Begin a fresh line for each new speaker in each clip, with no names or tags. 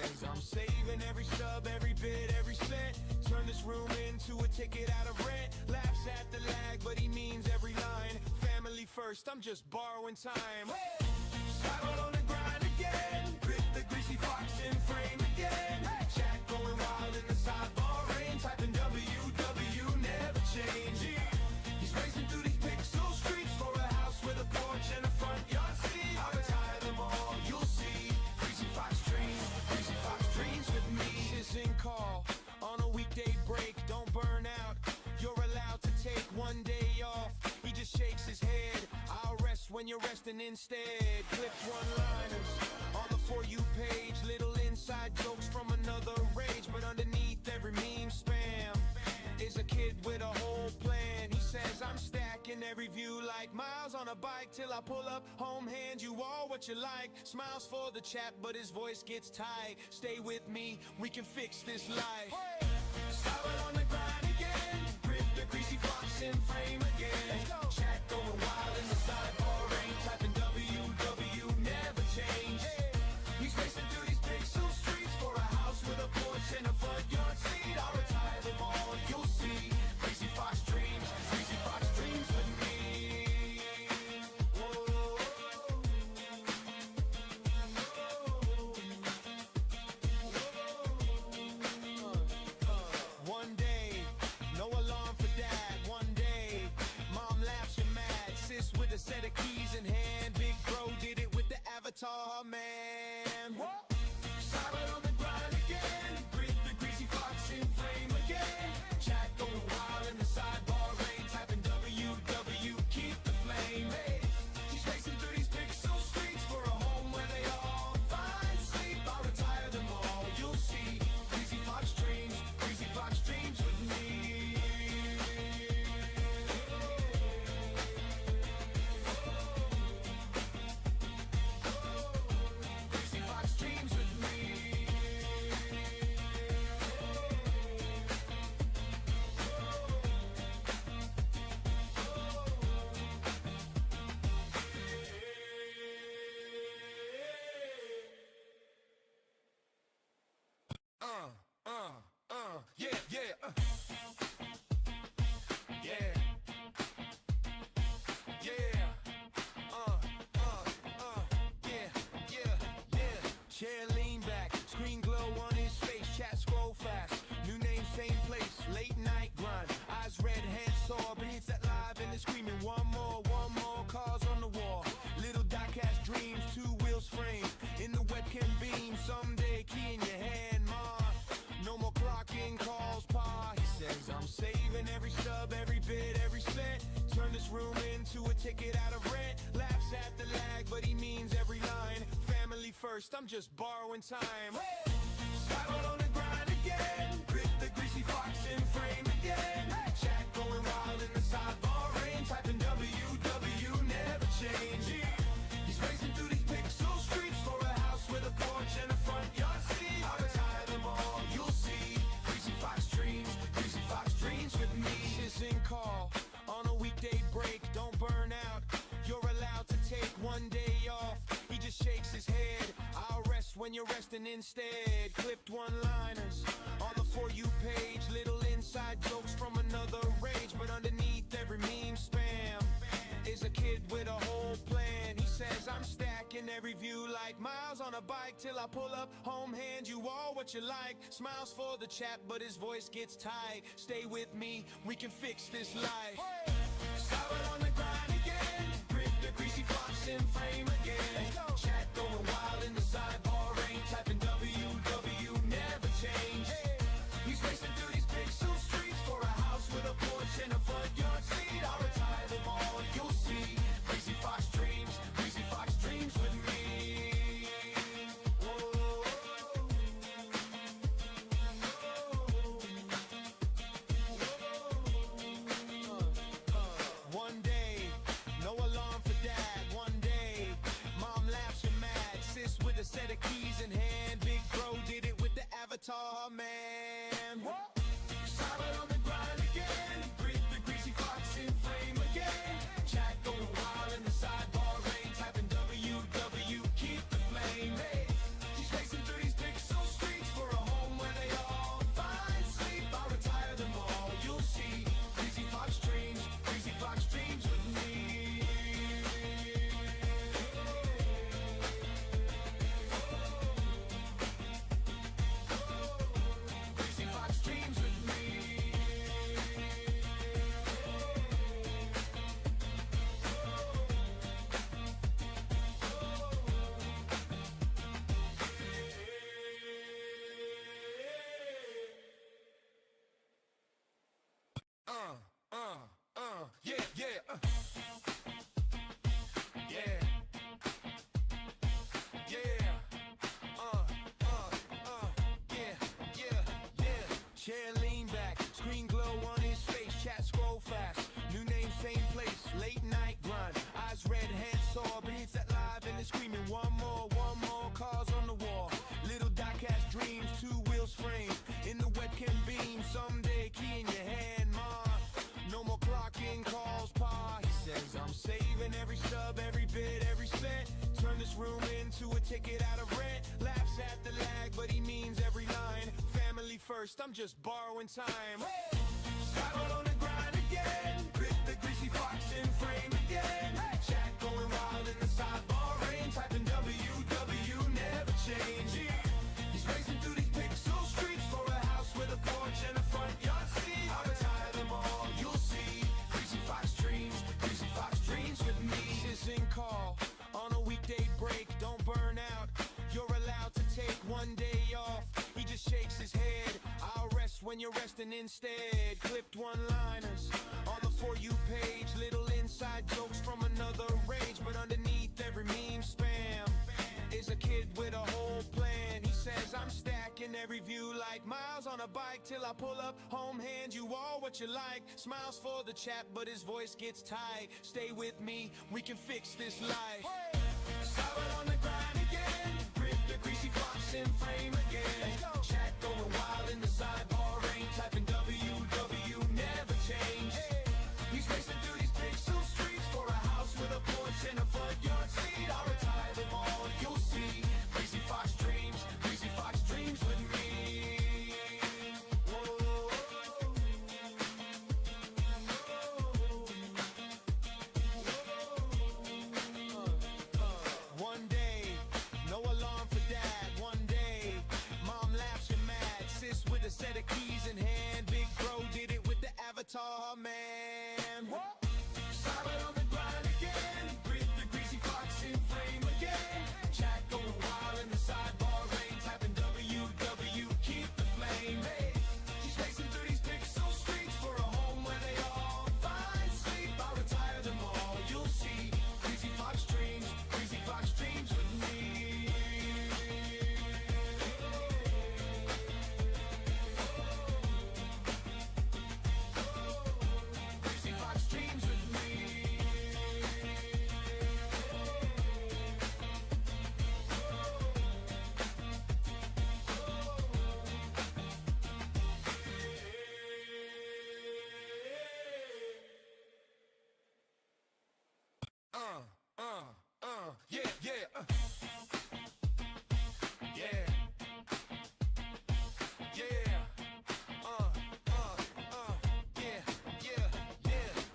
says I'm saving every sub, every bit, every cent. Turn this room into a ticket out of rent. Laughs at the lag, but he means every line. Family first, I'm just borrowing time. Cyber on the grind again. Grip the greasy fox in frame again. Chat going wild in the sidebar rain. Typing WW, never change. He's racing through these pixel streets for a house with a porch and a front yard seat. I'll retire them all, you'll see. Greasy fox dreams with me. Citizen call on a weekday break. Don't burn out, you're allowed to take one day off. He just shakes his head. I'll rest when you're resting instead. Clipped one-liners on the For You page. Little inside jokes from another rage, but underneath every meme spam is a kid with a whole plan. He says I'm stacking every view like miles on a bike till I pull up home, hand you all what you like. Smiles for the chat, but his voice gets tight. Stay with me, we can fix this life. Solid on the grind again. Grip the greasy fox in frame again. Chat going wild in the sidebar rain. Typing WW, never change. He's racing through these pixel streets for a house with a porch and a front yard seat. I'll retire them all, you'll see. Greasy fox dreams with me. Whoa. One day, no alarm for dad. One day, mom laughs, you're mad. Sis with a set of keys in hand. Big bro did it with the avatar, man. Silent on the grind again. Grip the greasy fox in frame again. Chat going wild in the sidebar rain. Typing WW, keep the flame. Hey, she's racing through these pixel streets for a home where they all find sleep. I'll retire them all, you'll see. Greasy fox dreams with me. Greasy fox dreams with me. Yeah, yeah. Yeah. Yeah. Yeah. Chair lean back, screen glow on his face, chat scroll fast. New name, same place, late night grind. Eyes red, hands sore, but hits that live and they're screaming. One more, cars on the wall. Little die-cast dreams, two wheels framed in the webcam beam. Someday, key in your hand, ma. No more clocking calls, pa. He says I'm saving every sub, every bit, every cent. Turn this room into a ticket out of rent. Laughs at the lag, but he means every line. Family first, I'm just borrowing time. Silent on the grind again. Grip the greasy fox in frame again. Chat going wild in the sidebar rain. Typing WW, never change. He's racing through these pixel streets for a house with a porch and a front yard seat. I'll retire them all, you'll see. Greasy fox dreams with me. Citizen call on a weekday break. Don't burn out, you're allowed to take one day off. He just shakes his head. I'll rest when you're resting instead. Clipped one-liners on the For You page. Little inside jokes from another rage, but underneath every meme spam is a kid with a whole plan. He says I'm stacking every view like miles on a bike till I pull up home, hand you all what you like. Smiles for the chat, but his voice gets tight. Stay with me, we can fix this life. Solid on the grind again. Grip the greasy fox in frame again. Chat going wild in the sidebar rain. Typing WW, never change. He's racing through these pixel streets for a house with a porch and a front yard seat. I'll retire them all, you'll see. Greasy fox dreams with me. Whoa. One day, no alarm for dad. One day, mom laughs, you're mad. Sis with a set of keys in hand. Big bro did it with the avatar, man. Silent on the grind again. Grip the greasy fox in frame again. Chat going wild in the sidebar rain. Typing WW, keep the flame. Hey, she's racing through these pixel streets. late night grind. Eyes red, hands sore, but hits that live and it's screaming. One more, cars on the wall. Little die-cast dreams, two wheels framed in the webcam beam. Someday, key in your hand, ma. No more clocking calls, pa. He says I'm saving every stub, every bit, every cent. Turn this room into a ticket out of rent. Laughs at the lag, but he means every line. Family first, I'm just borrowing time. Skyward on the grind again. Grip the greasy fox in frame again. Chat going wild in the sidebar rain. Typing WW, never change. He's racing through these pixel streets for a house with a porch and a front yard seat. I'll retire them all, you'll see. Greasy fox dreams with me. Citizen call on a weekday break. Don't burn out, you're allowed to take one day off. He just shakes his head. I'll rest when you're resting instead. Clipped one-liners on the For You page. Little inside jokes from another rage, but underneath every meme spam is a kid with a whole plan. He says I'm stacking every view like miles on a bike till I pull up home, hand you all what you like. Smiles for the chat, but his voice gets tight. Stay with me, we can fix this life. Solid on the grind again. Grip the greasy fox in frame again. Chat going wild in the sidebar rain. Typing WW, never change. He's racing through these pixel streets for a house with a porch and a front yard seat. I'll retire them all, you'll see. Greasy fox dreams with me. Whoa. One day, no alarm for dad. One day, mom laughs, you're mad. Sis with a set of keys in hand. Big bro did it with the avatar, man. Solid on the grind again. Grip the greasy fox in frame again. Chat going wild in the sidebar rain. Typing WW, keep the flame. Hey, she's racing through these pixel streets for a home where they all find sleep. I'll retire them all, you'll see. Greasy fox dreams with me. Greasy fox dreams with me. Yeah, yeah, yeah, yeah.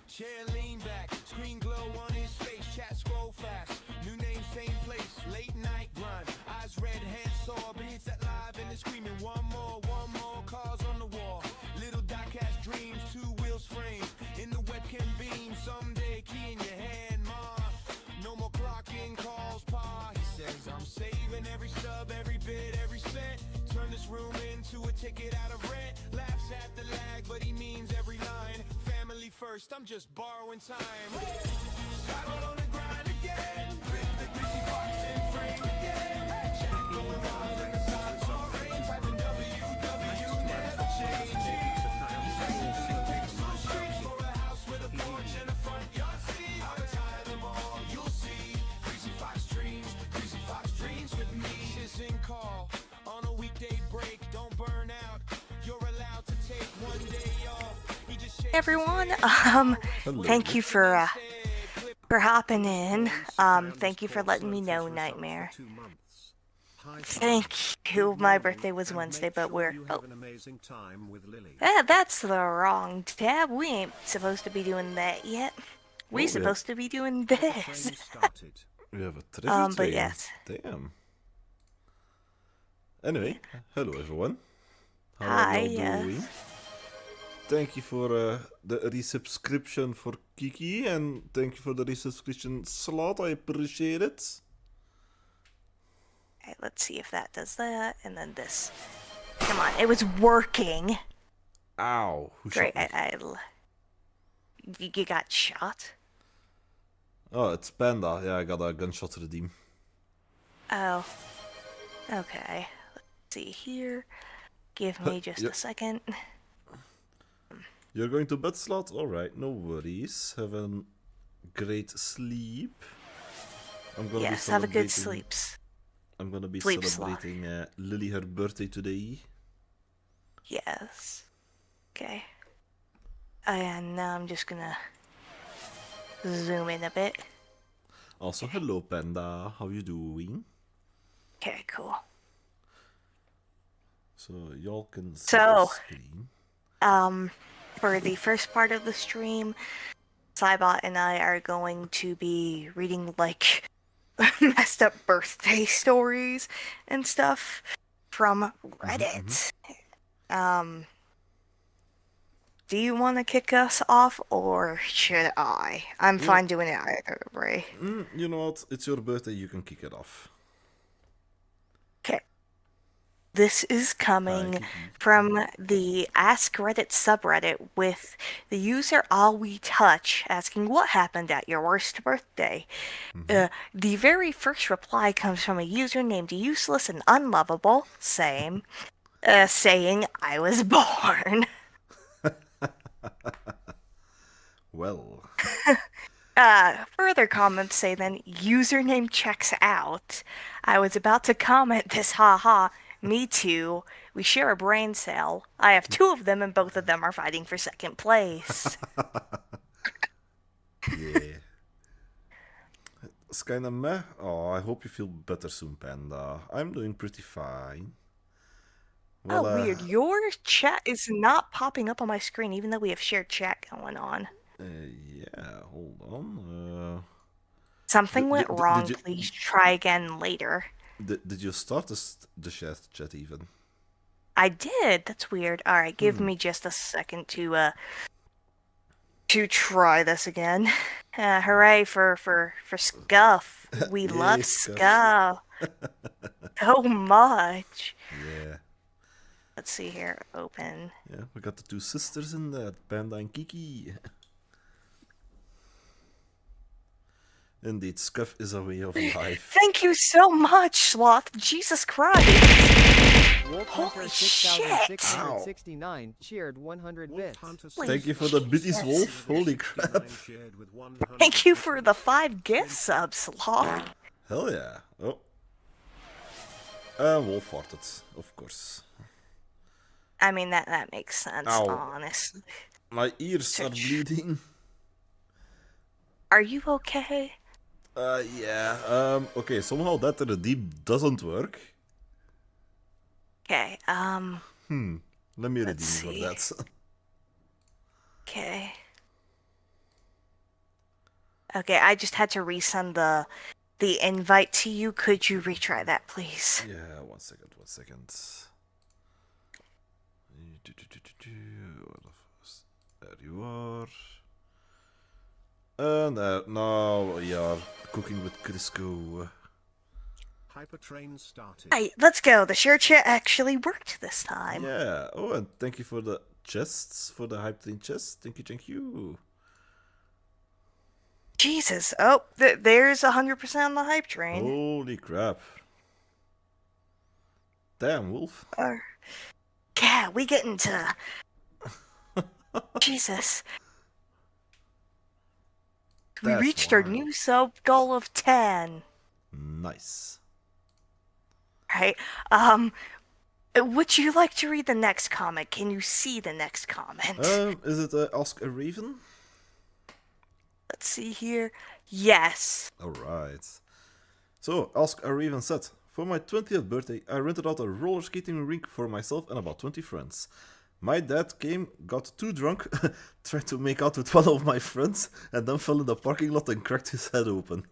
Chair lean back, screen glow on his face, chat scroll fast. New name, same place, late night grind. Eyes red, hands sore, but hits that live and it's screaming. One more, cars on the wall. Little die-cast dreams, two wheels framed in the webcam beam. Someday, key in your hand, ma. No more clocking calls, pa. He says I'm saving every stub, every bit, every cent. Turn this room into a ticket out of rent. Laughs at the lag, but he means every line. Family first, I'm just borrowing time. Skyward on the grind again. Grip the greasy fox in frame again. Chat going wild in the sidebar rain. Typing WW, never change. He's racing through these pixel streets for a house with a porch and a front yard seat. I'll retire them all, you'll see. Greasy fox dreams with me. Citizen call on a weekday break. Don't burn out, you're allowed to take one day off. He just shakes
Everyone, thank you for hopping in. Thank you for letting me know, Nightmare. Thank you. My birthday was Wednesday, but we're that's the wrong tab. We ain't supposed to be doing that yet. We're supposed to be doing this. But yes.
Damn. Anyway, hello everyone. How
Hi,
are you all doing? Thank you for the resubscription for Kiki, and thank you for the resubscription Slot. I appreciate it.
Okay, let's see if that does that, and then this. Come on, it was working.
Ow. Who
Great,
shot me?
you got shot?
Oh, it's Panda. Yeah, I got a gunshot redeem.
Oh. Okay. Let's see here. Give me just a second.
You're going to bed, Slot? Alright, no worries. Have an great sleep. I'm gonna be
Yes, have a good
celebrating.
sleeps.
I'm gonna be
Sleep slot.
celebrating Lily her birthday today.
Yes. Okay. And now I'm just gonna zoom in a bit.
Also, hello Panda, how you doing?
Okay, cool.
So y'all can see
So,
the screen.
For the first part of the stream, Sybot and I are going to be reading like messed up birthday stories and stuff from Reddit. Do you want to kick us off or should I? I'm fine doing it either way.
You know what? It's your birthday, you can kick it off.
Okay. This is coming
Kiki.
from the Ask Reddit subreddit with the user All We Touch asking what happened at your worst birthday. The very first reply comes from a user named Useless and Unlovable, saying I was born.
Well,
Further comments say then username checks out. I was about to comment this, haha. Me too. We share a brain cell. I have 2 of them and both of them are fighting for second place.
yeah. It's kinda meh. Oh, I hope you feel better soon, Panda. I'm doing pretty fine. Well,
Weird. Your chat is not popping up on my screen even though we have shared chat going on.
Yeah, hold on.
Something went
did
wrong.
you-
Please try again later.
Did you start the chat even?
I did. That's weird. All right, give me just a second to try this again. Hooray for Scuff. We
Yay,
love
Scuff.
Scuff so much.
Yeah.
Let's see here. Open.
Yeah, we got the 2 sisters in there, Panda and Kiki. Indeed, Scuff is a way of life.
Thank you so much, Sloth. Jesus Christ. Holy shit.
6669 cheered 100 bits.
Thank you for the biddies, Wolf. Holy crap.
Thank you for the 5 gift subs, Sloth.
Hell yeah. Oh. Wolf farted, of course.
I mean, that makes sense,
Ow.
honestly.
My ears are bleeding.
Are you okay?
Yeah. Okay, somehow that redeem doesn't work.
Okay,
Let me redeem
Let's
for
see.
that.
Okay. Okay, I just had to resend the invite to you. Could you retry that, please?
Yeah, one second. There you are. And now we are cooking with Crisco.
Hypertrain started.
Hey, let's go. The share chat actually worked this time.
Yeah. Oh, and thank you for the chests, for the hype train chests. Thank you.
Jesus. Oh, there's 100% on the hype train.
Holy crap. Damn, Wolf.
Yeah, we get into... Jesus. We
That's
reached our
wild.
new sub goal of 10.
Nice.
Right? Would you like to read the next comment? Can you see the next comment?
Is it Ask a Raven?
Let's see here. Yes.
Alright. So, Ask a Raven said, for my 20th birthday, I rented out a roller skating rink for myself and about 20 friends. My dad came, got too drunk, tried to make out with one of my friends, and then fell in the parking lot and cracked his head open.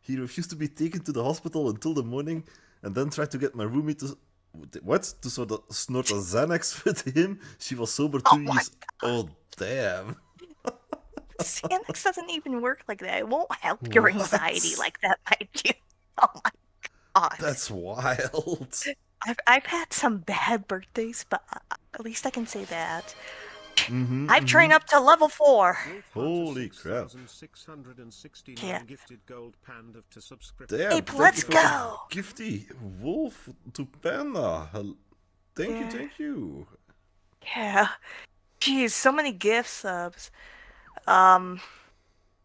He refused to be taken to the hospital until the morning, and then tried to get my roommate to... What? To sort of snort a Xanax with him? She was sober 2 years... Oh, damn.
Xanax doesn't even work like that. It won't help your anxiety like that, my dude. Oh my god.
That's wild.
I've had some bad birthdays, but at least I can say that. I've trained up to level 4.
Holy crap.
Yeah.
Gifted gold panda to subscribe.
Damn,
Hey,
thank
let's
you for the
go.
Gifty Wolf to Panda. Thank you.
Yeah. Jeez, so many gift subs.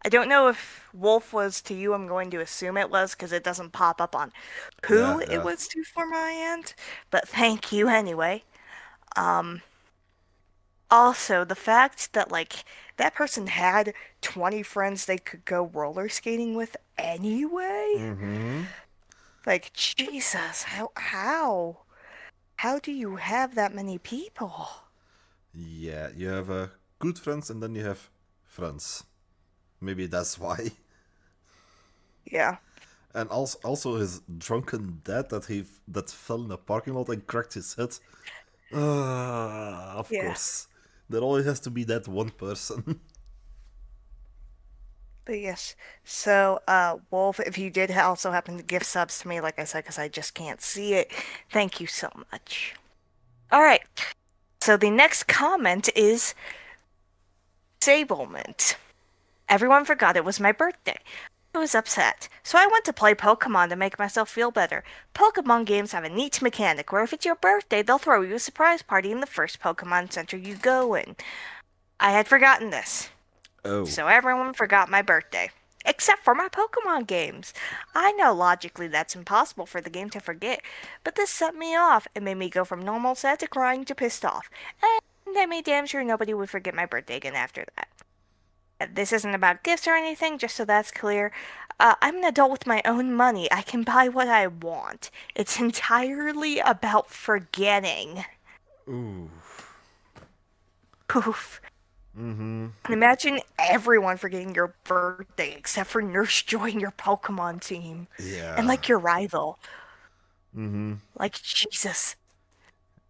I don't know if Wolf was to you. I'm going to assume it was because it doesn't pop up on
Yeah,
who it
yeah.
was to for my end. But thank you anyway. Um, Also, the fact that like that person had 20 friends they could go roller skating with anyway.
Mm-hmm.
Like Jesus, how do you have that many people?
Yeah, you have good friends and then you have friends. Maybe that's why.
Yeah.
And also his drunken dad that fell in a parking lot and cracked his head. Of
Yeah.
course. There always has to be that one person.
But yes. So, Wolf, if you did also happen to give subs to me, like I said, because I just can't see it, thank you so much. All right. So the next comment is disablement. Everyone forgot it was my birthday. I was upset, so I went to play Pokemon to make myself feel better. Pokemon games have a neat mechanic where if it's your birthday, they'll throw you a surprise party in the first Pokemon Center you go in. I had forgotten this,
Oh.
so everyone forgot my birthday. Except for my Pokemon games. I know logically that's impossible for the game to forget, but this set me off. It made me go from normal sad to crying to pissed off. And I made damn sure nobody would forget my birthday again after that. This isn't about gifts or anything, just so that's clear. I'm an adult with my own money. I can buy what I want. It's entirely about forgetting.
Ooh.
Poof.
Mm-hmm.
Imagine everyone forgetting your birthday except for Nurse Joy and your Pokemon team. And
Yeah.
like your rival.
Mm-hmm.
Like Jesus.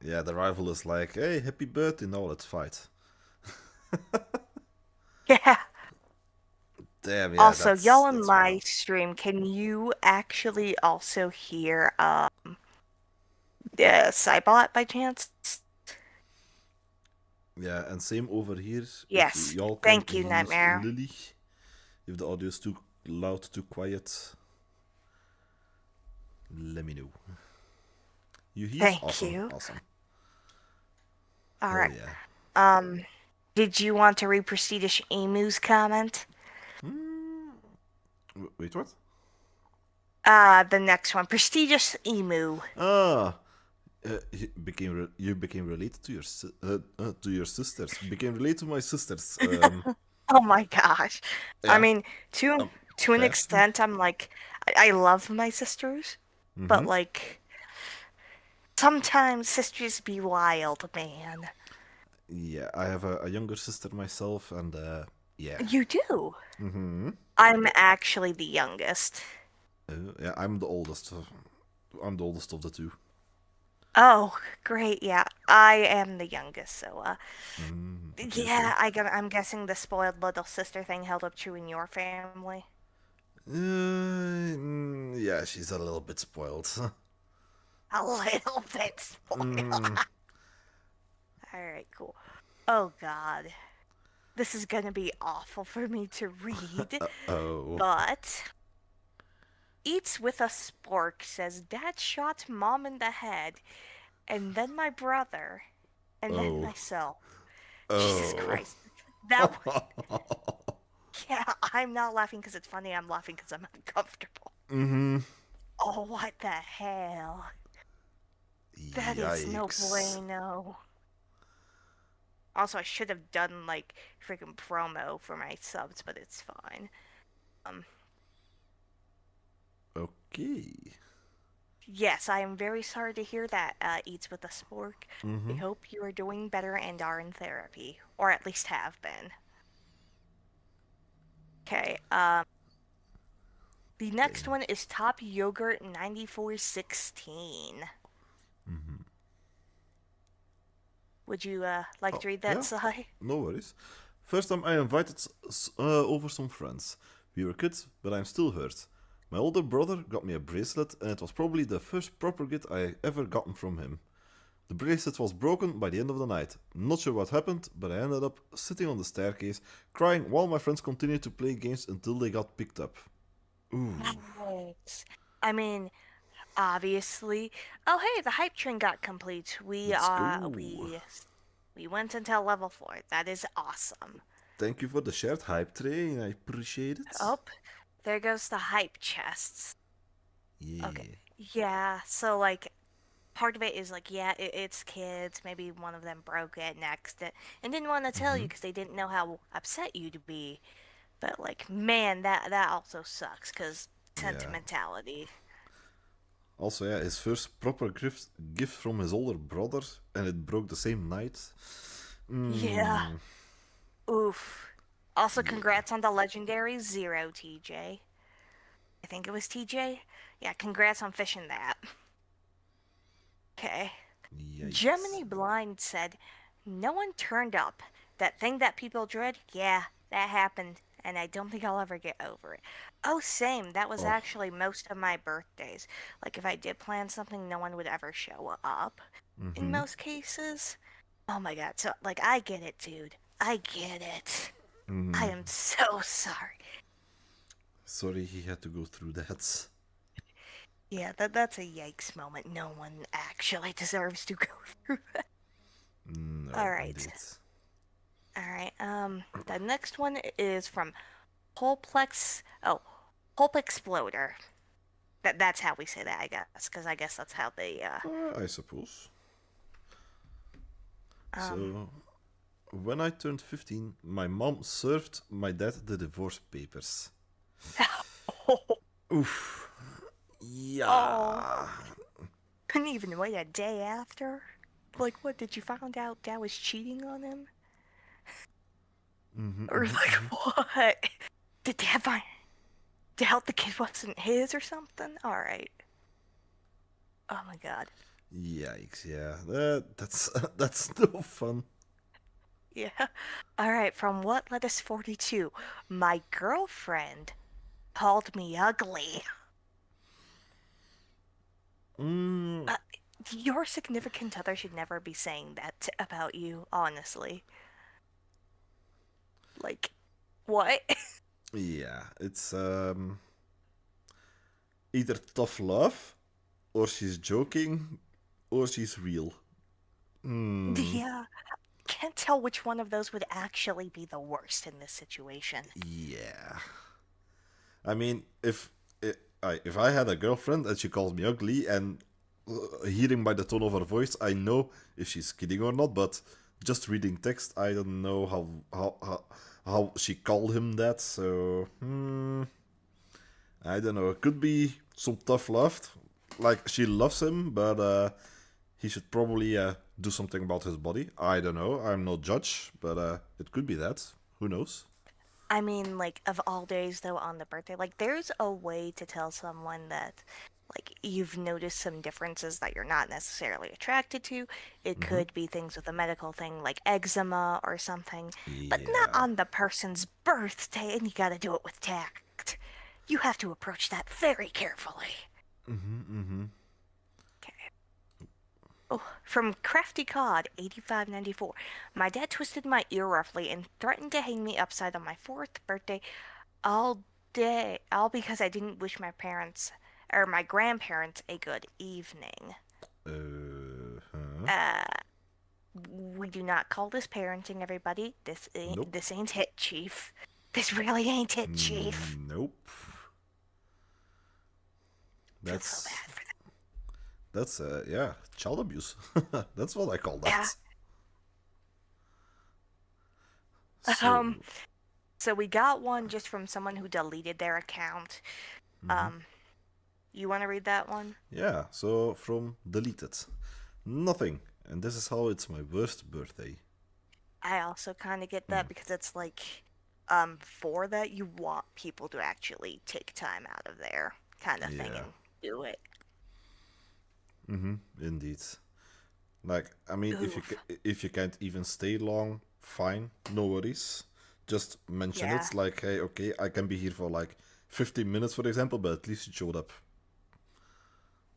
Yeah, the rival is like, hey, happy birthday, now let's fight.
Yeah.
Damn, yeah,
Also, y'all in
that's
my
wild.
stream, can you actually also hear Cybot by chance?
Yeah, and same over here. If
Yes.
y'all can
Thank you,
hear
Nightmare.
Lily, if the audio is too loud, too quiet, let me know. You hear?
Thank
Awesome,
you.
awesome.
All
Hell
right.
yeah.
Did you want to read Prestigious Emu's comment?
Wait, what?
The next one. Prestigious Emu.
Ah, you became related to to your sisters. Became related to my sisters.
Oh my gosh. I
Yeah.
mean, to to an
Fair.
extent, I'm like, I love my sisters, but
Mm-hmm.
like, sometimes sisters be wild, man.
Yeah, I have a younger sister myself, and yeah.
You do.
Mm-hmm.
I'm actually the youngest.
Yeah, I'm the oldest. I'm the oldest of the two.
Oh, great. Yeah, I am the youngest, so
Okay, okay.
yeah, I'm guessing the spoiled little sister thing held up true in your family.
Yeah, she's a little bit spoiled.
A little bit spoiled.
Mm,
All right, cool. Oh God, this is gonna be awful for me to read,
oh.
but Eats with a Spork says Dad shot Mom in the head, and then my brother, and then
Oh.
myself. Jesus
Oh.
Christ, that yeah, I'm not laughing because it's funny. I'm laughing because I'm uncomfortable.
Mm-hmm.
Oh, what the hell? That is no
Yikes.
bueno. Also, I should have done like freaking promo for my subs, but it's fine. Um,
Okay.
yes, I am very sorry to hear that, Eats with a Spork. We
Mm-hmm.
hope you are doing better and are in therapy, or at least have been. Okay, the next one is Top Yogurt 9416. Would you, like
Oh,
to read that,
yeah.
Sai?
No worries. First time I invited over some friends. We were kids, but I'm still hurt. My older brother got me a bracelet, and it was probably the first proper gift I ever gotten from him. The bracelet was broken by the end of the night. Not sure what happened, but I ended up sitting on the staircase, crying while my friends continued to play games until they got picked up. Ooh,
Nice. I mean, obviously. Oh, hey, the hype train got complete.
let's go.
We went until level 4. That is awesome.
Thank you for the shared hype train. I appreciate it.
Oh, there goes the hype chests.
Yeah.
Okay. Yeah, so like part of it is like, yeah, it's kids. Maybe one of them broke it next and didn't want to tell you because they didn't know how upset you'd be. But like, man, that also sucks because sentimentality.
Also, yeah, his first proper gift from his older brother, and it broke the same night.
Yeah. Oof. Also, congrats on the legendary Zero, TJ. I think it was TJ. Yeah, congrats on fishing that. Okay.
Yikes.
Gemini Blind said, no one turned up. That thing that people dread? Yeah, that happened, and I don't think I'll ever get over it. Oh, same. That was
Oh.
actually most of my birthdays. Like, if I did plan something, no one would ever show up in most cases. Oh my god. So, like, I get it, dude. I get it. I am so sorry.
Sorry he had to go through that.
Yeah, that's a yikes moment. No one actually deserves to go through that.
No,
All right.
indeed.
All right. The next one is from Pulplex. Oh, Pulp Exploder. That's how we say that, I guess, because I guess that's how they.
I suppose. So, when I turned 15, my mom served my dad the divorce papers. Oof. Yeah.
Couldn't even wait a day after. Like, what? Did you find out Dad was cheating on him? Or like, what? Did Dad find out the kid wasn't his or something? All right. Oh my god.
Yikes! Yeah, that's no fun.
Yeah. All right. From What Lettuce 42, my girlfriend called me ugly. Your significant other should never be saying that about you, honestly. Like, what?
Yeah, it's either tough love, or she's joking, or she's real.
Yeah. Can't tell which one of those would actually be the worst in this situation.
Yeah. I mean, if I had a girlfriend and she calls me ugly, and hearing by the tone of her voice, I know if she's kidding or not. But just reading text, I don't know how she called him that. So I don't know. It could be some tough love, like she loves him, but he should probably do something about his body. I don't know. I'm no judge, but it could be that. Who knows?
I mean, like, of all days, though, on the birthday, like, there's a way to tell someone that, like, you've noticed some differences that you're not necessarily attracted to. It could be things with a medical thing, like eczema or something, but not
Yeah.
on the person's birthday, and you gotta do it with tact. You have to approach that very carefully. Okay. Oh, from Crafty Cod 8594. My dad twisted my ear roughly and threatened to hang me upside on my 4th birthday all day, all because I didn't wish my parents or my grandparents a good evening. We do not call this parenting, everybody. This
Nope.
ain't it, Chief. This really ain't it, Chief.
Nope.
Feel
That's
so bad for them.
that's yeah, child abuse. That's what I call that.
Yeah.
So,
So we got one just from someone who deleted their account. You want to read that one?
yeah, so from deleted. Nothing. And this is how it's my worst birthday.
I also kind of get that because it's like, for that you want people to actually take time out of their kind of thing
Yeah.
and do it.
Indeed. Like, I mean, if you can't even stay long, fine, no worries. Just mention
Yeah.
it, like, hey, okay, I can be here for like 15 minutes, for example, but at least you showed up.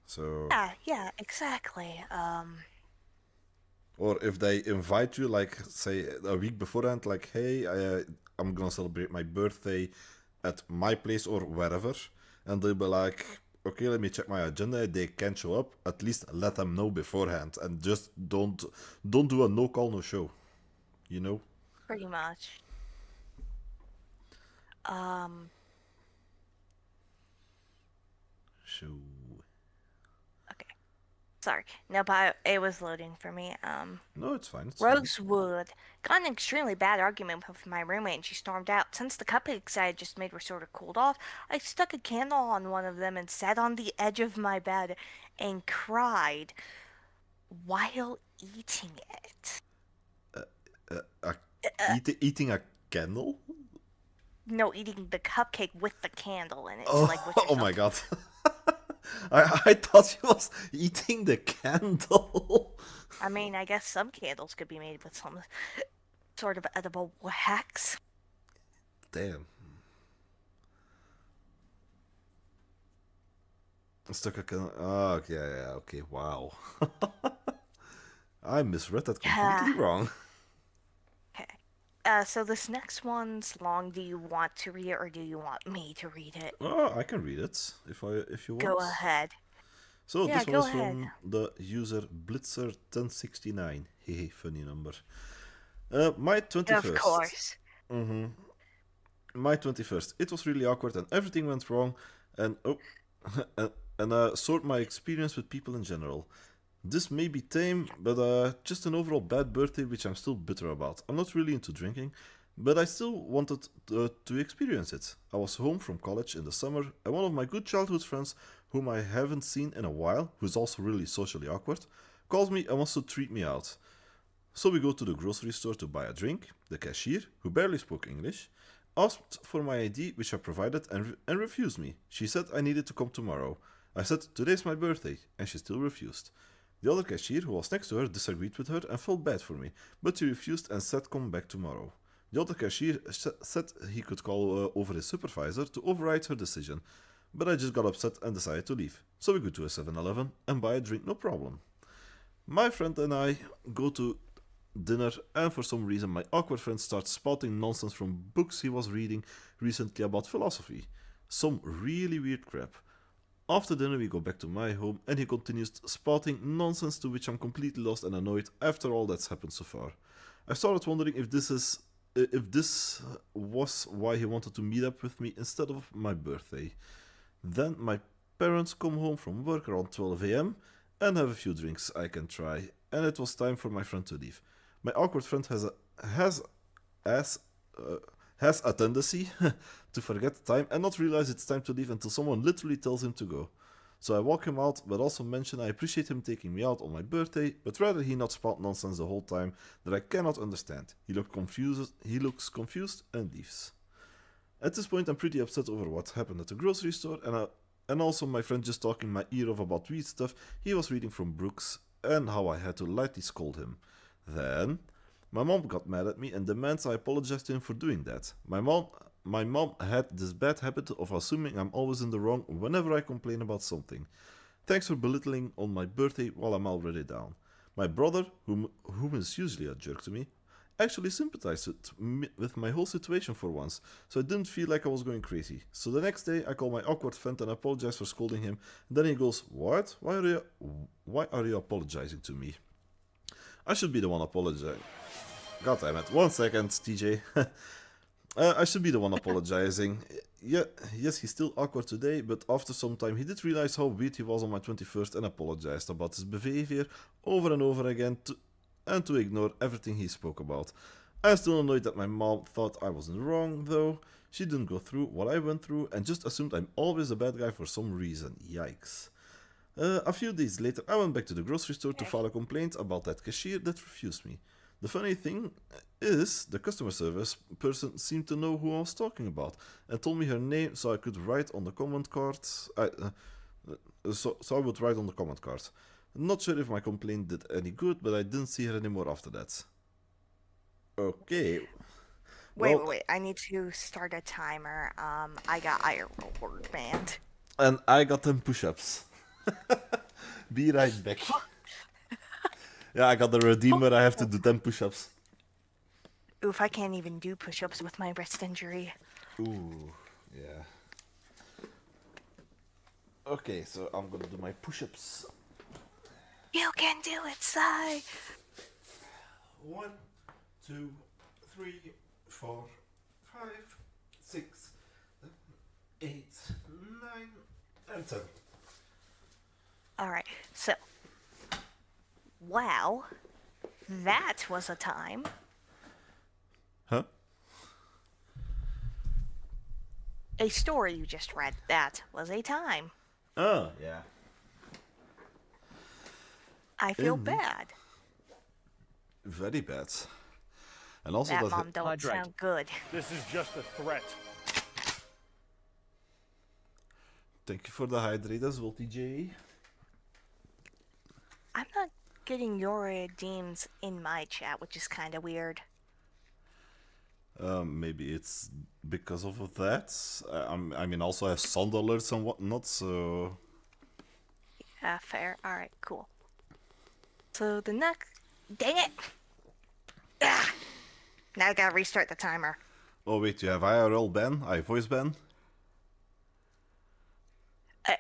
So,
Yeah, exactly.
or if they invite you, like, say, a week beforehand, like, hey, I'm gonna celebrate my birthday at my place or wherever, and they'll be like, okay, let me check my agenda. They can't show up. At least let them know beforehand, and just don't do a no call, no show. You know?
Pretty much. Um,
So,
okay. Sorry. No, but it was loading for me.
no, it's fine. It's fine.
Rosewood. Got in an extremely bad argument with my roommate and she stormed out. Since the cupcakes I had just made were sort of cooled off, I stuck a candle on one of them and sat on the edge of my bed and cried while eating it.
Uh, uh, eating a candle?
No, eating the cupcake with the candle in it to
Oh,
like wish
oh my
yourself.
god. I thought she was eating the candle.
I mean, I guess some candles could be made with some sort of edible wax.
Damn. Stuck a candle. Oh, okay, yeah, okay, wow. I misread that completely
Yeah.
wrong.
Okay. So this next one's long. Do you want to read it or do you want me to read it?
Oh, I can read it if you want.
Go ahead.
So
Yeah,
this one
go
is
ahead.
from the user Blitzer1069. Hehe, funny number. My
Of
21st.
course.
My 21st. It was really awkward and everything went wrong. And sort my experience with people in general. This may be tame, but just an overall bad birthday which I'm still bitter about. I'm not really into drinking, but I still wanted to experience it. I was home from college in the summer, and one of my good childhood friends, whom I haven't seen in a while, who's also really socially awkward, calls me and wants to treat me out. So we go to the grocery store to buy a drink. The cashier, who barely spoke English, asked for my ID, which I provided, and refused me. She said I needed to come tomorrow. I said, today's my birthday, and she still refused. The other cashier, who was next to her, disagreed with her and felt bad for me, but she refused and said come back tomorrow. The other cashier said he could call over his supervisor to override her decision, but I just got upset and decided to leave. So we go to a 7-Eleven and buy a drink, no problem. My friend and I go to dinner, and for some reason my awkward friend starts spouting nonsense from books he was reading recently about philosophy. Some really weird crap. After dinner we go back to my home and he continues spouting nonsense to which I'm completely lost and annoyed after all that's happened so far. I started wondering if this was why he wanted to meet up with me instead of my birthday. Then my parents come home from work around 12 a.m. and have a few drinks I can try, and it was time for my friend to leave. My awkward friend has a tendency to forget time and not realize it's time to leave until someone literally tells him to go. So I walk him out, but also mention I appreciate him taking me out on my birthday, but rather he not spout nonsense the whole time that I cannot understand. He looks confused and leaves. At this point I'm pretty upset over what happened at the grocery store, and also my friend just talking my ear off about weed stuff he was reading from Brooks and how I had to lightly scold him. Then my mom got mad at me and demands I apologize to him for doing that. My mom had this bad habit of assuming I'm always in the wrong whenever I complain about something. Thanks for belittling on my birthday while I'm already down. My brother, whom is usually a jerk to me, actually sympathized with my whole situation for once, so I didn't feel like I was going crazy. So the next day I call my awkward friend and apologize for scolding him. And then he goes, "What? Why are you apologizing to me?" I should be the one apologizing. God damn it. 1 second, TJ. I should be the one apologizing. Yeah, yes, he's still awkward today, but after some time he did realize how weird he was on my 21st and apologized about his behavior over and over again to ignore everything he spoke about. I'm still annoyed that my mom thought I was in the wrong, though. She didn't go through what I went through and just assumed I'm always the bad guy for some reason. Yikes. A few days later, I went back to the grocery store to file a complaint about that cashier that refused me. The funny thing is, the customer service person seemed to know who I was talking about and told me her name so I could write on the comment card. So I would write on the comment card. Not sure if my complaint did any good, but I didn't see her anymore after that. Okay.
Wait. I need to start a timer. I got eye roll banned.
And I got 10 push-ups. Be right back. Yeah, I got the redeemer. I have to do 10 push-ups.
Oof, I can't even do push-ups with my wrist injury.
Ooh, yeah. Okay, so I'm gonna do my push-ups.
You can do it, Sai.
1, 2, 3, 4, 5, 6, 7, 8, 9, and 10.
Alright, so. Wow. That was a time.
Huh?
A story you just read. That was a time.
Oh, yeah.
I feel
Indeed.
bad.
Very bad. And also
That
that...
mom don't
Hydrate.
sound good.
This is just a threat.
Thank you for the hydrate as well, TJ.
I'm not getting your redeems in my chat, which is kind of weird.
Maybe it's because of that. I mean, also I have sound alerts and whatnot, so...
Yeah, fair. Alright, cool. So the next... Dang it! Ah! Now I gotta restart the timer.
Oh wait, you have IRL ban? Voice ban?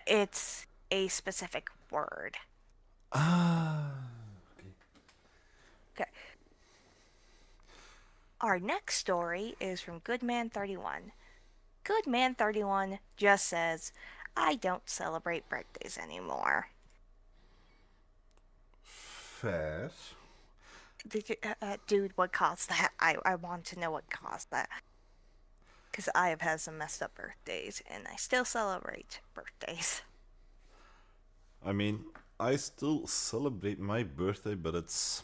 It's a specific word.
Ah, okay.
Okay. Our next story is from Goodman31. Goodman31 just says, I don't celebrate birthdays anymore.
Fair.
Dude, what caused that? I want to know what caused that. Because I have had some messed up birthdays, and I still celebrate birthdays.
I mean, I still celebrate my birthday, but it's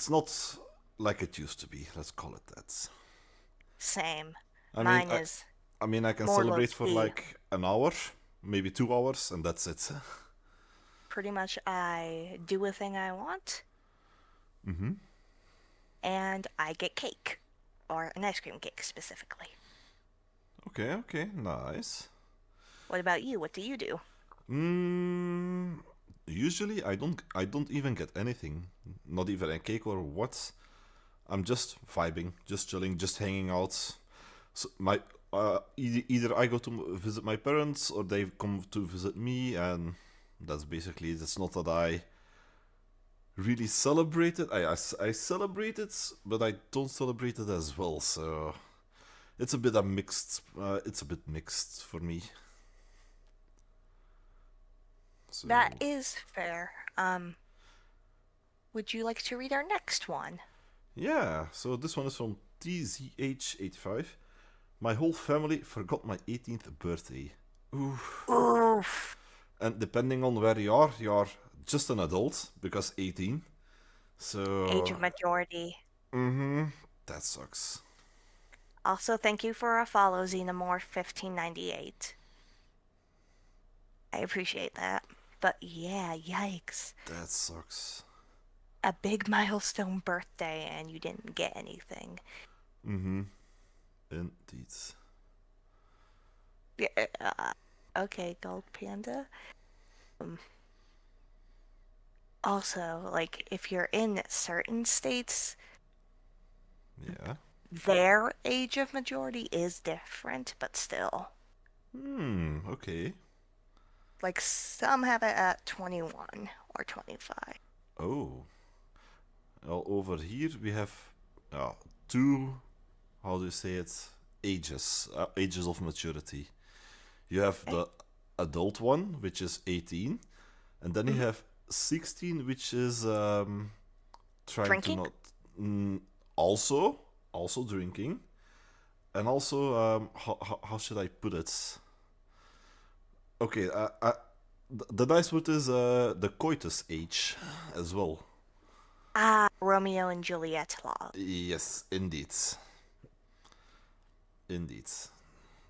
not like it used to be. Let's call it that.
Same.
I
Mine
mean,
is
I can
more
celebrate for
low-key.
like an hour, maybe 2 hours, and that's it.
pretty much I do a thing I want,
Mm-hmm.
and I get cake. Or an ice cream cake, specifically.
Okay, nice.
What about you? What do you do?
Usually I don't even get anything, not even a cake or what. I'm just vibing, just chilling, just hanging out. So either I go to visit my parents or they come to visit me, and that's basically it. It's not that I really celebrate it. I celebrate it, but I don't celebrate it as well. So it's a bit mixed. It's a bit mixed for me. So,
That is fair. Would you like to read our next one?
yeah, so this one is from TZH85. My whole family forgot my 18th birthday. Oof.
Oof.
And depending on where you are just an adult, because 18. So...
Age of majority.
That sucks.
Also, thank you for a follow, Xenomorph1598. I appreciate that. But yeah, yikes.
That sucks.
A big milestone birthday and you didn't get anything.
Indeed.
Yeah, okay, Gold Panda. Also, like, if you're in certain states,
Yeah.
their age of majority is different, but still.
Okay.
Like, some have it at 21 or 25.
Oh. Well, over here we have two, how do you say it, ages of maturity. You have the adult one, which is 18, and then you have 16, which is trying
Drinking?
to not... also drinking. And also, how should I put it? Okay, the nice word is the coitus age as well.
Ah, Romeo and Juliet law.
Yes, indeed. Indeed.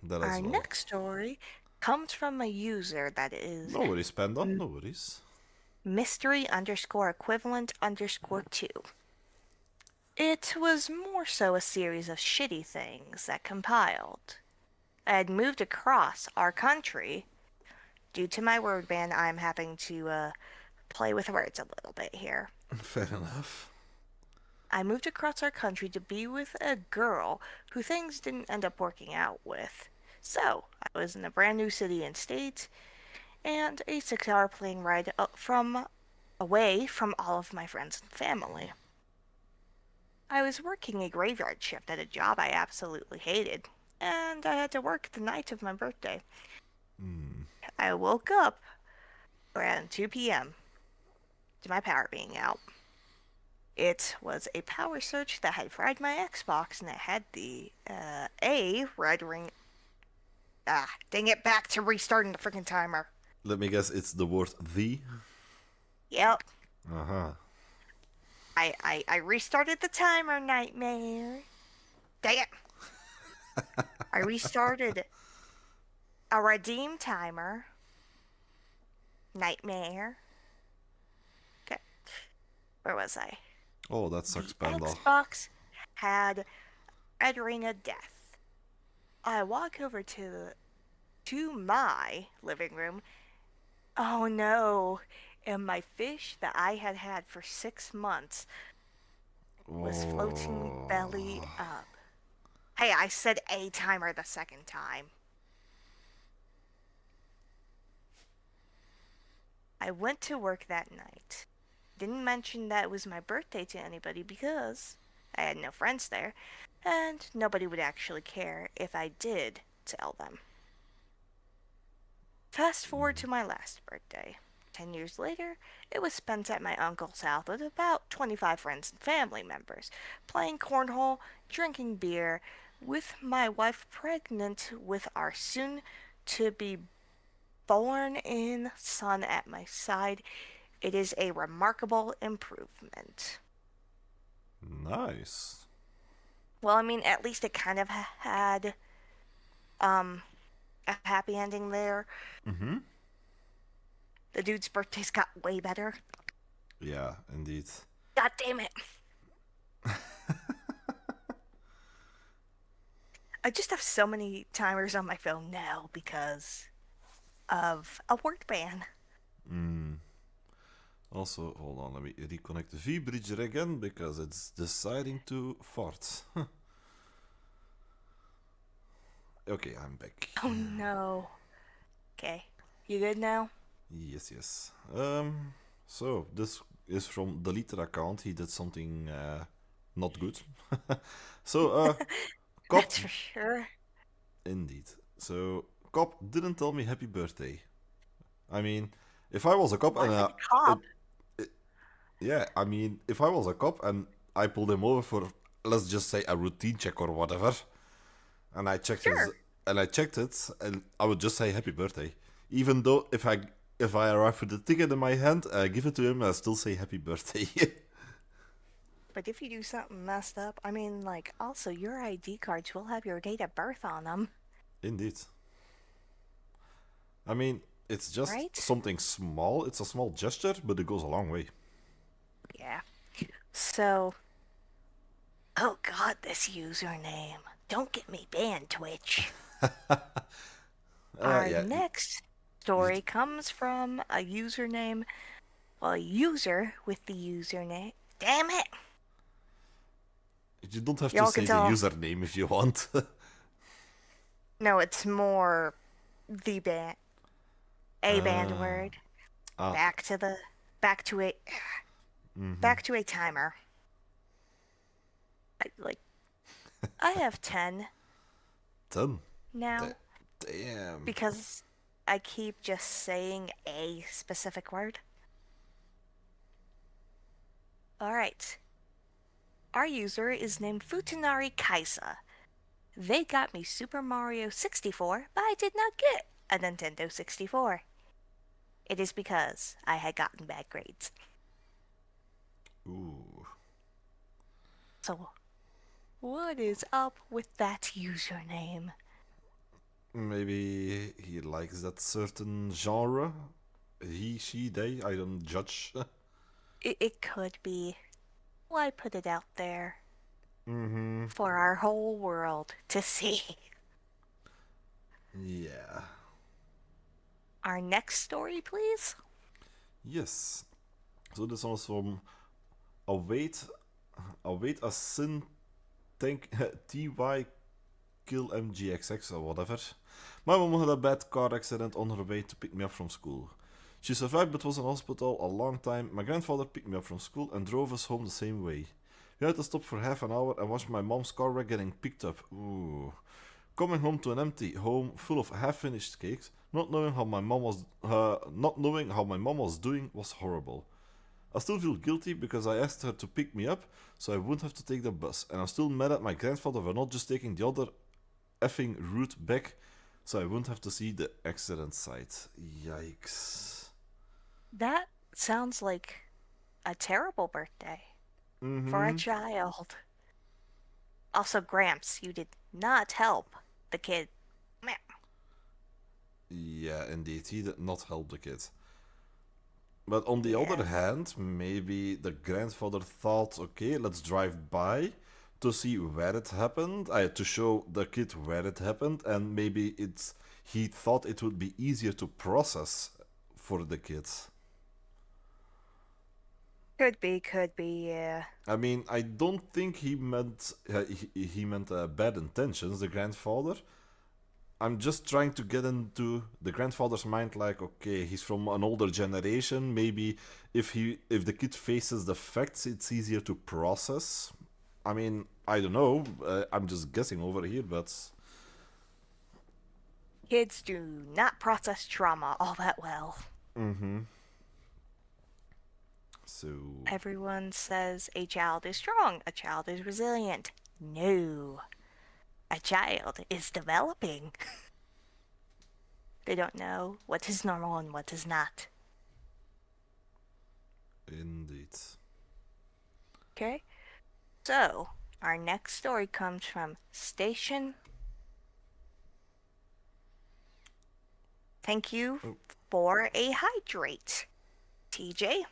That
Our
as well.
next story comes from a user that is
No worries, Panda, no worries.
mystery_equivalent_2. It was more so a series of shitty things that compiled. I had moved across our country. Due to my word ban, I'm having to play with words a little bit here.
Fair enough.
I moved across our country to be with a girl who things didn't end up working out with. So, I was in a brand new city and state, and a 6-hour plane ride away from all of my friends and family. I was working a graveyard shift at a job I absolutely hated. and I had to work the night of my birthday.
Hmm.
I woke up around 2 p.m. to my power being out. It was a power surge that had fried my Xbox, and it had the A red ring. Ah, dang it, back to restarting the freaking timer.
Let me guess, it's the word "the."
Yep.
Uh-huh.
I restarted the timer, Nightmare. Dang it. I restarted a redeem timer. Nightmare. Okay. Where was I?
Oh, that sucks,
The
Panda.
Xbox had Red Ring of Death. I walk over to my living room. Oh no. And my fish that I had had for 6 months was floating belly
Oh.
up. Hey, I said a timer the second time. I went to work that night. Didn't mention that it was my birthday to anybody because I had no friends there, and nobody would actually care if I did tell them. Fast forward to my last birthday. 10 years later, it was spent at my uncle's house with about 25 friends and family members, playing cornhole, drinking beer, with my wife pregnant with our soon to be born in son at my side. It is a remarkable improvement.
Nice.
Well, I mean, at least it kind of had a happy ending there.
Mm-hmm.
The dude's birthdays got way better.
Yeah, indeed.
God damn it. I just have so many timers on my phone now because of a word ban.
Also, hold on, let me reconnect the V-bridger again because it's deciding to fart. Okay, I'm back.
Oh no. Okay. You good now?
Yes, yes. So this is from the leader account. He did something not good. So, Cop,
That's for sure.
indeed. So, Cop didn't tell me happy birthday. I mean, if I was a cop
Why
and
are the cop?
yeah, I mean, if I was a cop and I pulled him over for, let's just say, a routine check or whatever, and I checked
Sure.
it, and I would just say happy birthday, even though if I arrive with the ticket in my hand, I give it to him, I still say happy birthday.
But if you do something messed up, I mean, like, also your ID cards will have your date of birth on them,
Indeed. I mean, it's just
right?
something small. It's a small gesture, but it goes a long way.
Yeah. So, oh god, this username. Don't get me banned, Twitch. Our
Yeah,
next story comes from a username, well, a user with the username. Damn it!
you don't have to
Y'all
say
can
the
tell.
username if you want.
No, it's more the band, a band word.
Ah,
Back to a back to a timer. I have 10
10.
now
Damn.
because I keep just saying a specific word. Alright. Our user is named Futanari Kaisa. They got me Super Mario 64, but I did not get a Nintendo 64. It is because I had gotten bad grades.
Ooh.
So, what is up with that username?
Maybe he likes that certain genre. He, she, they, I don't judge.
It could be. Why put it out there
Mm-hmm.
for our whole world to see?
Yeah.
Our next story, please.
Yes. So this one is from Await a Sin Tank TY Kill MGXX or whatever. My mom had a bad car accident on her way to pick me up from school. She survived but was in hospital a long time. My grandfather picked me up from school and drove us home the same way. We had to stop for half an hour and watch my mom's car wreck getting picked up. Ooh. Coming home to an empty home full of half-finished cakes, not knowing how my mom was doing was horrible. I still feel guilty because I asked her to pick me up so I wouldn't have to take the bus, and I'm still mad at my grandfather for not just taking the other effing route back so I wouldn't have to see the accident site. Yikes.
That sounds like a terrible birthday for a child. Also, Gramps, you did not help the kid. Meh.
Yeah, indeed, he did not help the kid. But on the other hand, maybe the grandfather thought, okay, let's drive by to see where it happened, to show the kid where it happened, and maybe he thought it would be easier to process for the kids.
Could be, yeah.
I mean, I don't think he meant bad intentions, the grandfather. I'm just trying to get into the grandfather's mind, like, okay, he's from an older generation. Maybe if the kid faces the facts, it's easier to process. I mean, I don't know. I'm just guessing over here, but
Kids do not process trauma all that well.
so
Everyone says a child is strong, a child is resilient. No. A child is developing. They don't know what is normal and what is not.
indeed.
Okay? So, our next story comes from Station. Thank you for a hydrate, TJ.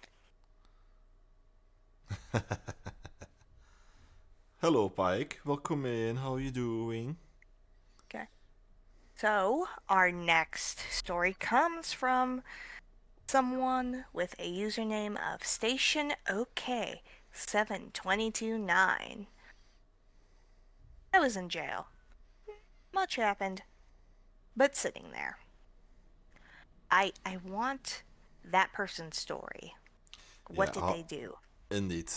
Hello, Pike. Welcome in. How are you doing?
Okay. So, our next story comes from someone with a username of Station OK 7229. I was in jail. Much happened, but sitting there. I want that person's story. What did they do?
Indeed.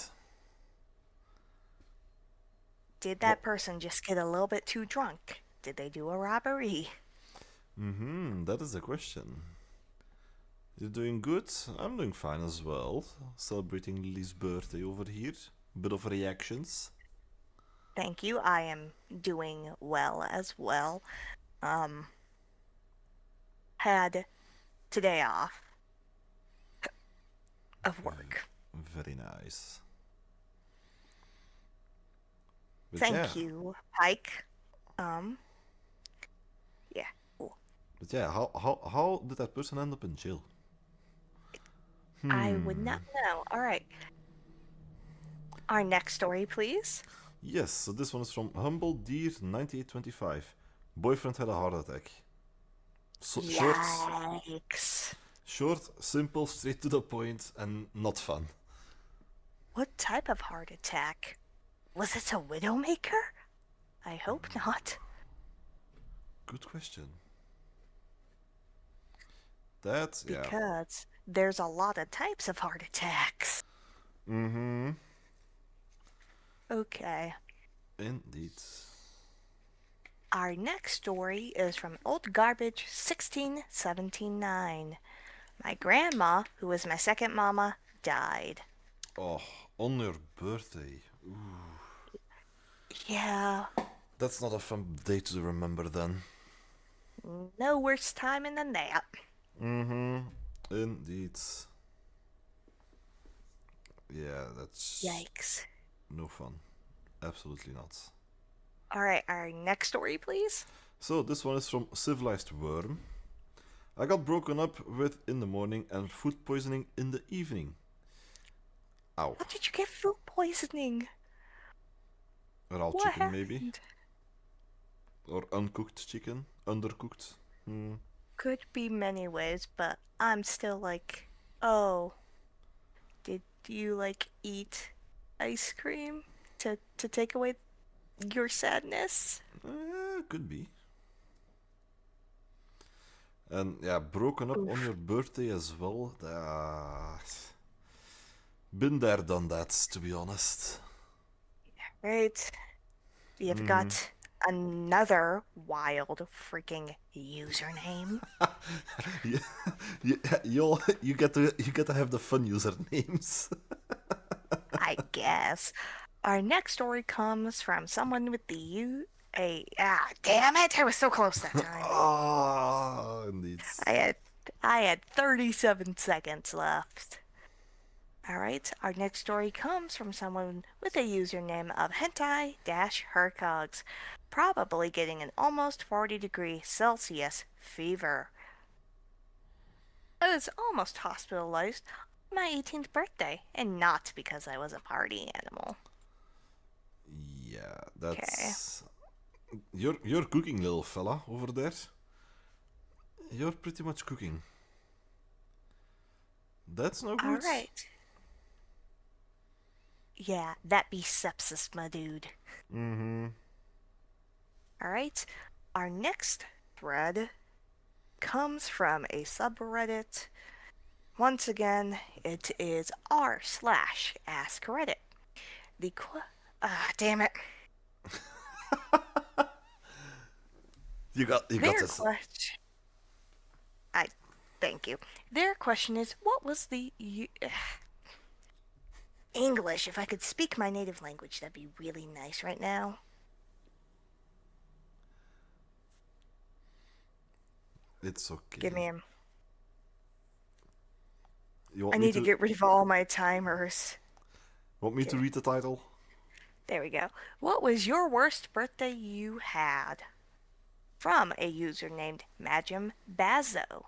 Did that person just get a little bit too drunk? Did they do a robbery?
That is the question. You're doing good? I'm doing fine as well. Celebrating Lily's birthday over here. Bit of reactions.
Thank you. I am doing well as well. Had today off of work.
Very nice. But
Thank you, Pike. Yeah. Cool.
But yeah, how did that person end up in jail?
I would not know. All right. Our next story, please.
Yes, so this one is from Humble Deer 9825. Boyfriend had a heart attack.
Yikes.
Short, simple, straight to the point, and not fun.
What type of heart attack? Was it a widowmaker? I hope not.
Good question. That, yeah.
Because there's a lot of types of heart attacks. Okay.
Indeed.
Our next story is from Old Garbage 16179. My grandma, who was my second mama, died.
Oh, on your birthday. Ooh.
Yeah.
That's not a fun day to remember then.
No worse timing than that.
Indeed. Yeah, that's
Yikes.
no fun. Absolutely not.
Alright, our next story, please.
So, this one is from Civilized Worm. I got broken up with in the morning and food poisoning in the evening. Ow.
How did you get food poisoning?
Raw
What
chicken,
happened?
maybe? Or uncooked chicken? Undercooked?
Could be many ways, but I'm still like, oh, did you like eat ice cream to take away your sadness?
Could be. And yeah, broken up on your birthday as well. Been there, done that, to be honest.
Right. You've got another wild freaking username.
You get to have the fun usernames.
I guess. Our next story comes from someone with damn it! I was so close that time.
Ah, indeed.
I had 37 seconds left. Alright, our next story comes from someone with a username of hentai-hercogs, probably getting an almost 40-degree Celsius fever. I was almost hospitalized on my 18th birthday, and not because I was a party animal.
Yeah, that's... You're cooking, little fella, over there. You're pretty much cooking. That's no good.
Alright. Yeah, that be sepsis, my dude.
Mm-hmm.
Alright, our next thread comes from a subreddit. Once again, it is r/askreddit. Damn it.
You got this.
Thank you. Their question is, what was the English? If I could speak my native language, that'd be really nice right now.
It's okay.
Give me him.
You
I need to get rid of all my timers.
Want me to read the title?
There we go. What was your worst birthday you had? From a user named Majim Bazo.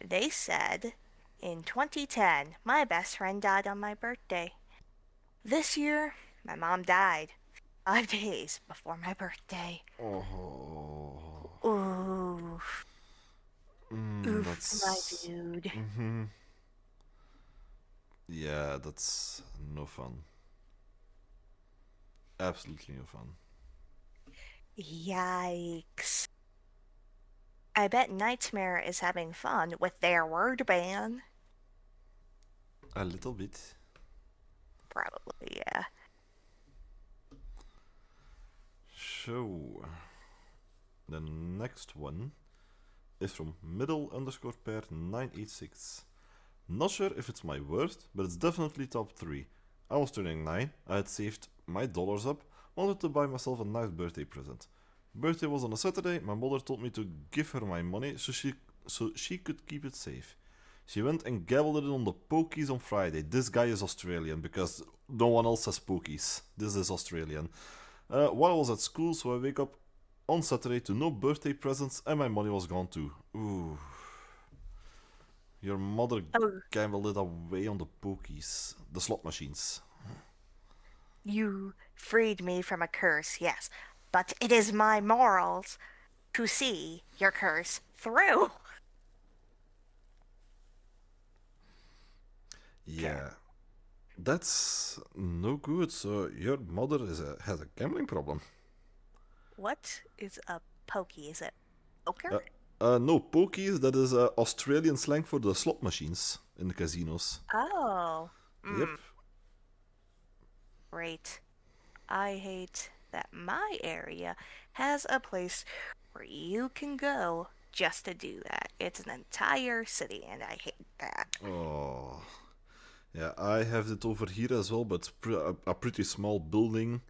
They said, in 2010, my best friend died on my birthday. This year, my mom died 5 days before my birthday.
Oh.
Oof. Oof,
That's...
my dude.
Mm-hmm. Yeah, that's no fun. Absolutely no fun.
Yikes. I bet Nightmare is having fun with their word ban.
A little bit.
Probably, yeah.
So, the next one is from middle_pair986. Not sure if it's my worst, but it's definitely top 3. I was turning 9, I had saved my dollars up, wanted to buy myself a nice birthday present. Birthday was on a Saturday, my mother told me to give her my money so she could keep it safe. She went and gambled it on the pokies on Friday. This guy is Australian, because no one else has pokies. This is Australian. While I was at school, so I wake up on Saturday to no birthday presents and my money was gone too. Ooh. Your mother gambled it away on the pokies. The slot machines.
You freed me from a curse, yes. But it is my morals to see your curse through.
Yeah. That's no good. So your mother has a gambling problem.
What is a pokey? Is it poker?
No, pokies, that is Australian slang for the slot machines in the casinos.
Oh.
Yep.
Great. I hate that my area has a place where you can go just to do that. It's an entire city, and I hate that.
Oh. Yeah, I have it over here as well, but a pretty small building.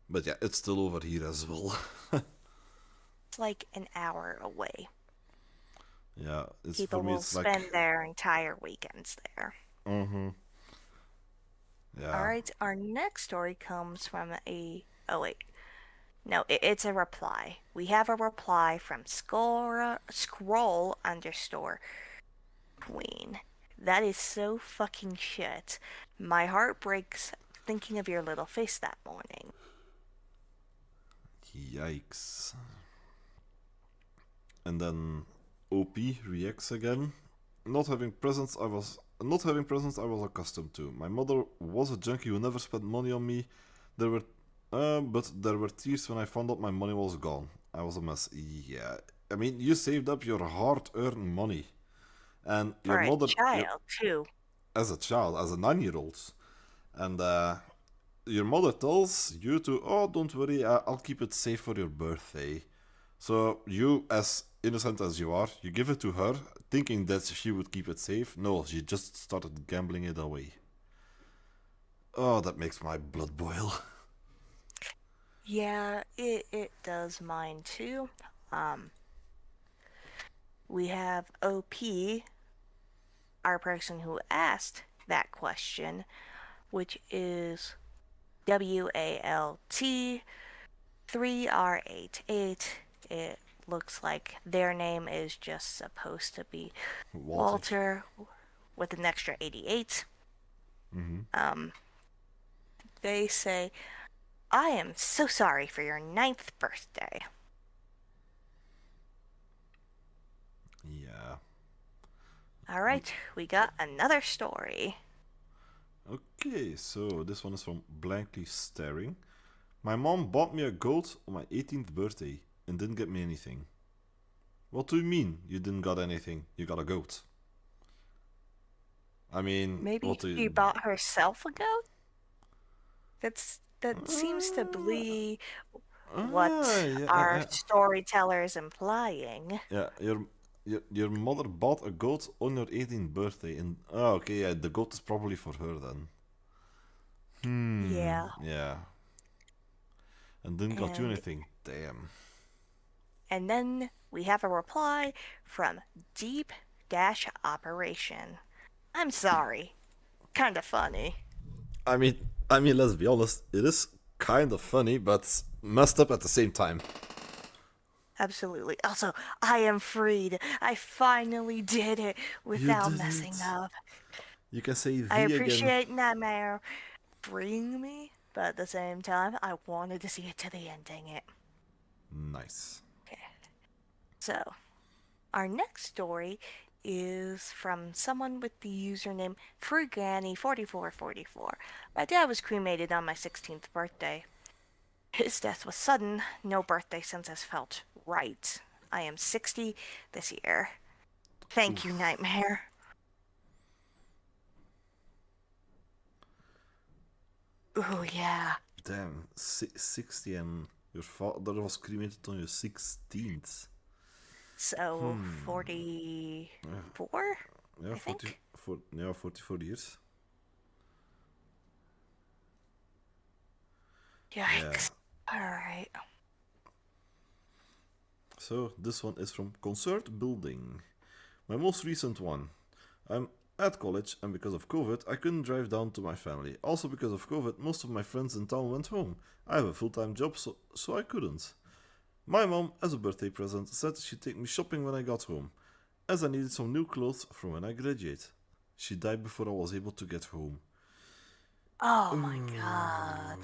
But yeah, it's still over here as well.
It's like an hour away.
Yeah,
People
for me
will
it's
spend their entire weekends there.
Mm-hmm. Yeah.
Alright, our next story comes from it's a reply. We have a reply from Scroll_Queen. That is so fucking shit. My heart breaks thinking of your little face that morning.
Yikes. And then OP reacts again. Not having presents I was accustomed to. My mother was a junkie who never spent money on me. But there were tears when I found out my money was gone. I was a mess. Yeah. I mean, you saved up your hard-earned money. And your mother...
Child, too.
As a child, as a 9-year-old. And your mother tells you to, oh, don't worry, I'll keep it safe for your birthday. So you, as innocent as you are, you give it to her, thinking that she would keep it safe. No, she just started gambling it away. Oh, that makes my blood boil.
Yeah, it does mine too. We have OP, our person who asked that question, which is WALT3R88. It looks like their name is just supposed to be Walter with an extra 88. They say, I am so sorry for your 9th birthday.
Yeah.
Alright, we got another story.
Okay, so this one is from Blankly Staring. My mom bought me a goat on my 18th birthday and didn't get me anything. What do you mean you didn't got anything? You got a goat. I mean,
Maybe
what do
she
you...
bought herself a goat? That seems to be what our storyteller is implying.
Yeah, your mother bought a goat on your 18th birthday, and okay, yeah, the goat is probably for her then.
Yeah.
Yeah. And didn't got you
And
anything. Damn.
and then we have a reply from Deep Dash Operation. I'm sorry. Kinda funny.
I mean, let's be honest. It is kind of funny, but messed up at the same time.
Absolutely. Also, I am freed. I finally did it without
did
messing
it.
up.
You can say
I
V again.
appreciate Nightmare freeing me, but at the same time, I wanted to see it to the end, dang it.
Nice.
Okay. So, our next story is from someone with the username FruGranny4444. My dad was cremated on my 16th birthday. His death was sudden. No birthday since has felt right. I am 60 this year. Thank you, Nightmare. Ooh, yeah.
Damn, 60 and your father was cremated on your 16th.
So, 44?
Yeah,
I think.
44 years.
Yikes. Alright.
So, this one is from Concert Building. My most recent one. I'm at college, and because of COVID, I couldn't drive down to my family. Also, because of COVID, most of my friends in town went home. I have a full-time job, so I couldn't. My mom, as a birthday present, said she'd take me shopping when I got home, as I needed some new clothes from when I graduate. She died before I was able to get home.
Oh my god.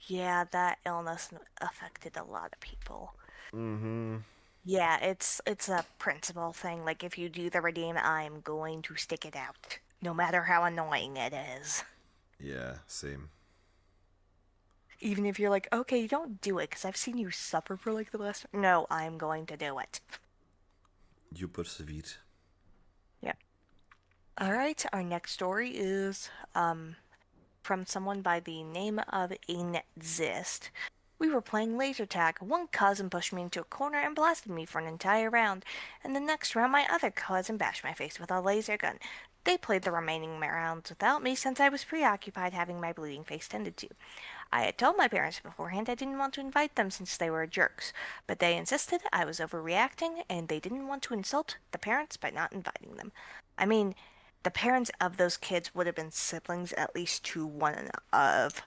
Yeah, that illness affected a lot of people. Yeah, it's a principle thing. Like, if you do the redeem, I'm going to stick it out, no matter how annoying it is.
Yeah, same.
Even if you're like, okay, don't do it, because I've seen you suffer for like the last... No, I'm going to do it.
You persevered.
Yeah. Alright, our next story is from someone by the name of Inzist. We were playing laser tag. One cousin pushed me into a corner and blasted me for an entire round, and the next round my other cousin bashed my face with a laser gun. They played the remaining rounds without me since I was preoccupied having my bleeding face tended to. I had told my parents beforehand I didn't want to invite them since they were jerks, but they insisted I was overreacting and they didn't want to insult the parents by not inviting them. I mean, the parents of those kids would have been siblings at least to one of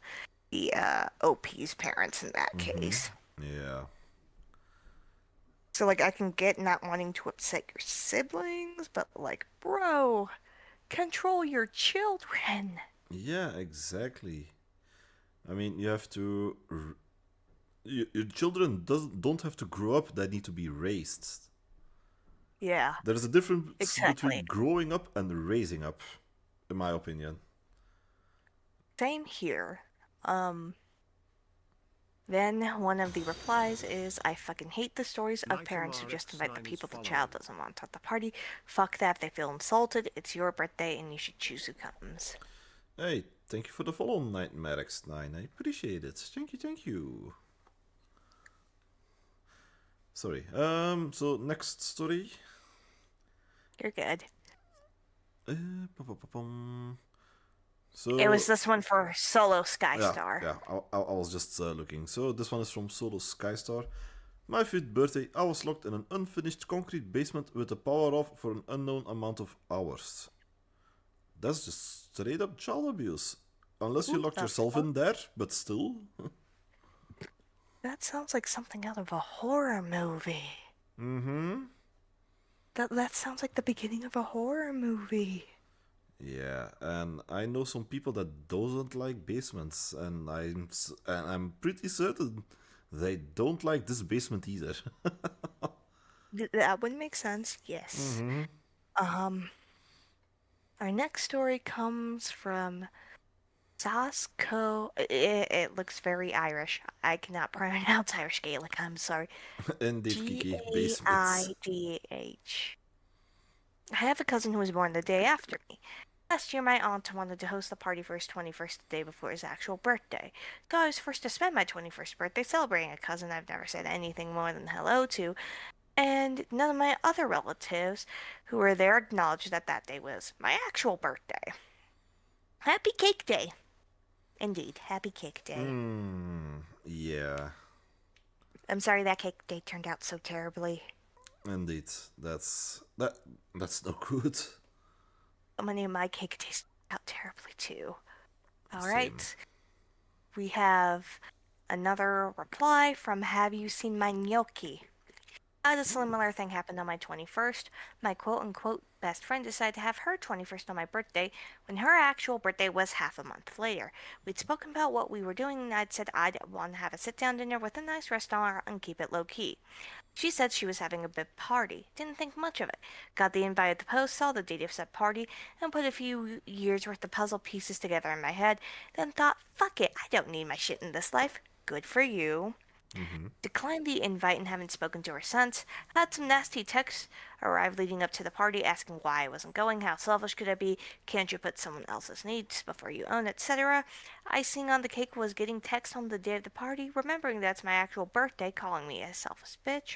the OP's parents in that case.
Yeah.
So, like, I can get not wanting to upset your siblings, but, like, bro, control your children.
Yeah, exactly. I mean, you have to... Your children don't have to grow up, they need to be raised.
Yeah.
There's a difference
Exactly.
between growing up and raising up, in my opinion.
Same here. Then one of the replies is, I fucking hate the stories of parents who just invite the people the child doesn't want at the party. Fuck that, if they feel insulted, it's your birthday and you should choose who comes.
Hey, thank you for the follow, Nightmare X9. I appreciate it. Thank you. Sorry. So next story.
You're good.
So
It was this one for Solo Skystar.
Yeah. I was just looking. So this one is from Solo Skystar. My 5th birthday, I was locked in an unfinished concrete basement with the power off for an unknown amount of hours. That's just straight up child abuse. Unless you locked yourself in there, but still.
That sounds like something out of a horror movie.
Mm-hmm.
That sounds like the beginning of a horror movie.
Yeah, and I know some people that doesn't like basements, and I'm pretty certain they don't like this basement either.
That would make sense, yes. Our next story comes from Sasko. It looks very Irish. I cannot pronounce Irish Gaelic, I'm sorry.
Indeed, Kiki, basements.
Gaidh. I have a cousin who was born the day after me. Last year, my aunt wanted to host a party for his 21st the day before his actual birthday. So I was forced to spend my 21st birthday celebrating a cousin I've never said anything more than hello to, and none of my other relatives who were there acknowledged that that day was my actual birthday. Happy Cake Day. Indeed, Happy Cake Day.
Yeah,
I'm sorry that cake day turned out so terribly.
indeed. That's no good.
So many of my cake days turned out terribly too. All
Same.
right. We have another reply from Have You Seen My Gnocchi? A similar thing happened on my 21st. My quote-unquote best friend decided to have her 21st on my birthday when her actual birthday was half a month later. We'd spoken about what we were doing, and I'd said I'd want to have a sit-down dinner with a nice restaurant and keep it low-key. She said she was having a big party. Didn't think much of it. Got the invite at the post, saw the date of said party, and put a few years' worth of puzzle pieces together in my head, then thought, fuck it, I don't need my shit in this life. Good for you. Declined the invite and haven't spoken to her since. Had some nasty texts arrive leading up to the party asking why I wasn't going, how selfish could I be, can't you put someone else's needs before you own, etc. Icing on the cake was getting text on the day of the party, remembering that's my actual birthday, calling me a selfish bitch.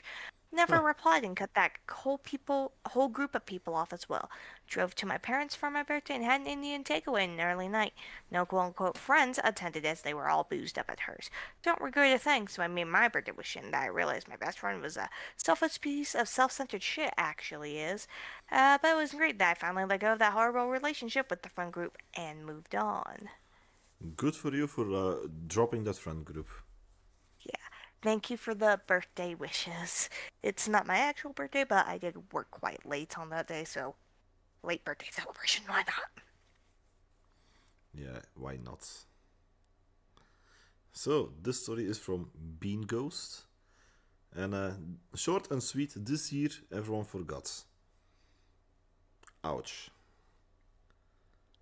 Never replied and cut that whole group of people off as well. Drove to my parents for my birthday and had an Indian takeaway in an early night. No quote-unquote friends attended as they were all boozed up at hers. Don't regret a thing, so I made my birthday with shit and I realized my best friend was a selfish piece of self-centered shit, actually is. But it was great that I finally let go of that horrible relationship with the friend group and moved on.
Good for you for dropping that friend group.
Yeah. Thank you for the birthday wishes. It's not my actual birthday, but I did work quite late on that day, so late birthday celebration, why not?
Yeah, why not? So, this story is from Bean Ghost. And short and sweet, this year everyone forgot. Ouch.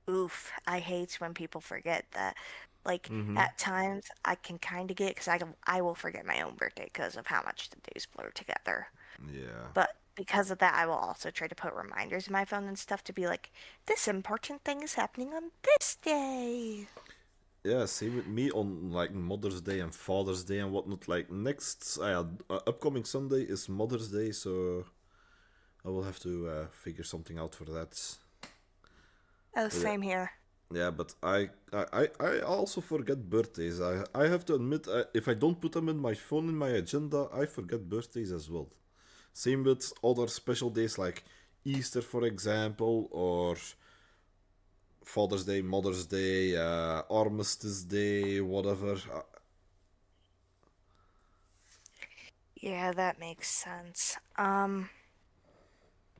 Oof, I hate when people forget that. Like, at times, I can kind of get it because I will forget my own birthday because of how much the days blur together.
Yeah.
But because of that, I will also try to put reminders in my phone and stuff to be like, this important thing is happening on this day.
Yeah, same with me on like Mother's Day and Father's Day and whatnot. Like next, upcoming Sunday is Mother's Day, so I will have to figure something out for that.
Oh, same here.
Yeah, but I also forget birthdays. I have to admit, if I don't put them in my phone in my agenda, I forget birthdays as well. Same with other special days like Easter, for example, or Father's Day, Mother's Day, Armistice Day, whatever.
Yeah, that makes sense.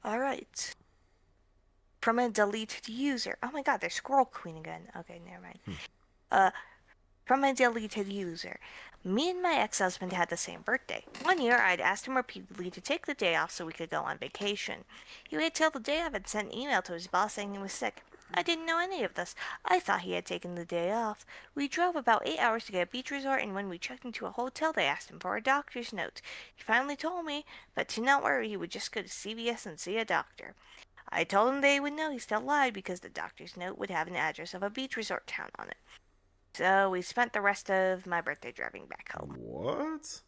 Alright. From a deleted user. Oh my god, there's Squirrel Queen again. Okay, never mind. From a deleted user. Me and my ex-husband had the same birthday. One year, I'd asked him repeatedly to take the day off so we could go on vacation. He waited till the day of and sent an email to his boss saying he was sick. I didn't know any of this. I thought he had taken the day off. We drove about 8 hours to get a beach resort, and when we checked into a hotel, they asked him for a doctor's note. He finally told me, but to not worry, he would just go to CVS and see a doctor. I told him they would know he still lied because the doctor's note would have an address of a beach resort town on it. So we spent the rest of my birthday driving back home.
What?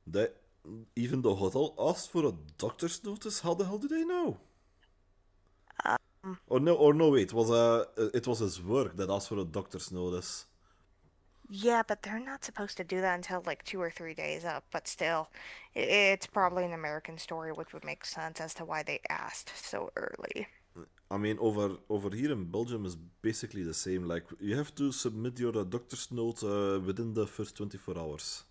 They, even the hotel asked for a doctor's notice? How the hell do they know?
Um,
Or no, wait, it was his work that asked for a doctor's notice.
yeah, but they're not supposed to do that until like 2 or 3 days up. But still, it's probably an American story, which would make sense as to why they asked so early.
I mean, over here in Belgium is basically the same. Like, you have to submit your doctor's note within the first 24 hours.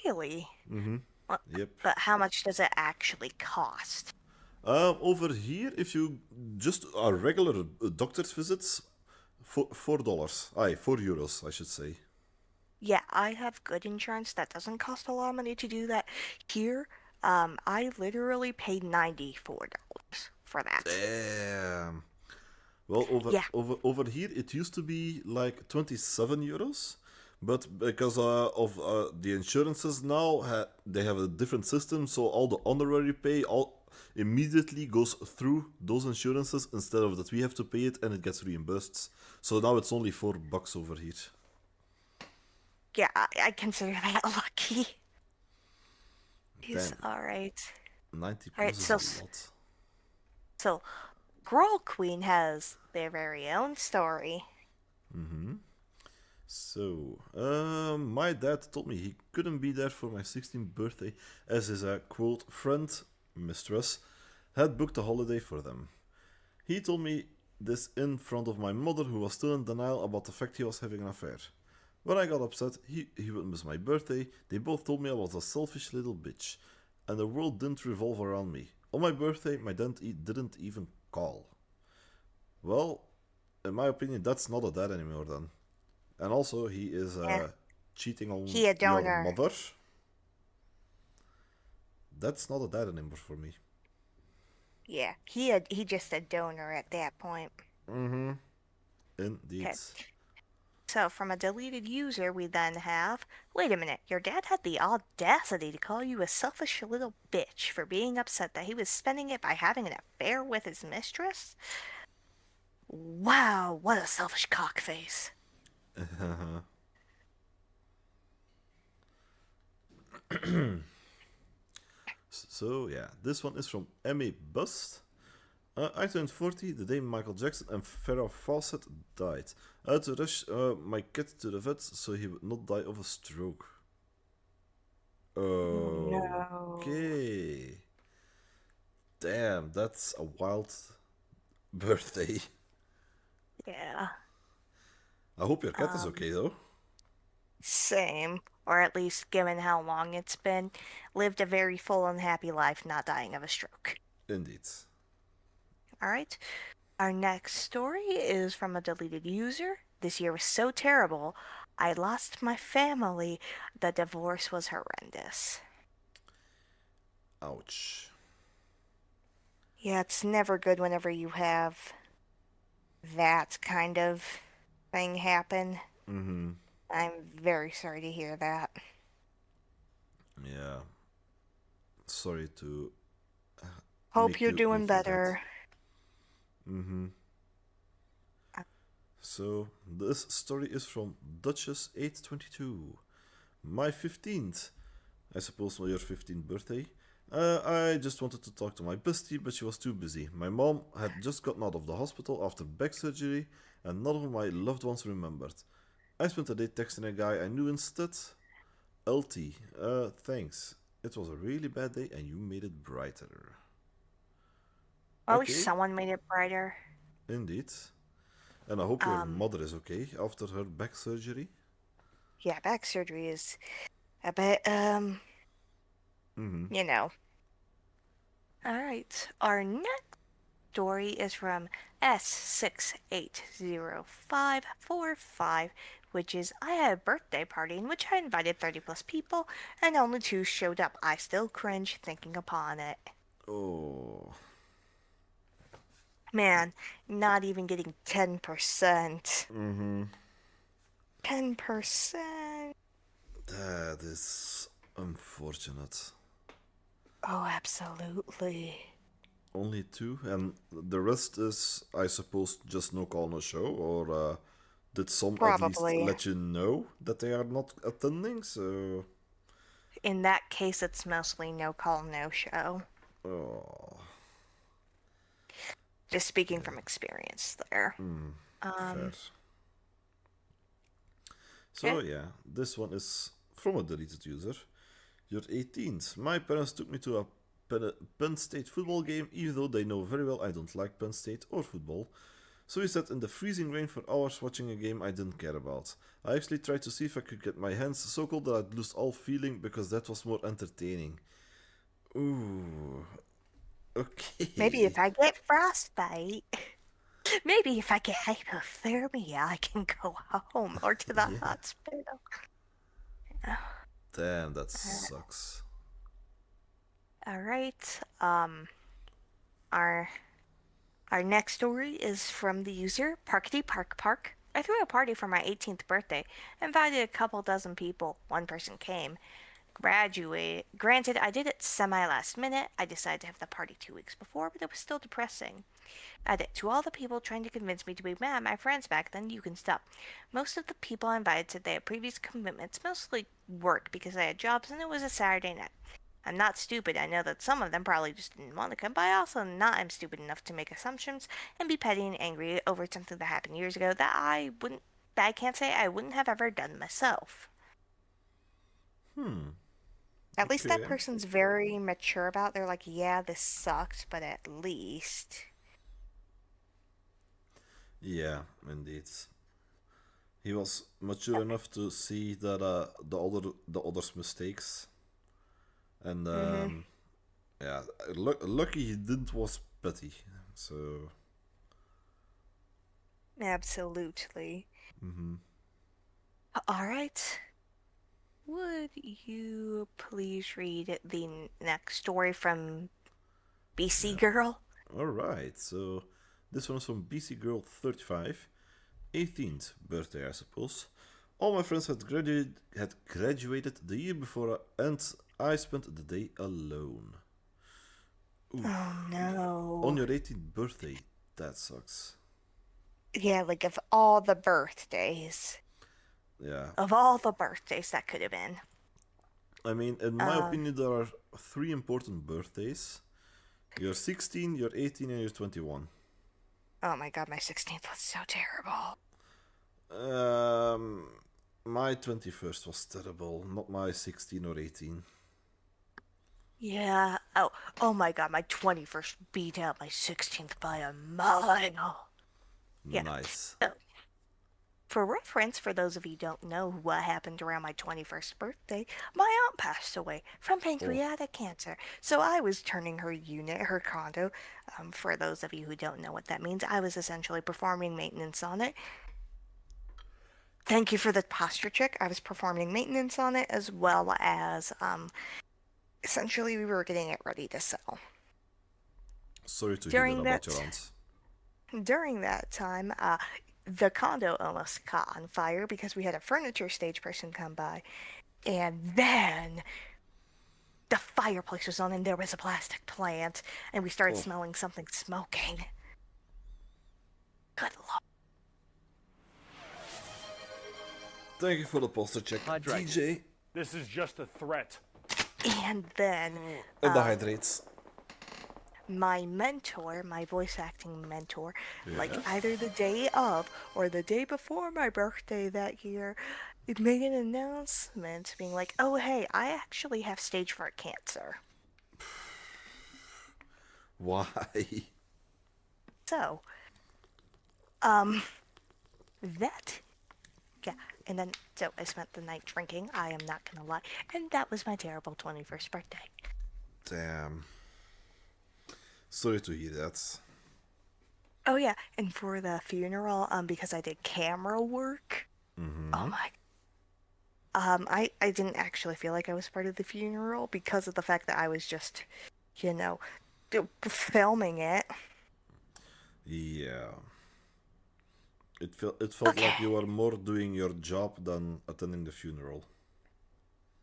Really?
Mm-hmm.
Well,
Yep.
but how much does it actually cost?
Over here, if you just a regular doctor's visits, $4. Aye, €4, I should say.
Yeah, I have good insurance that doesn't cost a lot of money to do that. Here, I literally paid $94 for that.
Damn. Well,
Yeah,
over here, it used to be like €27, but because of the insurances now, they have a different system, so all the honorary pay all immediately goes through those insurances instead of that we have to pay it and it gets reimbursed. So now it's only $4 over here.
yeah, I consider that lucky. He's
Damn,
all right.
90
All right,
plus
so
is a lot.
so Girl Queen has their very own story.
So, my dad told me he couldn't be there for my 16th birthday as his quote friend, mistress, had booked a holiday for them. He told me this in front of my mother, who was still in denial about the fact he was having an affair. When I got upset, he would miss my birthday. They both told me I was a selfish little bitch, and the world didn't revolve around me. On my birthday, my dad didn't even call. Well, in my opinion, that's not a dad anymore then. And also, he is
Yeah,
cheating on
he a
your
donor.
mother. That's not a dad anymore for me.
Yeah, he just a donor at that point.
Mm-hmm. Indeed.
Okay. So from a deleted user, we then have, wait a minute, your dad had the audacity to call you a selfish little bitch for being upset that he was spending it by having an affair with his mistress? Wow, what a selfish cockface.
So, yeah, this one is from M.A. Bust. I turned 40 the day Michael Jackson and Farrah Fawcett died. I had to rush my kid to the vet so he would not die of a stroke.
No.
Okay. Damn, that's a wild birthday.
Yeah,
I hope your cat is okay though.
same. Or at least, given how long it's been, lived a very full and happy life, not dying of a stroke.
Indeed.
All right. Our next story is from a deleted user. This year was so terrible, I lost my family. The divorce was horrendous.
Ouch.
Yeah, it's never good whenever you have that kind of thing happen.
Mm-hmm.
I'm very sorry to hear that.
Yeah. Sorry to
Hope
make
you're
you
doing
feel that.
better.
Mm-hmm.
Uh,
So this story is from Duchess822. My 15th. I suppose your 15th birthday. I just wanted to talk to my bestie, but she was too busy. My mom had just gotten out of the hospital after back surgery, and none of my loved ones remembered. I spent the day texting a guy I knew instead. LT, thanks. It was a really bad day, and you made it brighter.
At least
Okay,
someone made it brighter.
indeed. And I hope your
Um,
mother is okay after her back surgery.
yeah, back surgery is a bit,
Mm-hmm.
you know. All right. Our next story is from S680545, which is I had a birthday party in which I invited 30 plus people and only 2 showed up. I still cringe thinking upon it.
Oh,
Man, not even getting 10%.
mm-hmm.
10%.
That is unfortunate.
Oh, absolutely.
Only 2, and the rest is, I suppose, just no call, no show, or did some at least
Probably.
let you know that they are not attending? So,
In that case, it's mostly no call, no show.
oh,
Just speaking from experience there.
fair. So
Okay.
yeah, this one is from a deleted user. You're 18. My parents took me to a Penn State football game, even though they know very well I don't like Penn State or football. So we sat in the freezing rain for hours watching a game I didn't care about. I actually tried to see if I could get my hands so cold that I'd lose all feeling because that was more entertaining. Ooh. Okay.
Maybe if I get frostbite, maybe if I get hypothermia, I can go home or to the
Yeah.
hospital.
Damn, that sucks.
All right. Our next story is from the user Parkity Park Park. I threw a party for my 18th birthday, invited a couple dozen people. One person came. Granted, I did it semi last minute. I decided to have the party 2 weeks before, but it was still depressing. Added to all the people trying to convince me to be mad, my friends back then, you can stop. Most of the people I invited said they had previous commitments, mostly work because I had jobs and it was a Saturday night. I'm not stupid. I know that some of them probably just didn't want to come, but I also not am stupid enough to make assumptions and be petty and angry over something that happened years ago that I can't say I wouldn't have ever done myself. At least that
Okay.
person's very mature about. They're like, yeah, this sucks, but at least.
Yeah, indeed. He was mature enough to see that the others' mistakes, and yeah, lucky he didn't was petty. So
Absolutely. All right. Would you please read the next story from BC Girl?
all right. So this one is from BC Girl 35, 18th birthday, I suppose. All my friends had graduated the year before, and I spent the day alone.
Oh no.
On your 18th birthday, that sucks.
Yeah, like of all the birthdays.
Yeah.
Of all the birthdays that could have been.
I mean, in my opinion, there are 3 important birthdays. You're 16, you're 18, and you're 21.
Oh my god, my 16th was so terrible.
My 21st was terrible, not my 16 or 18.
Yeah. Oh my god, my 21st beat out my 16th by a mile. Yeah.
Nice.
So, for reference, for those of you who don't know what happened around my 21st birthday, my aunt passed away from pancreatic cancer. So I was turning her condo, for those of you who don't know what that means, I was essentially performing maintenance on it. Thank you for the posture check. I was performing maintenance on it as well as, essentially we were getting it ready to sell.
Sorry to
During
hear that about
that-
your aunt.
During that time, the condo almost caught on fire because we had a furniture stage person come by. And then the fireplace was on and there was a plastic plant and we started smelling something smoking. Good lord.
Thank you for the posture check,
Hydrate.
DJ.
This is just a threat.
And then
And the hydrates.
my mentor, my voice acting mentor, like either the day of or the day before my birthday that year, it made an announcement being like, oh hey, I actually have stage 4 cancer.
Why?
So, that, yeah, and then, so I spent the night drinking, I am not gonna lie, and that was my terrible 21st birthday.
Damn. Sorry to hear that.
Oh yeah, and for the funeral, because I did camera work, oh my, I didn't actually feel like I was part of the funeral because of the fact that I was just, filming it.
Yeah. It felt like you were more doing your job than attending the funeral.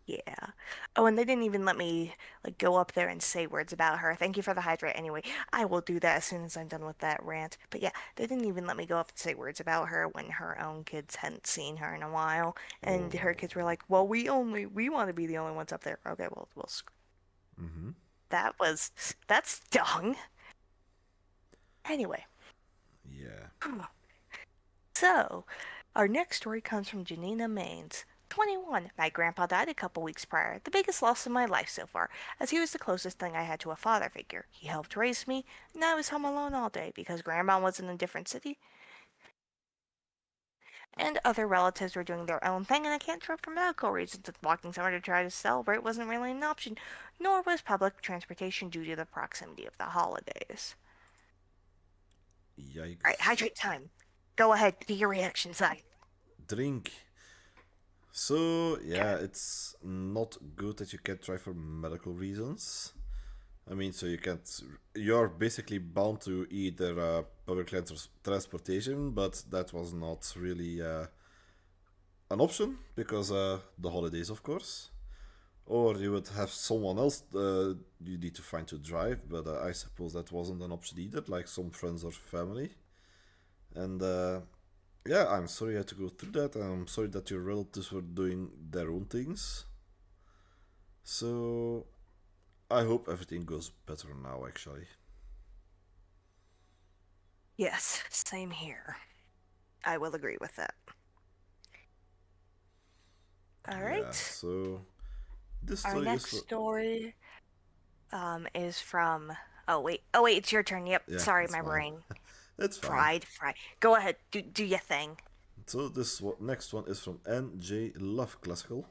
Yeah. Oh, and they didn't even let me like go up there and say words about her. Thank you for the hydrate anyway. I will do that as soon as I'm done with that rant. But yeah, they didn't even let me go up and say words about her when her own kids hadn't seen her in a while. And her kids were like, "Well, we want to be the only ones up there." Okay, well,
Mm-hmm.
that stung. Anyway,
Yeah.
so our next story comes from Janina Maines. 21. My grandpa died a couple weeks prior, the biggest loss of my life so far, as he was the closest thing I had to a father figure. He helped raise me, and I was home alone all day because grandma was in a different city, and other relatives were doing their own thing, and I can't trip for medical reasons, and walking somewhere to try to celebrate wasn't really an option, nor was public transportation due to the proximity of the holidays. Alright,
Yikes.
hydrate time. Go ahead, do your reaction side.
Drink. So, yeah,
Okay.
it's not good that you can't drive for medical reasons. I mean, so you can't. You're basically bound to either public transportation, but that was not really an option because the holidays, of course. Or you would have someone else you need to find to drive, but I suppose that wasn't an option either, like some friends or family. And yeah, I'm sorry you had to go through that, and I'm sorry that your relatives were doing their own things. So I hope everything goes better now, actually.
Yes, same here. I will agree with that. All
Yeah,
right.
so this
Our
story is
next
for.
story is from. Oh wait, it's your turn. Yep.
Yeah,
Sorry,
it's
my
fine.
brain
It's fine.
fried. Go ahead. Do your thing.
So this next one is from NJ Love Classical.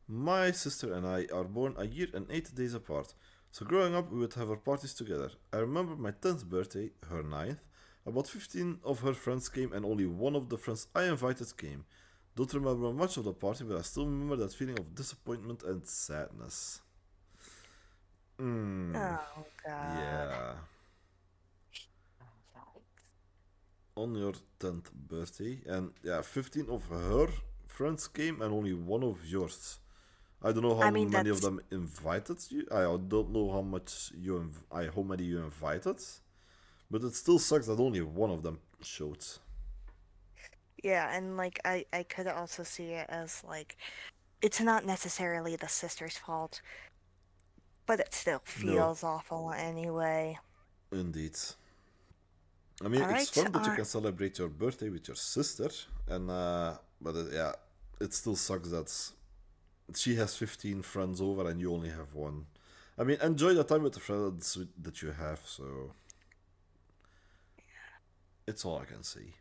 My sister and I are born a year and 8 days apart. So growing up, we would have our parties together. I remember my 10th birthday, her ninth. About 15 of her friends came, and only one of the friends I invited came. Don't remember much of the party, but I still remember that feeling of disappointment and sadness.
Oh God.
Yeah. On your 10th birthday, and yeah, 15 of her friends came, and only one of yours. I don't know how
I mean,
many of
that's
them invited you. I don't know how much how many you invited, but it still sucks that only one of them showed.
yeah, and like I could also see it as like it's not necessarily the sister's fault, but it still
No,
feels awful anyway.
indeed. I mean,
All
it's
right.
fun that you can celebrate your birthday with your sister, and but yeah, it still sucks that she has 15 friends over and you only have one. I mean, enjoy the time with the friends that you have. So it's all I can say.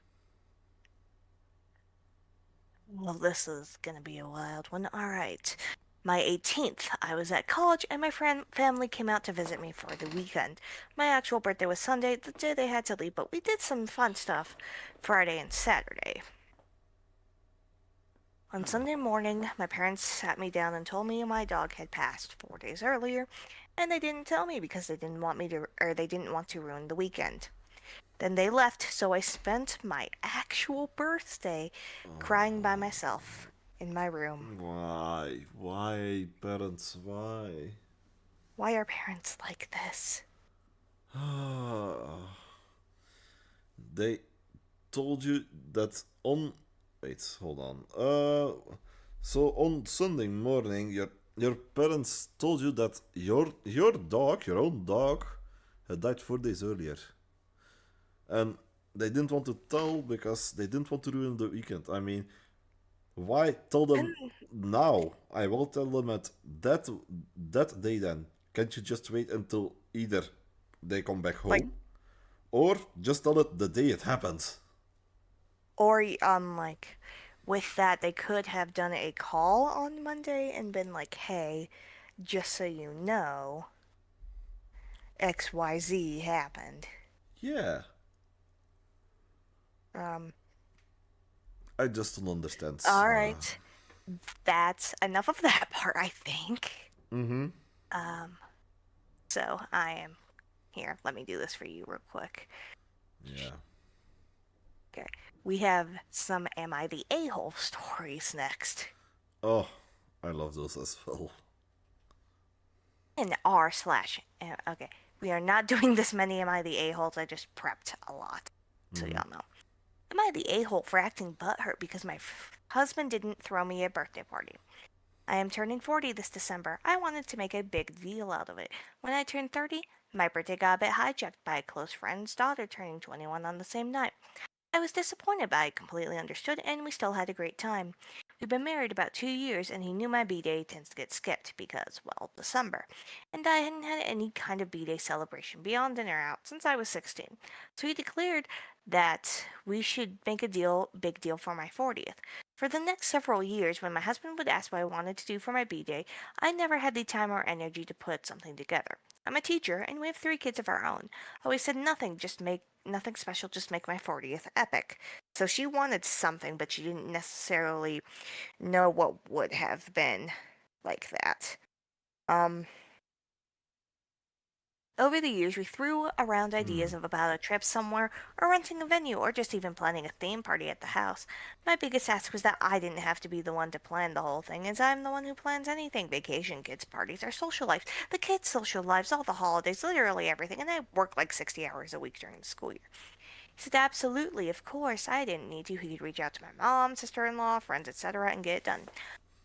Well, this is gonna be a wild one. All right. My 18th, I was at college and my family came out to visit me for the weekend. My actual birthday was Sunday, the day they had to leave, but we did some fun stuff Friday and Saturday. On Sunday morning, my parents sat me down and told me my dog had passed 4 days earlier, and they didn't tell me because they didn't want to ruin the weekend. Then they left, so I spent my actual birthday crying by myself in my room.
Why? Why, parents? Why?
Why are parents like this?
They told you that on. Wait, hold on. So on Sunday morning, your parents told you that your dog, your own dog, had died 4 days earlier, and they didn't want to tell because they didn't want to ruin the weekend. I mean, why tell them
And
now? I will tell them at that day. Then can't you just wait until either they come back
like,
home, or just tell it the day it happens?
or like, with that, they could have done a call on Monday and been like, "Hey, just so you know, XYZ happened."
Yeah,
Um,
I just don't understand.
all right. That's enough of that part, I think.
Mm-hmm.
Um, so I am here. Let me do this for you real quick.
Yeah.
Okay. We have some Am I the A-hole stories next.
Oh, I love those as well.
And r slash. Okay, we are not doing this many Am I the A-holes. I just prepped a lot, so y'all know. Am I the a-hole for acting butthurt because my husband didn't throw me a birthday party? I am turning 40 this December. I wanted to make a big deal out of it. When I turned 30, my birthday got a bit hijacked by a close friend's daughter turning 21 on the same night. I was disappointed, but I completely understood, and we still had a great time. We've been married about 2 years, and he knew my B-Day tends to get skipped because, well, December. And I hadn't had any kind of B-Day celebration beyond dinner out since I was 16. So he declared that we should make a big deal for my 40th. For the next several years, when my husband would ask what I wanted to do for my B-Day, I never had the time or energy to put something together. I'm a teacher, and we have 3 kids of our own. I always said nothing special, just make my 40th epic. So she wanted something, but she didn't necessarily know what would have been like that. Over the years, we threw around ideas about a trip somewhere, or renting a venue, or just even planning a theme party at the house. My biggest ask was that I didn't have to be the one to plan the whole thing, as I'm the one who plans anything: vacation, kids' parties, our social lives, the kids' social lives, all the holidays, literally everything, and I work like 60 hours a week during the school year. He said, absolutely, of course, I didn't need to. He could reach out to my mom, sister-in-law, friends, etc., and get it done.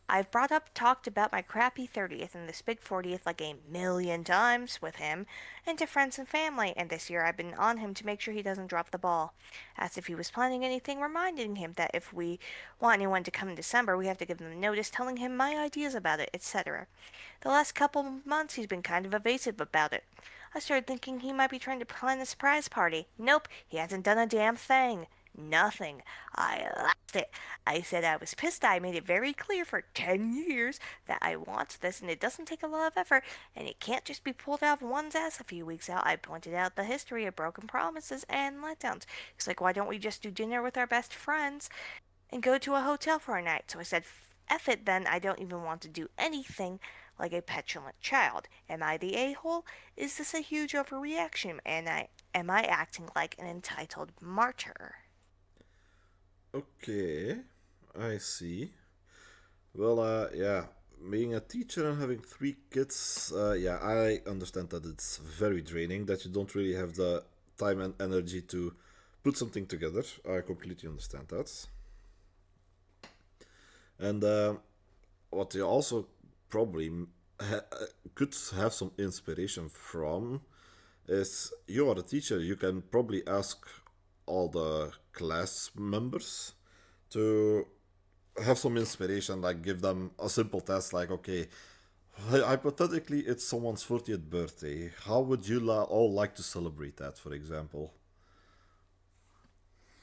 I've talked about my crappy 30th and this big 40th like a million times with him and to friends and family, and this year I've been on him to make sure he doesn't drop the ball. Asked if he was planning anything, reminding him that if we want anyone to come in December, we have to give them notice, telling him my ideas about it, etc. The last couple of months he's been kind of evasive about it. I started thinking he might be trying to plan a surprise party. Nope, he hasn't done a damn thing. Nothing. I laughed it. I said I was pissed. I made it very clear for 10 years that I want this and it doesn't take a lot of effort and it can't just be pulled out of one's ass a few weeks out. I pointed out the history of broken promises and letdowns. He's like, why don't we just do dinner with our best friends and go to a hotel for a night? So I said, F it then. I don't even want to do anything like a petulant child. Am I the a-hole? Is this a huge overreaction? And am I acting like an entitled martyr?
Okay, I see. Well, yeah, being a teacher and having 3 kids, yeah, I understand that it's very draining, that you don't really have the time and energy to put something together. I completely understand that. And what you also probably could have some inspiration from is you are a teacher, you can probably ask all the class members to have some inspiration, like give them a simple test, like, okay, hypothetically it's someone's 40th birthday, how would you all like to celebrate that, for example?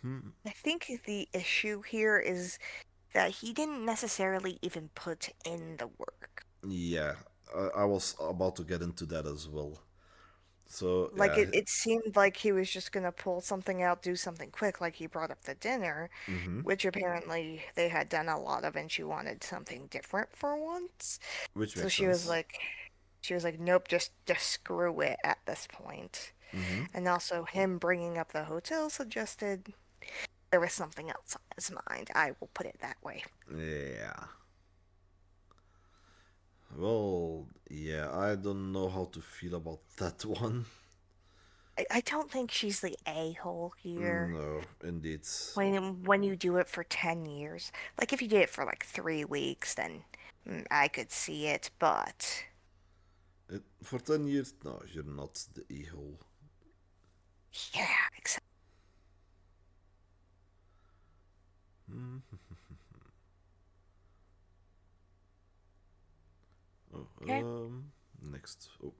I think the issue here is that he didn't necessarily even put in the work.
Yeah, I was about to get into that as well. So,
Like
yeah.
it seemed like he was just gonna pull something out, do something quick, like he brought up the dinner, which apparently they had done a lot of, and she wanted something different for once.
Which
So
makes sense.
she was like, nope, just screw it at this point. And also him bringing up the hotel suggested there was something else on his mind. I will put it that way.
Yeah. Well, yeah, I don't know how to feel about that one.
I don't think she's the a-hole here.
No, indeed.
When you do it for 10 years. Like if you did it for like 3 weeks, then I could see it, but
For 10 years, no, you're not the a-hole.
yeah, exactly.
Oh,
Okay.
next. Oh.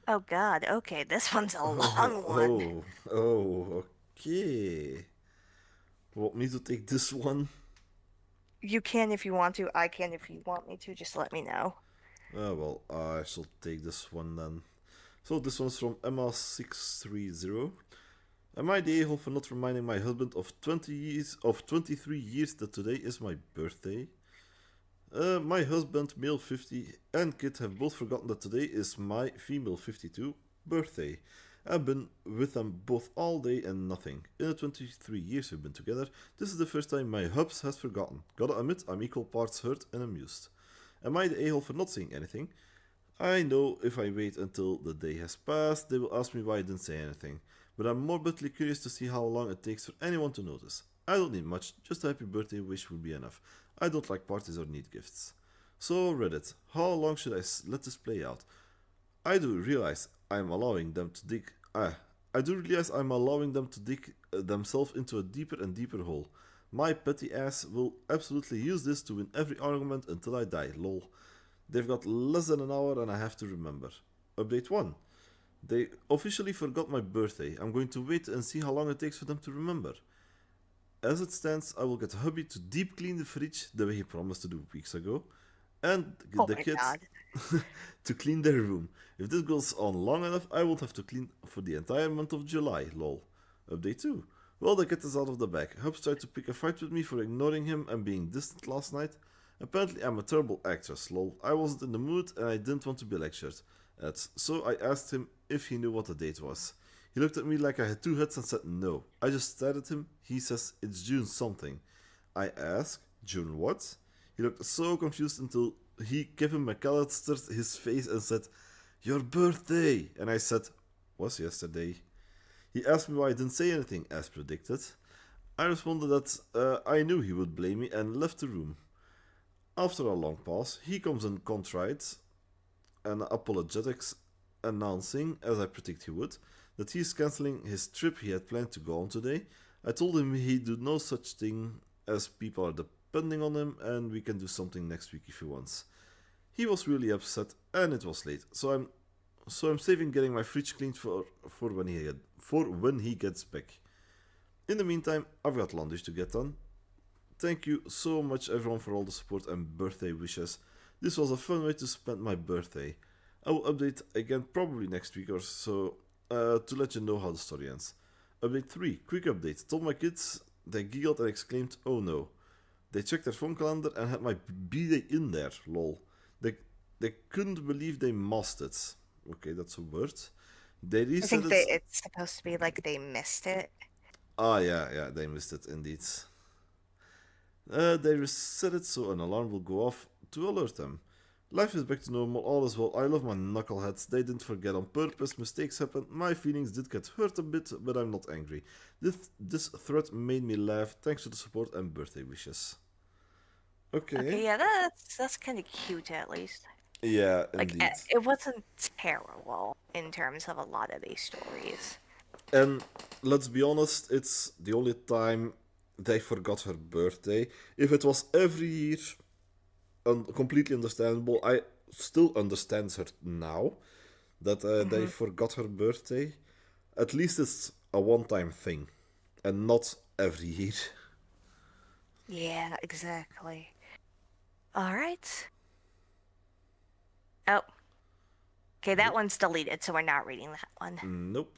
Oh God, okay, this one's a long one.
Okay. Want me to take this one?
You can if you want to, I can if you want me to, just let me know.
Well, I shall take this one then. So this one's from Emma630. Am I the a-hole for not reminding my husband of 23 years that today is my birthday? My husband, male 50, and kid have both forgotten that today is my female 52 birthday. I've been with them both all day and nothing. In the 23 years we've been together, this is the first time my hubs has forgotten. Gotta admit, I'm equal parts hurt and amused. Am I the a-hole for not saying anything? I know if I wait until the day has passed, they will ask me why I didn't say anything. But I'm morbidly curious to see how long it takes for anyone to notice. I don't need much, just a happy birthday wish would be enough. I don't like parties or need gifts. So Reddit, how long should I let this play out? I do realize I'm allowing them to dig. I do realize I'm allowing them to dig themselves into a deeper and deeper hole. My petty ass will absolutely use this to win every argument until I die. Lol. They've got less than an hour and I have to remember. Update 1. They officially forgot my birthday. I'm going to wait and see how long it takes for them to remember. As it stands, I will get hubby to deep clean the fridge the way he promised to do weeks ago, and get the kids to clean their room. If this goes on long enough, I won't have to clean for the entire month of July. Lol. Update 2. Well, the cat is out of the bag. Hubs tried to pick a fight with me for ignoring him and being distant last night. Apparently I'm a terrible actress, lol. I wasn't in the mood and I didn't want to be lectured at, so I asked him if he knew what the date was. He looked at me like I had two heads and said no. I just stared at him. He says it's June something. I asked, June what? He looked so confused until he Kevin McAllistered his face and said, your birthday! And I said, was yesterday. He asked me why I didn't say anything, as predicted. I responded that I knew he would blame me and left the room. After a long pause, he comes in contrite and apologetics, announcing, as I predict he would, that he is cancelling his trip he had planned to go on today. I told him he'd do no such thing, as people are depending on him and we can do something next week if he wants. He was really upset and it was late, so I'm saving getting my fridge cleaned for when he gets back. In the meantime, I've got laundry to get done. Thank you so much everyone for all the support and birthday wishes. This was a fun way to spend my birthday. I will update again probably next week or so to let you know how the story ends. Update 3, quick update. Told my kids, they giggled and exclaimed, oh no. They checked their phone calendar and had my b-day in there, lol. They couldn't believe they missed it. Okay, that's a word. They reset
I think it's supposed to be like they missed it.
Ah, yeah, they missed it indeed. They reset it so an alarm will go off to alert them. Life is back to normal, all is well. I love my knuckleheads. They didn't forget on purpose. Mistakes happen. My feelings did get hurt a bit, but I'm not angry. This thread made me laugh. Thanks for the support and birthday wishes. Okay,
yeah, that's kind of cute at least.
Yeah,
Like
indeed.
it wasn't terrible in terms of a lot of these stories.
And let's be honest, it's the only time they forgot her birthday. If it was every year, completely understandable. I still understand her now that they forgot her birthday. At least it's a one-time thing and not every year.
Yeah, exactly. All right. Oh. Okay, that one's deleted, so we're not reading that one.
Nope.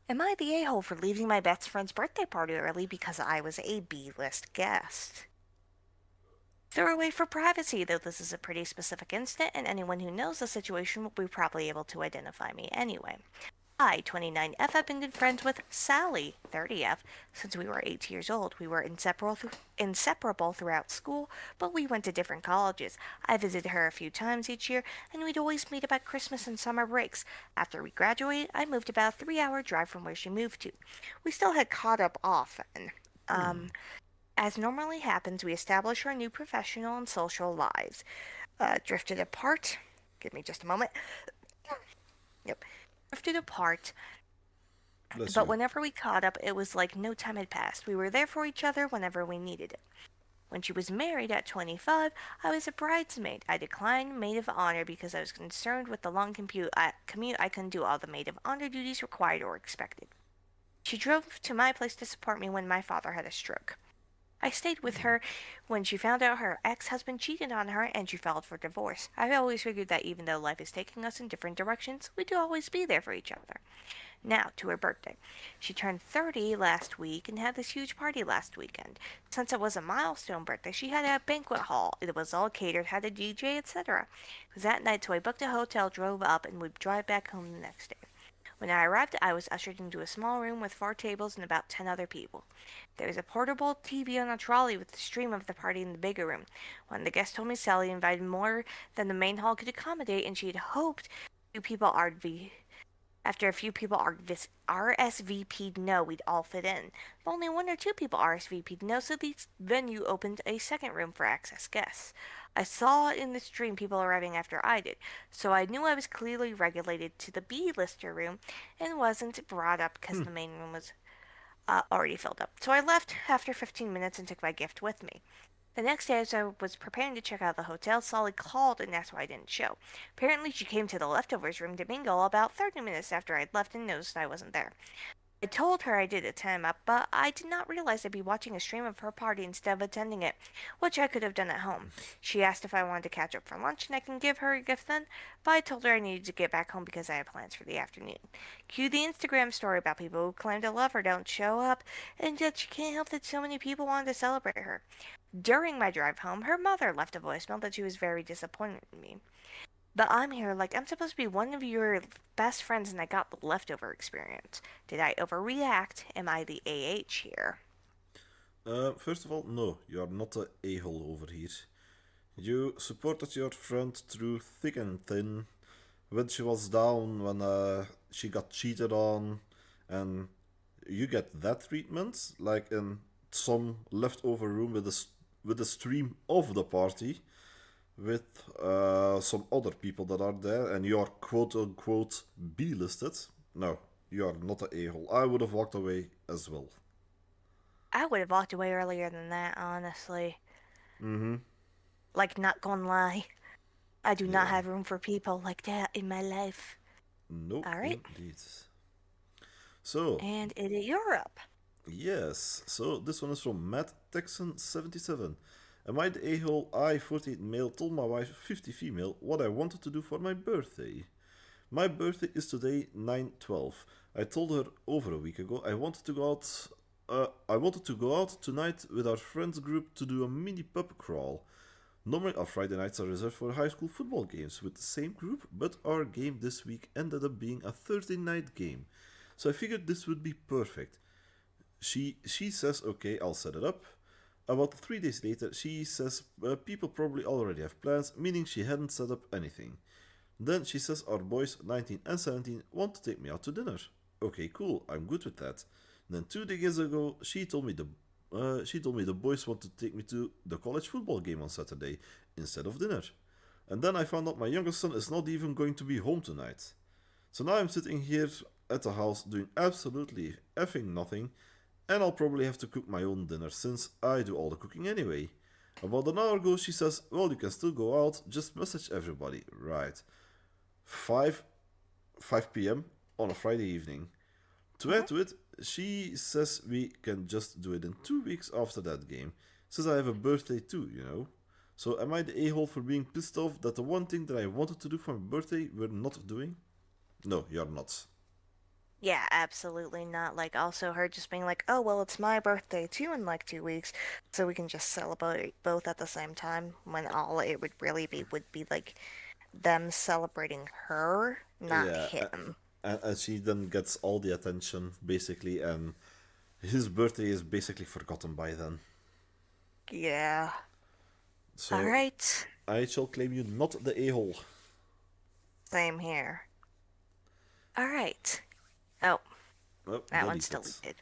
Am I the a-hole for leaving my best friend's birthday party early because I was a B-list guest? Throwaway for privacy, though this is a pretty specific incident, and anyone who knows the situation will be probably able to identify me anyway. I, 29F, have been good friends with Sally, 30F, since we were 8 years old. We were inseparable throughout school, but we went to different colleges. I visited her a few times each year, and we'd always meet up at Christmas and summer breaks. After we graduated, I moved about a 3-hour drive from where she moved to. We still had caught up often. As normally happens, we established our new professional and social lives. Drifted apart. Give me just a moment. Yep. Drifted apart, but whenever we caught up, it was like no time had passed. We were there for each other whenever we needed it. When she was married at 25, I was a bridesmaid. I declined maid of honor because I was concerned with the long commute. I couldn't do all the maid of honor duties required or expected. She drove to my place to support me when my father had a stroke. I stayed with her when she found out her ex-husband cheated on her and she filed for divorce. I've always figured that even though life is taking us in different directions, we do always be there for each other. Now, to her birthday. She turned 30 last week and had this huge party last weekend. Since it was a milestone birthday, she had a banquet hall. It was all catered, had a DJ, etc. It was that night, so I booked a hotel, drove up, and would drive back home the next day. When I arrived, I was ushered into a small room with 4 tables and about 10 other people. There was a portable TV on a trolley with the stream of the party in the bigger room. One of the guests told me Sally invited more than the main hall could accommodate, and she had hoped few people after a few people RSVP'd no, we'd all fit in. But only 1 or 2 people RSVP'd no, so the venue opened a second room for access guests. I saw in the stream people arriving after I did, so I knew I was clearly regulated to the B-lister room and wasn't brought up because the main room was already filled up. So I left after 15 minutes and took my gift with me. The next day, as I was preparing to check out the hotel, Solly called and asked why I didn't show. Apparently, she came to the leftovers room to mingle about 30 minutes after I'd left and noticed I wasn't there. I told her I did attend up, but I did not realize I'd be watching a stream of her party instead of attending it, which I could have done at home. She asked if I wanted to catch up for lunch and I can give her a gift then, but I told her I needed to get back home because I had plans for the afternoon. Cue the Instagram story about people who claim to love her don't show up, and that she can't help that so many people wanted to celebrate her. During my drive home, her mother left a voicemail that she was very disappointed in me. But I'm here like I'm supposed to be one of your best friends and I got the leftover experience. Did I overreact? Am I the AH here?
First of all, no, you are not a a-hole over here. You supported your friend through thick and thin when she was down, when she got cheated on, and you get that treatment, like in some leftover room with a stream of the party, with some other people that are there, and you are quote unquote B-listed. No, you are not an a-hole. I would have walked away as well.
I would have walked away earlier than that, honestly.
Mm-hmm.
Like, not gonna lie. I do not
Yeah.
have room for people like that in my life.
Nope,
Alright.
indeed. So,
And you're up.
yes, so this one is from Matt Texan77. Am I the a-hole? I, 48 male, told my wife, 50 female, what I wanted to do for my birthday. My birthday is today, 9/12. I told her over a week ago I wanted to go out. I wanted to go out tonight with our friends group to do a mini pub crawl. Normally our Friday nights are reserved for high school football games with the same group, but our game this week ended up being a Thursday night game. So I figured this would be perfect. She says, okay, I'll set it up. About 3 days later, she says people probably already have plans, meaning she hadn't set up anything. Then she says our boys, 19 and 17, want to take me out to dinner. Okay, cool, I'm good with that. Then 2 days ago, she told me the boys want to take me to the college football game on Saturday instead of dinner. And then I found out my youngest son is not even going to be home tonight. So now I'm sitting here at the house doing absolutely effing nothing, and I'll probably have to cook my own dinner since I do all the cooking anyway. About an hour ago she says, well, you can still go out, just message everybody. Right. 5 p.m. on a Friday evening. To add to it, she says we can just do it in 2 weeks after that game, since I have a birthday too, you know. So am I the a-hole for being pissed off that the one thing that I wanted to do for my birthday we're not doing? No, you're not.
Yeah, absolutely not. Like, also her just being like, oh, well, it's my birthday too in like 2 weeks, so we can just celebrate both at the same time, when all it would really be would be like them celebrating her, not
Yeah,
him.
and she then gets all the attention, basically, and his birthday is basically forgotten by then.
Yeah.
So
Alright.
I shall claim you not the a-hole.
Same here. Alright. Oh,
Well,
that one's
deleted.
deleted.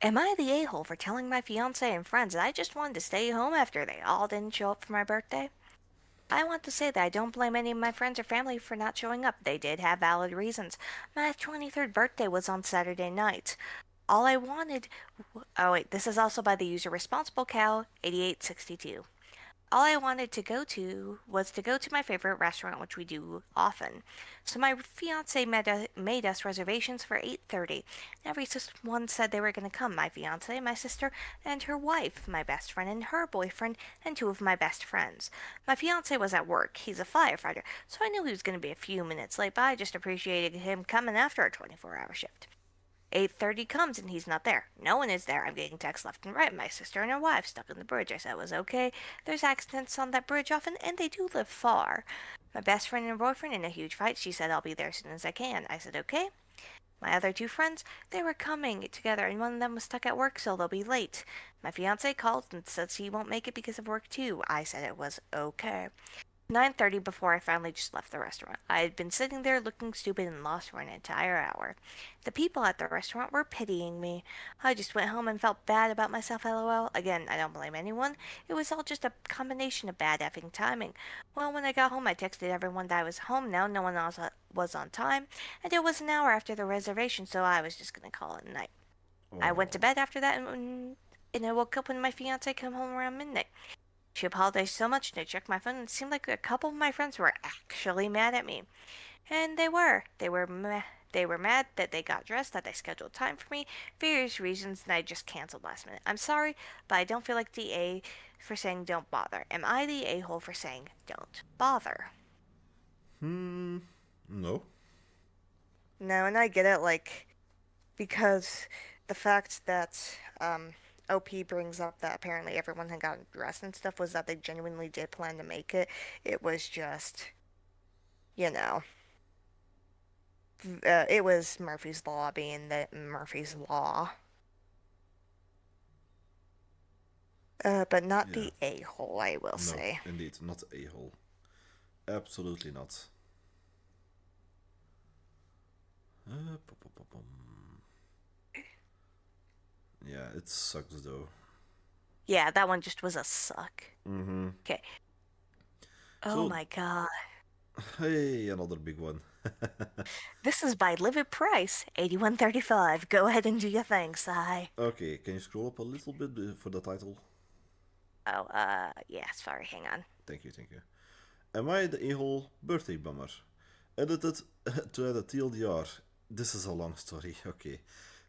Am I the a-hole for telling my fiance and friends that I just wanted to stay home after they all didn't show up for my birthday? I want to say that I don't blame any of my friends or family for not showing up. They did have valid reasons. My 23rd birthday was on Saturday night. All I wanted... Oh wait, this is also by the user Responsible Cow 8862. all I wanted to go to was to go to my favorite restaurant, which we do often. So my fiance made us reservations for 8:30. Everyone said they were going to come, my fiance, my sister, and her wife, my best friend and her boyfriend, and two of my best friends. My fiance was at work. He's a firefighter, so I knew he was going to be a few minutes late, but I just appreciated him coming after a 24-hour shift. 8:30 comes and he's not there. No one is there. I'm getting texts left and right. My sister and her wife stuck on the bridge. I said it was okay. There's accidents on that bridge often, and they do live far. My best friend and her boyfriend in a huge fight. She said I'll be there as soon as I can. I said okay. My other two friends, they were coming together, and one of them was stuck at work, so they'll be late. My fiance called and said he won't make it because of work too. I said it was okay. 9:30 before I finally just left the restaurant. I had been sitting there looking stupid and lost for an entire hour. The people at the restaurant were pitying me. I just went home and felt bad about myself, lol. Again, I don't blame anyone. It was all just a combination of bad effing timing. Well, when I got home, I texted everyone that I was home now. No one else was on time. And it was an hour after the reservation, so I was just going to call it a night. I went to bed after that, and I woke up when my fiance came home around midnight. She apologized so much, and I checked my phone, and it seemed like a couple of my friends were actually mad at me. And they were. They were mad that they got dressed, that they scheduled time for me, various reasons, and I just canceled last minute. I'm sorry, but I don't feel like the A for saying don't bother. Am I the a-hole for saying don't bother?
No.
No, and I get it, like, because the fact that, OP brings up that apparently everyone had gotten dressed and stuff was that they genuinely did plan to make it. It was just, you know, it was Murphy's Law being the Murphy's Law. But not
Yeah.
the a-hole, I will
No,
say.
indeed, not a-hole. Absolutely not. Pum. Yeah, it sucks though.
Yeah, that one just was a suck.
Mm-hmm.
Okay. Oh
So-
my god.
Hey, another big one.
This is by Livid Price, 8135. Go ahead and do your thing, Sai.
Okay, can you scroll up a little bit for the title?
Oh, yeah, sorry, hang on.
Thank you. Am I the a-hole birthday bummer? Edited to add a TLDR. This is a long story, okay.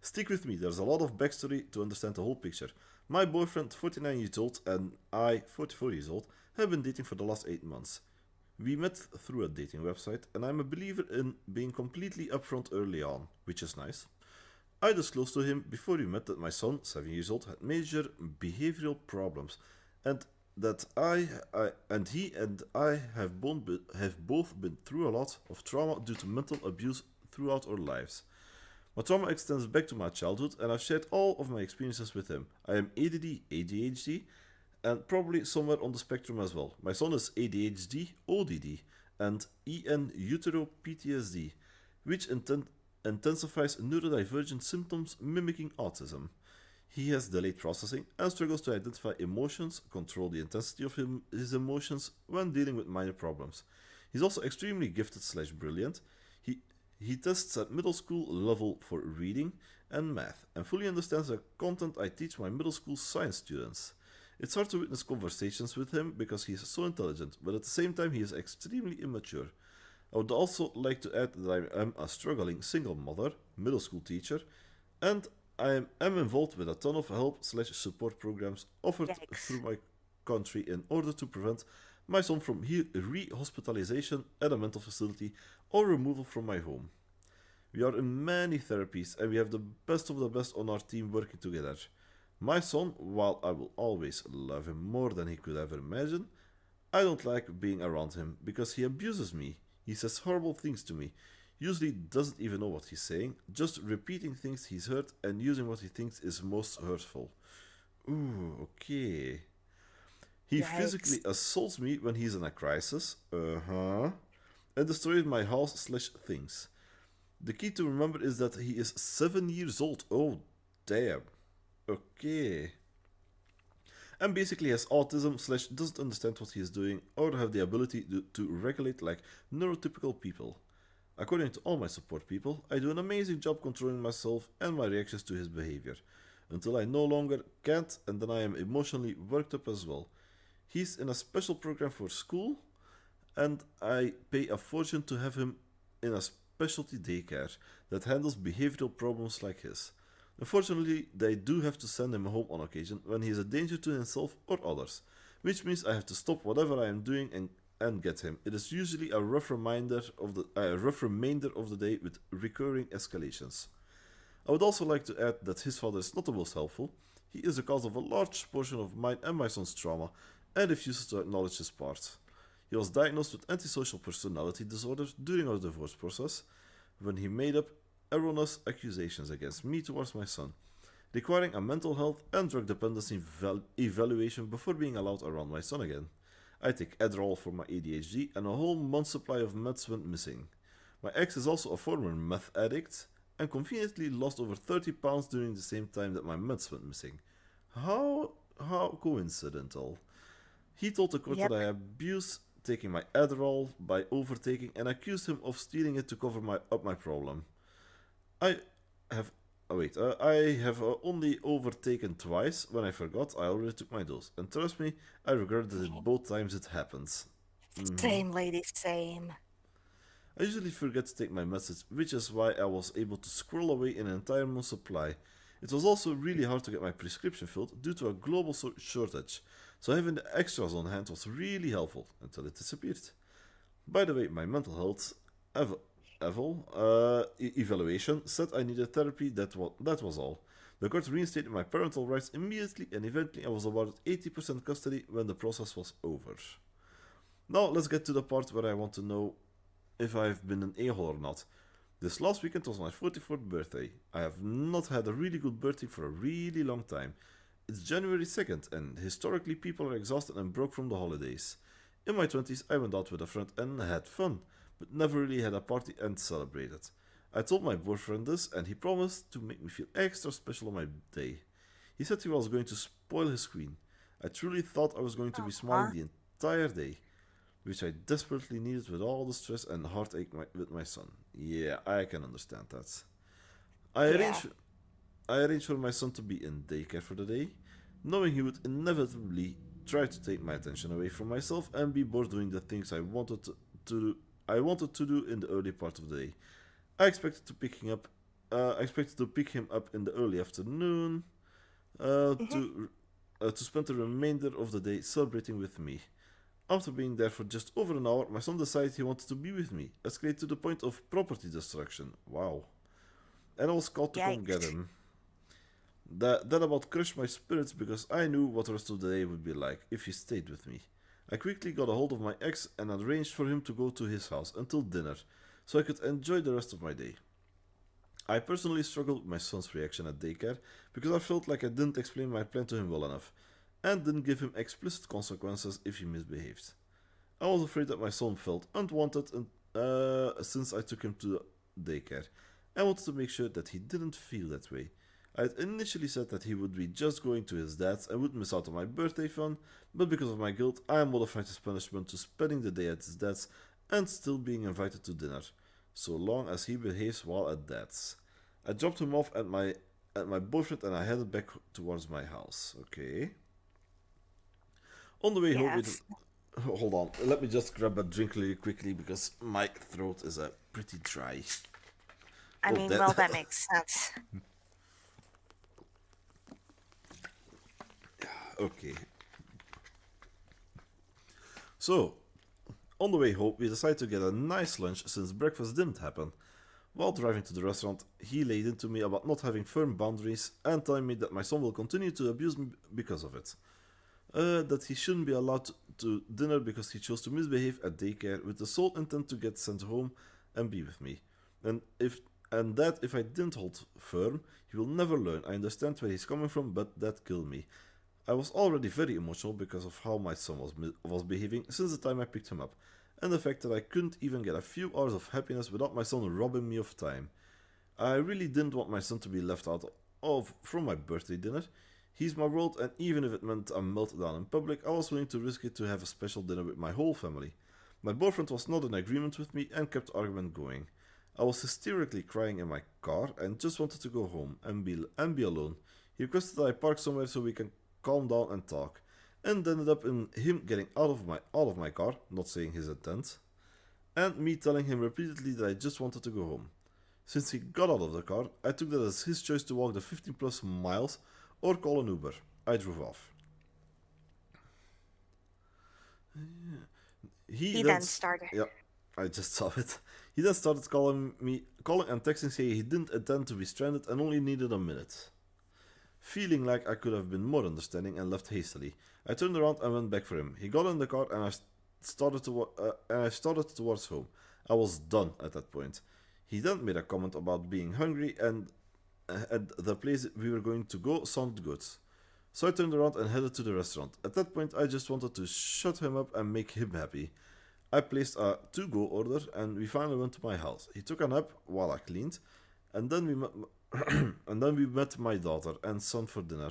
Stick with me, there's a lot of backstory to understand the whole picture. My boyfriend, 49 years old, and I, 44 years old, have been dating for the last 8 months. We met through a dating website, and I'm a believer in being completely upfront early on, which is nice. I disclosed to him before we met that my son, 7 years old, had major behavioral problems, and that he and I have both been through a lot of trauma due to mental abuse throughout our lives. My trauma extends back to my childhood, and I've shared all of my experiences with him. I am ADD, ADHD, and probably somewhere on the spectrum as well. My son is ADHD, ODD, and EN utero PTSD, which intensifies neurodivergent symptoms mimicking autism. He has delayed processing and struggles to identify emotions, control the intensity of his emotions when dealing with minor problems. He's also extremely gifted/brilliant. He tests at middle school level for reading and math, and fully understands the content I teach my middle school science students. It's hard to witness conversations with him because he is so intelligent, but at the same time he is extremely immature. I would also like to add that I am a struggling single mother, middle school teacher, and I am involved with a ton of help/support programs offered
Yikes.
through my country in order to prevent my son from re-hospitalization at a mental facility or removal from my home. We are in many therapies and we have the best of the best on our team working together. My son, while I will always love him more than he could ever imagine, I don't like being around him because he abuses me. He says horrible things to me, usually doesn't even know what he's saying, just repeating things he's heard and using what he thinks is most hurtful. Ooh, okay. He
Yikes.
physically assaults me when he's in a crisis, and destroys my house/things. The key to remember is that he is 7 years old. Oh, damn. Okay. And basically has autism/doesn't understand what he is doing or have the ability to regulate like neurotypical people. According to all my support people, I do an amazing job controlling myself and my reactions to his behavior, until I no longer can't, and then I am emotionally worked up as well. He's in a special program for school, and I pay a fortune to have him in a specialty daycare that handles behavioral problems like his. Unfortunately, they do have to send him home on occasion when he is a danger to himself or others, which means I have to stop whatever I am doing and get him. It is usually a rough remainder of the day with recurring escalations. I would also like to add that his father is not the most helpful. He is the cause of a large portion of mine and my son's trauma and refuses to acknowledge his part. He was diagnosed with antisocial personality disorder during our divorce process when he made up erroneous accusations against me towards my son, requiring a mental health and drug dependency evaluation before being allowed around my son again. I take Adderall for my ADHD and a whole month's supply of meds went missing. My ex is also a former meth addict and conveniently lost over 30 pounds during the same time that my meds went missing. How coincidental. He told the court
Yep.
that I abused taking my Adderall by overtaking and accused him of stealing it to cover up my problem. I have only overtaken twice. When I forgot, I already took my dose. And trust me, I regretted it both times it happens.
Same, lady, same.
I usually forget to take my message, which is why I was able to squirrel away an entire month's supply. It was also really hard to get my prescription filled due to a global shortage, so having the extras on hand was really helpful until it disappeared. By the way, my mental health evaluation said I needed therapy, that was all. The court reinstated my parental rights immediately and eventually I was awarded 80% custody when the process was over. Now let's get to the part where I want to know if I've been an a-hole or not. This last weekend was my 44th birthday. I have not had a really good birthday for a really long time. It's January 2nd and historically people are exhausted and broke from the holidays. In my 20s I went out with a friend and had fun, but never really had a party and celebrated. I told my boyfriend this and he promised to make me feel extra special on my day. He said he was going to spoil his queen. I truly thought I was going to be smiling the entire day, which I desperately needed with all the stress and heartache with my son. Yeah, I can understand that. I arranged for my son to be in daycare for the day, knowing he would inevitably try to take my attention away from myself and be bored doing the things I wanted to do in the early part of the day. I expected to pick him up in the early afternoon to spend the remainder of the day celebrating with me. After being there for just over an hour, my son decided he wanted to be with me, escalated to the point of property destruction. Wow. And I was called to come get him. That about crushed my spirits because I knew what the rest of the day would be like if he stayed with me. I quickly got a hold of my ex and arranged for him to go to his house until dinner, so I could enjoy the rest of my day. I personally struggled with my son's reaction at daycare because I felt like I didn't explain my plan to him well enough, and didn't give him explicit consequences if he misbehaved. I was afraid that my son felt unwanted since I took him to daycare. I wanted to make sure that he didn't feel that way. I had initially said that he would be just going to his dad's and would miss out on my birthday fun, but because of my guilt, I modified his punishment to spending the day at his dad's and still being invited to dinner, so long as he behaves while at dad's. I dropped him off at my boyfriend and I headed back towards my house. Okay. On the way home, hold on, let me just grab a drink really quickly because my throat is pretty dry.
That makes sense.
Okay. So, on the way home, we decided to get a nice lunch since breakfast didn't happen. While driving to the restaurant, he laid into me about not having firm boundaries and telling me that my son will continue to abuse me because of it. That he shouldn't be allowed to dinner because he chose to misbehave at daycare with the sole intent to get sent home and be with me. And that if I didn't hold firm, he will never learn. I understand where he's coming from, but that killed me. I was already very emotional because of how my son was behaving since the time I picked him up, and the fact that I couldn't even get a few hours of happiness without my son robbing me of time. I really didn't want my son to be left out from my birthday dinner. He's my world, and even if it meant a meltdown in public, I was willing to risk it to have a special dinner with my whole family. My boyfriend was not in agreement with me and kept the argument going. I was hysterically crying in my car and just wanted to go home and be alone. He requested that I park somewhere so we can calm down and talk. and ended up in him getting out of my car, not saying his intent, and me telling him repeatedly that I just wanted to go home. Since he got out of the car, I took that as his choice to walk the 15 plus miles or call an Uber. I drove off.
He then started.
Yeah, I just saw it. He then started calling and texting saying he didn't intend to be stranded and only needed a minute. Feeling like I could have been more understanding and left hastily, I turned around and went back for him. He got in the car and I started towards home. I was done at that point. He then made a comment about being hungry and the place we were going to go sounded good. So I turned around and headed to the restaurant. At that point, I just wanted to shut him up and make him happy. I placed a to-go order and we finally went to my house. He took a nap while I cleaned, and then we met my daughter and son for dinner.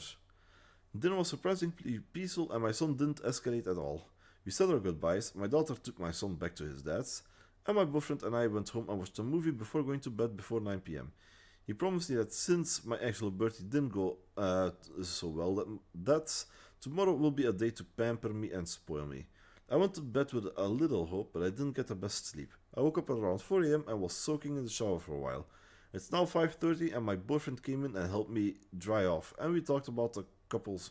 Dinner was surprisingly peaceful and my son didn't escalate at all. We said our goodbyes, my daughter took my son back to his dad's, and my boyfriend and I went home and watched a movie before going to bed before 9 p.m. He promised me that since my actual birthday didn't go so well, that tomorrow will be a day to pamper me and spoil me. I went to bed with a little hope, but I didn't get the best sleep. I woke up at around 4 a.m. and was soaking in the shower for a while. It's now 5:30 and my boyfriend came in and helped me dry off, and we talked about the couples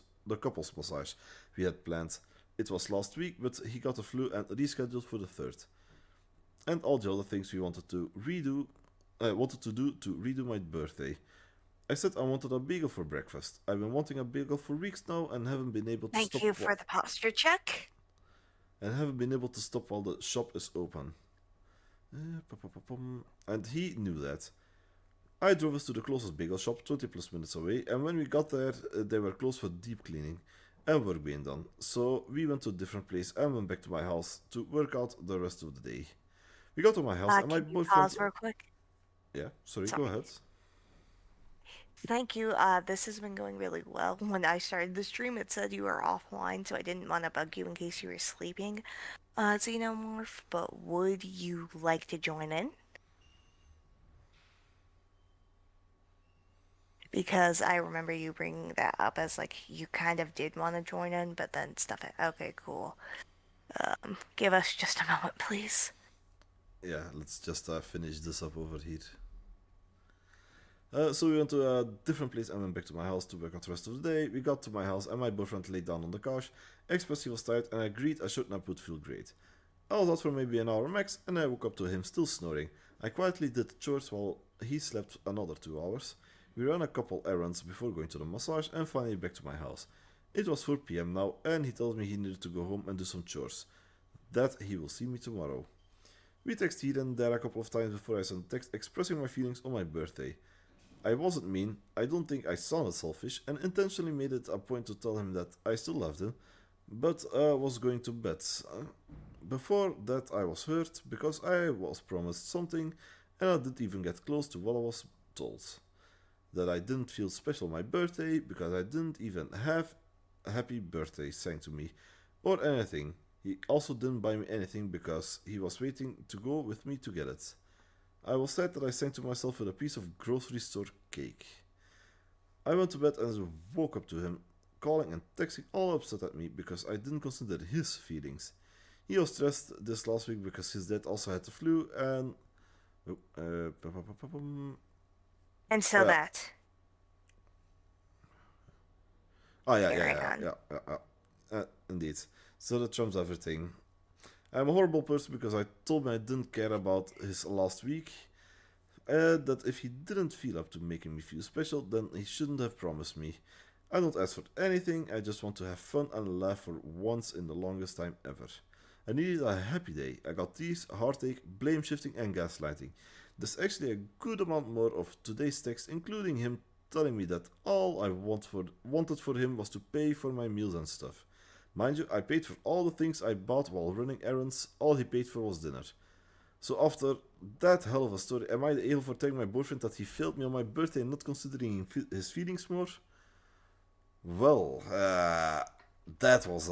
massage we had planned. It was last week, but he got the flu and rescheduled for the 3rd. And all the other things we wanted to do to redo my birthday. I said I wanted a bagel for breakfast. I've been wanting a bagel for weeks now and haven't been able to stop.
Thank you for the posture check.
And haven't been able to stop while the shop is open. And he knew that. I drove us to the closest bagel shop, 20 plus minutes away, and when we got there, they were closed for deep cleaning and work being done. So we went to a different place and went back to my house to work out the rest of the day. We got to my house and my
Can you
boyfriend.
pause real quick?
Yeah, sorry, go ahead.
Thank you. This has been going really well. When I started the stream, it said you were offline, so I didn't want to bug you in case you were sleeping. Xenomorph, but would you like to join in? Because I remember you bringing that up as like you kind of did want to join in, but then stuff. Okay, cool. Give us just a moment, please.
Yeah, let's just finish this up over here. So we went to a different place and went back to my house to work out the rest of the day. We got to my house and my boyfriend laid down on the couch, expressed he was tired and agreed a short nap would feel great. I was out for maybe an hour max and I woke up to him still snoring. I quietly did chores while he slept another 2 hours. We ran a couple errands before going to the massage and finally back to my house. It was 4 p.m. now and he told me he needed to go home and do some chores. That he will see me tomorrow. We texted here and there a couple of times before I sent a text expressing my feelings on my birthday. I wasn't mean, I don't think I sounded selfish, and intentionally made it a point to tell him that I still loved him, but was going to bed. Before that I was hurt, because I was promised something, and I didn't even get close to what I was told. That I didn't feel special on my birthday, because I didn't even have a happy birthday sang to me, or anything. He also didn't buy me anything because he was waiting to go with me to get it. I was sad that I sang to myself with a piece of grocery store cake. I went to bed and woke up to him, calling and texting all upset at me because I didn't consider his feelings. He was stressed this last week because his dad also had the flu and...
And so that.
Oh, yeah. Indeed. So that trumps everything. I'm a horrible person because I told him I didn't care about his last week. That if he didn't feel up to making me feel special, then he shouldn't have promised me. I don't ask for anything, I just want to have fun and laugh for once in the longest time ever. I needed a happy day. I got teased, heartache, blame shifting and gaslighting. There's actually a good amount more of today's text, including him telling me that all I wanted for him was to pay for my meals and stuff. Mind you, I paid for all the things I bought while running errands, all he paid for was dinner. So after that hell of a story, am I able for telling my boyfriend that he failed me on my birthday and not considering his feelings more? Well, that was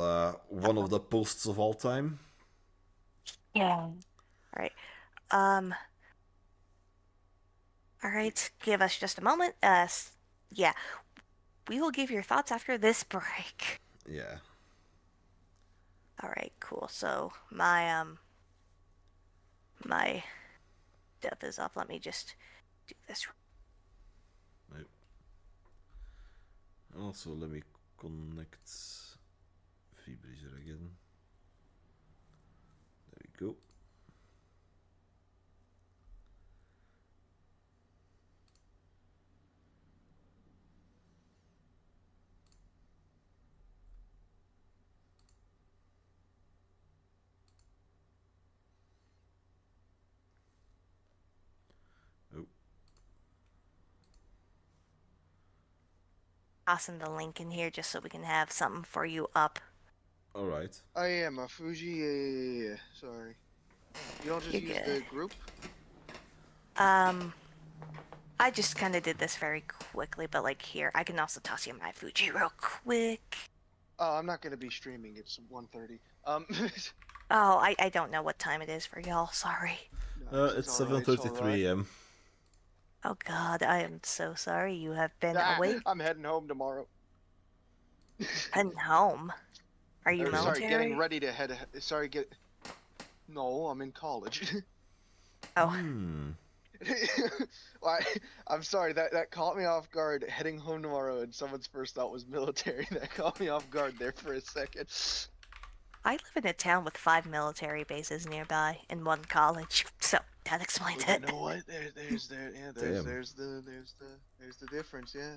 one of the posts of all time.
Yeah. Alright. Alright, give us just a moment. Yeah. We will give your thoughts after this break.
Yeah.
All right, cool. So my dev is off. Let me just do this.
Right. Also, let me connect Vibrizzer again. There we go. Oh,
Tossing the link in here just so we can have something for you up.
all right.
I am a Fuji. Yeah. Sorry. You don't just
You're
use
good.
the group?
I just kind of did this very quickly, but like here, I can also toss you my Fuji real quick.
Oh, I'm not gonna be streaming. It's 1:30.
Oh, I don't know what time it is for y'all. Sorry.
No,
It's
all right,
7:33 a.m.
Oh God, I am so sorry. You have been awake
I'm heading home tomorrow.
and home. Are you
Or, sorry, getting
military?
ready to head. Sorry, get. No, I'm in college.
Oh,
Hmm.
Well, I'm sorry that caught me off guard. Heading home tomorrow, and someone's first thought was military. That caught me off guard there for a second.
I live in a town with 5 military bases nearby and 1 college, so that explains
You
it.
know what? There's
Damn.
the difference. Yeah.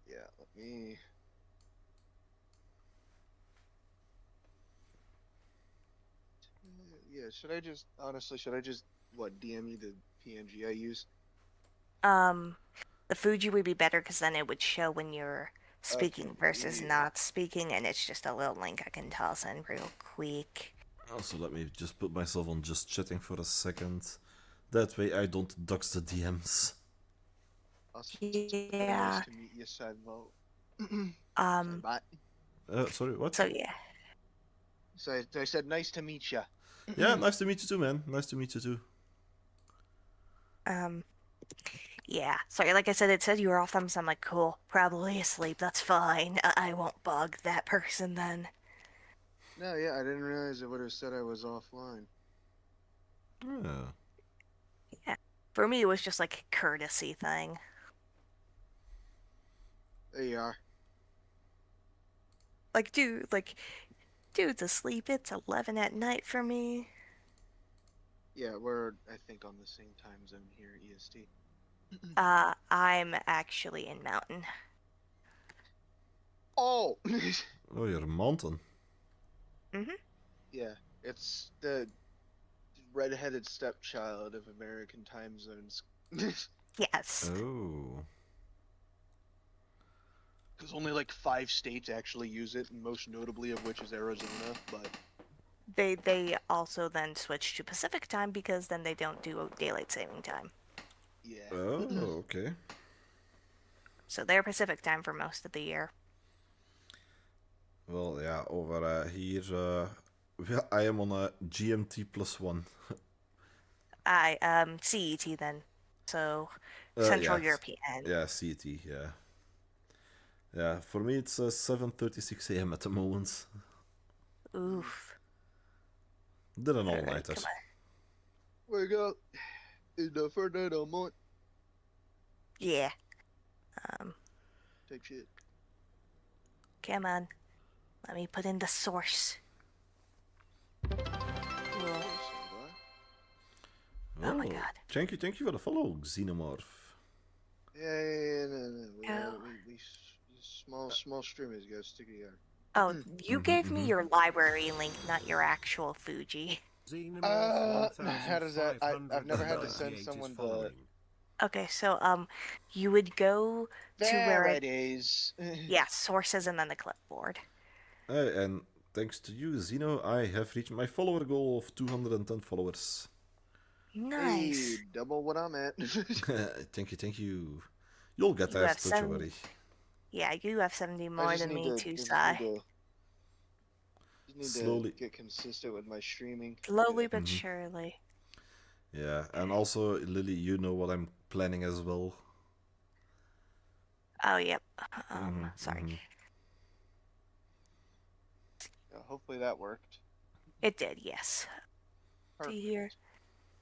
Yeah. Let me. Yeah. Should I just what DM you the PNG I use?
The Fuji would be better because then it would show when you're speaking
Okay,
versus
yeah.
not speaking, and it's just a little link I can toss in real quick.
Also, let me just put myself on just chatting for a second. That way I don't dox the DMs.
Yeah.
Nice to meet you, Sidebot.
Sorry, what?
So yeah.
So I said, nice to meet you.
Yeah, nice to meet you too, man. Nice to meet you too.
Yeah. Sorry, like I said, it said you were off them, so I'm like, cool. Probably asleep. That's fine. I won't bug that person then.
No, yeah, I didn't realize it would have said I was offline.
Yeah.
Yeah. For me, it was just like a courtesy thing.
There you are.
Like, dude's asleep. It's 11 at night for me.
Yeah, we're, I think, on the same time zone here, EST.
I'm actually in Mountain.
Oh!
Oh, you're a mountain.
Mm-hmm.
Yeah, it's the redheaded stepchild of American time zones.
Yes.
Oh.
Because only like 5 states actually use it, and most notably of which is Arizona, but...
They also then switch to Pacific time because then they don't do daylight saving time.
Yeah.
Oh, okay.
So they're Pacific time for most of the year.
Well, yeah, over here, I am on a GMT +1.
CET then. So Central
yeah.
European.
Yeah, CET, yeah. Yeah, for me it's 7:36 a.m. at the moment.
Oof.
Did an
Alright,
all-nighter.
come on.
Wake up. It's the first day of the month.
Yeah.
Take shit.
Come on. Let me put in the source. Cool. Oh my god.
Thank you for the follow, Xenomorph.
Yeah, no.
Oh.
We small streamers gotta stick together.
Oh, you gave me your library link, not your actual Fuji.
How does that? I've never had to send someone the.
Okay, so you would go to where
There it is.
yeah, sources and then the clipboard.
And thanks to you, Xeno, I have reached my follower goal of 210 followers.
Nice.
Hey, double what I'm at.
Thank you. You'll get
You
there,
have
don't you
70
worry.
Yeah, you have 70
I
more
just
than
need
me
to
too,
just
Sai.
need
Slowly.
to get consistent with my streaming.
Slowly but surely.
Yeah, and also, Lily, you know what I'm planning as well.
Oh, yep. Sorry.
Hopefully that worked.
It did, yes. See
Perfect.
here.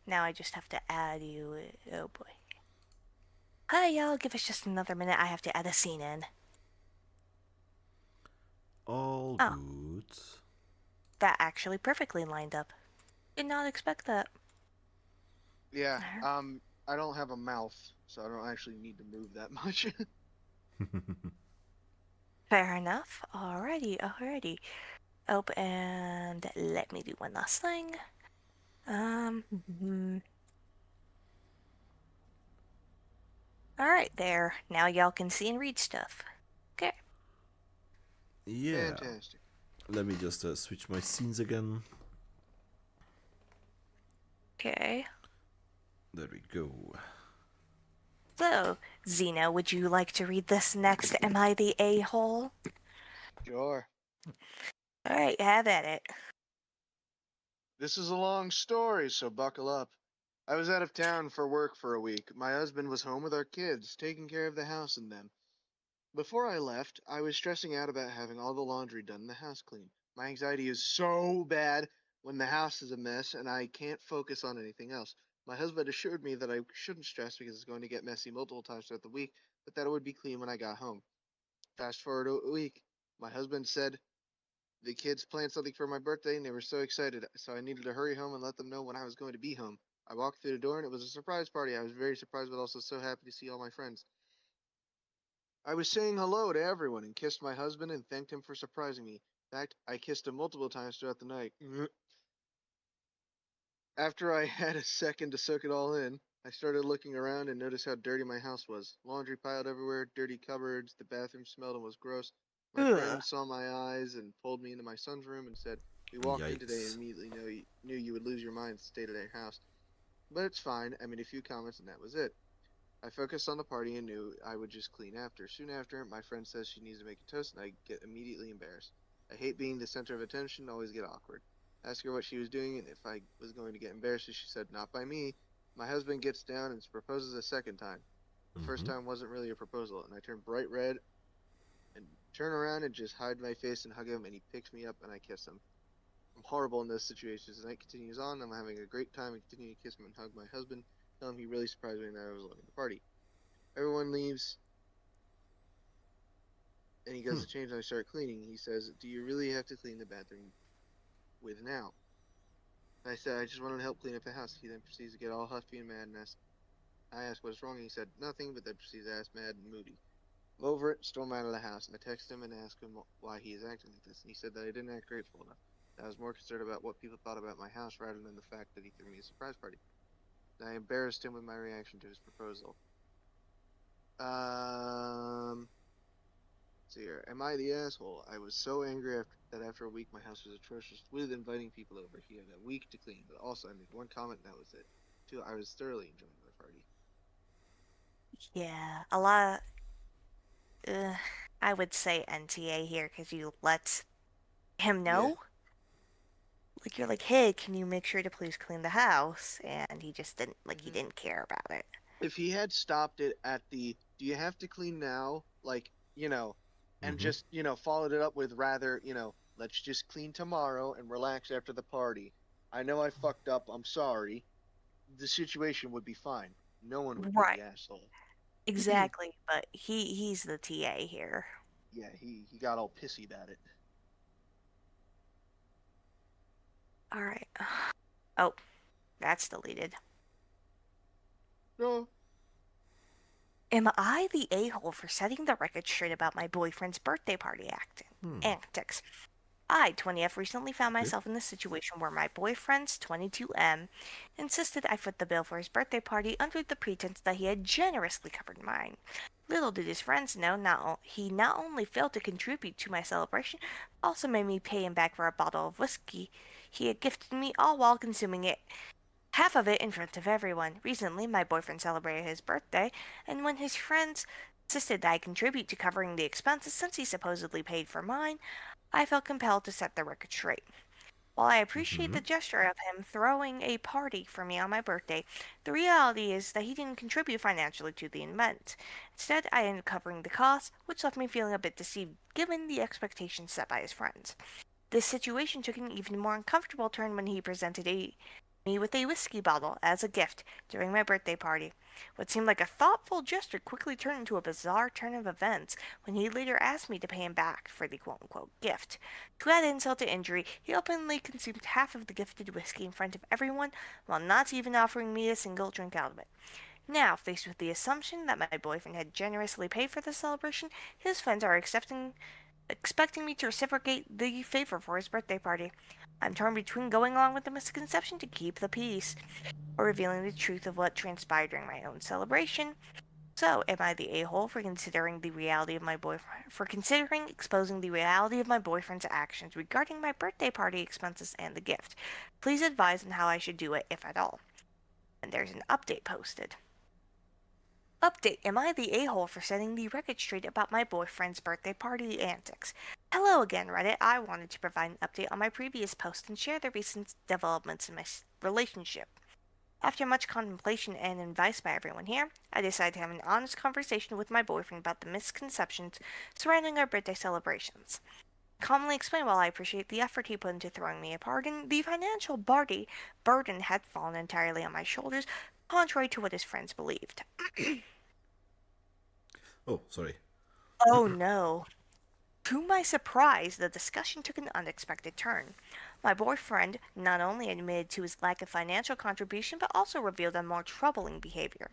Now I just have to add you. Oh boy. Hi, y'all. Give us just another minute. I have to add a scene in.
All
Oh.
good.
That actually perfectly lined up. Did not expect that.
Yeah.
Alright.
I don't have a mouth, so I don't actually need to move that much.
Fair enough. Alrighty. Oh, and let me do one last thing. Mhm. Alright, there. Now y'all can see and read stuff. Okay.
Yeah.
Fantastic.
Let me just switch my scenes again.
Okay.
There we go.
So, Xena, would you like to read this next? Am I the a-hole?
Sure.
Alright, have at it.
This is a long story, so buckle up. I was out of town for work for a week. My husband was home with our kids, taking care of the house and them. Before I left, I was stressing out about having all the laundry done and the house clean. My anxiety is so bad when the house is a mess and I can't focus on anything else. My husband assured me that I shouldn't stress because it's going to get messy multiple times throughout the week, but that it would be clean when I got home. Fast forward a week. My husband said the kids planned something for my birthday and they were so excited, so I needed to hurry home and let them know when I was going to be home. I walked through the door and it was a surprise party. I was very surprised, but also so happy to see all my friends. I was saying hello to everyone and kissed my husband and thanked him for surprising me. In fact, I kissed him multiple times throughout the night. After I had a second to soak it all in, I started looking around and noticed how dirty my house was. Laundry piled everywhere, dirty cupboards, the bathroom smelled and was gross. My
Ugh.
friend saw my eyes and pulled me into my son's room and said, "We walked in today and
Yikes.
immediately knew you would lose your mind and stayed at our house. But it's fine. I made a few comments and that was it." I focused on the party and knew I would just clean after. Soon after, my friend says she needs to make a toast, and I get immediately embarrassed. I hate being the center of attention, always get awkward. I asked her what she was doing and if I was going to get embarrassed, and she said, "Not by me." My husband gets down and proposes a second time. The first
Mm-hmm.
time wasn't really a proposal, and I turn bright red and turn around and just hide my face and hug him, and he picks me up and I kiss him. I'm horrible in those situations. The night continues on. I'm having a great time and continue to kiss him and hug my husband. Tell him he really surprised me that I was alone at the party. Everyone leaves, and he goes to change, and I start cleaning. He says, "Do you really have to clean the bathroom with now?" And I said, "I just wanted to help clean up the house." He then proceeds to get all huffy and mad, and I asked what's wrong, and he said nothing, but then proceeds to ask mad and moody. I'm over it, storm out of the house. I text him and ask him why he is acting like this, and he said that I didn't act grateful enough. That I was more concerned about what people thought about my house rather than the fact that he threw me a surprise party. And I embarrassed him with my reaction to his proposal. Um, So here, am I the asshole? I was so angry that after a week my house was atrocious with inviting people over. He had a week to clean, but also I made one comment and that was it. Two, I was thoroughly enjoying my party.
Yeah, a lot. I would say NTA here because you let him
Yeah.
know. Like you're like, hey, can you make sure to please clean the house? And he just didn't like he
Mhm.
didn't care about it.
If he had stopped it at the, "Do you have to clean now?" Like, and
Mm-hmm.
just, followed it up with rather, "Let's just clean tomorrow and relax after the party. I know I fucked up. I'm sorry." The situation would be fine. No one would be
Right.
the asshole.
Exactly, but he's the TA here.
Yeah, he got all pissy about it.
All right. Oh, that's deleted.
No.
Am I the a-hole for setting the record straight about my boyfriend's birthday party antics? I, 20F, recently found
Okay.
myself in the situation where my boyfriend's 22M insisted I foot the bill for his birthday party under the pretense that he had generously covered mine. Little did his friends know, he not only failed to contribute to my celebration, but also made me pay him back for a bottle of whiskey he had gifted me, all while consuming it, half of it in front of everyone. Recently, my boyfriend celebrated his birthday, and when his friends insisted that I contribute to covering the expenses since he supposedly paid for mine, I felt compelled to set the record straight. While I appreciate
Mm-hmm.
the gesture of him throwing a party for me on my birthday, the reality is that he didn't contribute financially to the event. Instead, I ended up covering the costs, which left me feeling a bit deceived given the expectations set by his friends. This situation took an even more uncomfortable turn when he presented me with a whiskey bottle as a gift during my birthday party. What seemed like a thoughtful gesture quickly turned into a bizarre turn of events when he later asked me to pay him back for the quote-unquote gift. To add insult to injury, he openly consumed half of the gifted whiskey in front of everyone while not even offering me a single drink out of it. Now, faced with the assumption that my boyfriend had generously paid for the celebration, his friends are expecting me to reciprocate the favor for his birthday party. I'm torn between going along with the misconception to keep the peace or revealing the truth of what transpired during my own celebration. So, am I the a-hole for considering exposing the reality of my boyfriend's actions regarding my birthday party expenses and the gift? Please advise on how I should do it, if at all. And there's an update posted. Update, am I the a-hole for setting the record straight about my boyfriend's birthday party antics? Hello again, Reddit. I wanted to provide an update on my previous post and share the recent developments in my relationship. After much contemplation and advice by everyone here, I decided to have an honest conversation with my boyfriend about the misconceptions surrounding our birthday celebrations. Calmly explain while I appreciate the effort he put into throwing me a party, the financial burden had fallen entirely on my shoulders, contrary to what his friends believed.
Oh, sorry.
Oh no. To my surprise, the discussion took an unexpected turn. My boyfriend not only admitted to his lack of financial contribution, but also revealed a more troubling behavior.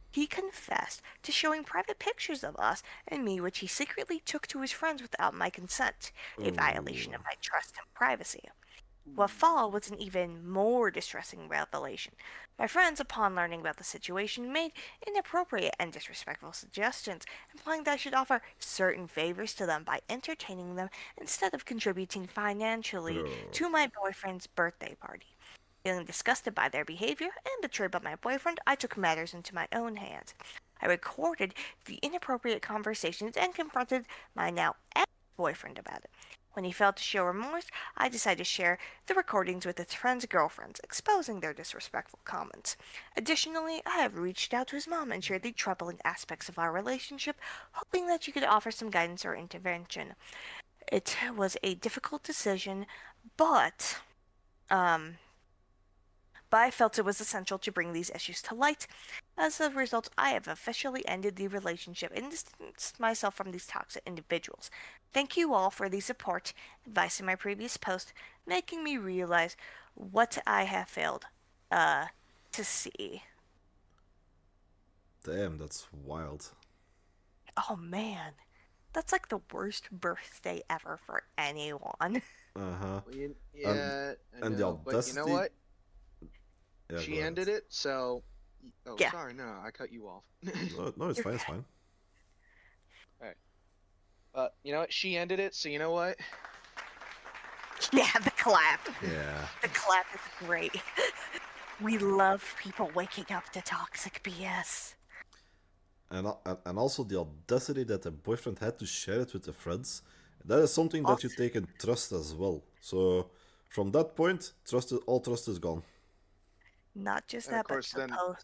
He confessed to showing private pictures of us and me which he secretly took to his friends without my consent, a violation of my trust and privacy. What followed was an even more distressing revelation. My friends, upon learning about the situation, made inappropriate and disrespectful suggestions, implying that I should offer certain favors to them by entertaining them instead of contributing financially to my boyfriend's birthday party. Feeling disgusted by their behavior and betrayed by my boyfriend, I took matters into my own hands. I recorded the inappropriate conversations and confronted my now ex-boyfriend about it. When he failed to show remorse, I decided to share the recordings with his friends' girlfriends, exposing their disrespectful comments. Additionally, I have reached out to his mom and shared the troubling aspects of our relationship, hoping that she could offer some guidance or intervention. It was a difficult decision, but I felt it was essential to bring these issues to light. As a result, I have officially ended the relationship and distanced myself from these toxic individuals. Thank you all for the support, advice in my previous post, making me realize what I have failed to see.
Damn, that's wild.
Oh man, that's like the worst birthday ever for anyone.
Uh-huh.
Well, yeah, I
and the
know, but you know
audacity-
what?
Yeah,
She
go ahead.
ended it, so. Oh,
Yeah.
sorry, no, I cut you off.
No, it's fine, it's fine.
You know what? She ended it, so you know what?
Yeah, the clap.
Yeah.
The clap is great. We love people waking up to toxic BS.
And also the audacity that the boyfriend had to share it with the friends. That is something that you take in trust as well. So from that point, all trust is gone.
Not just
And of
that, but
course, then-
suppose.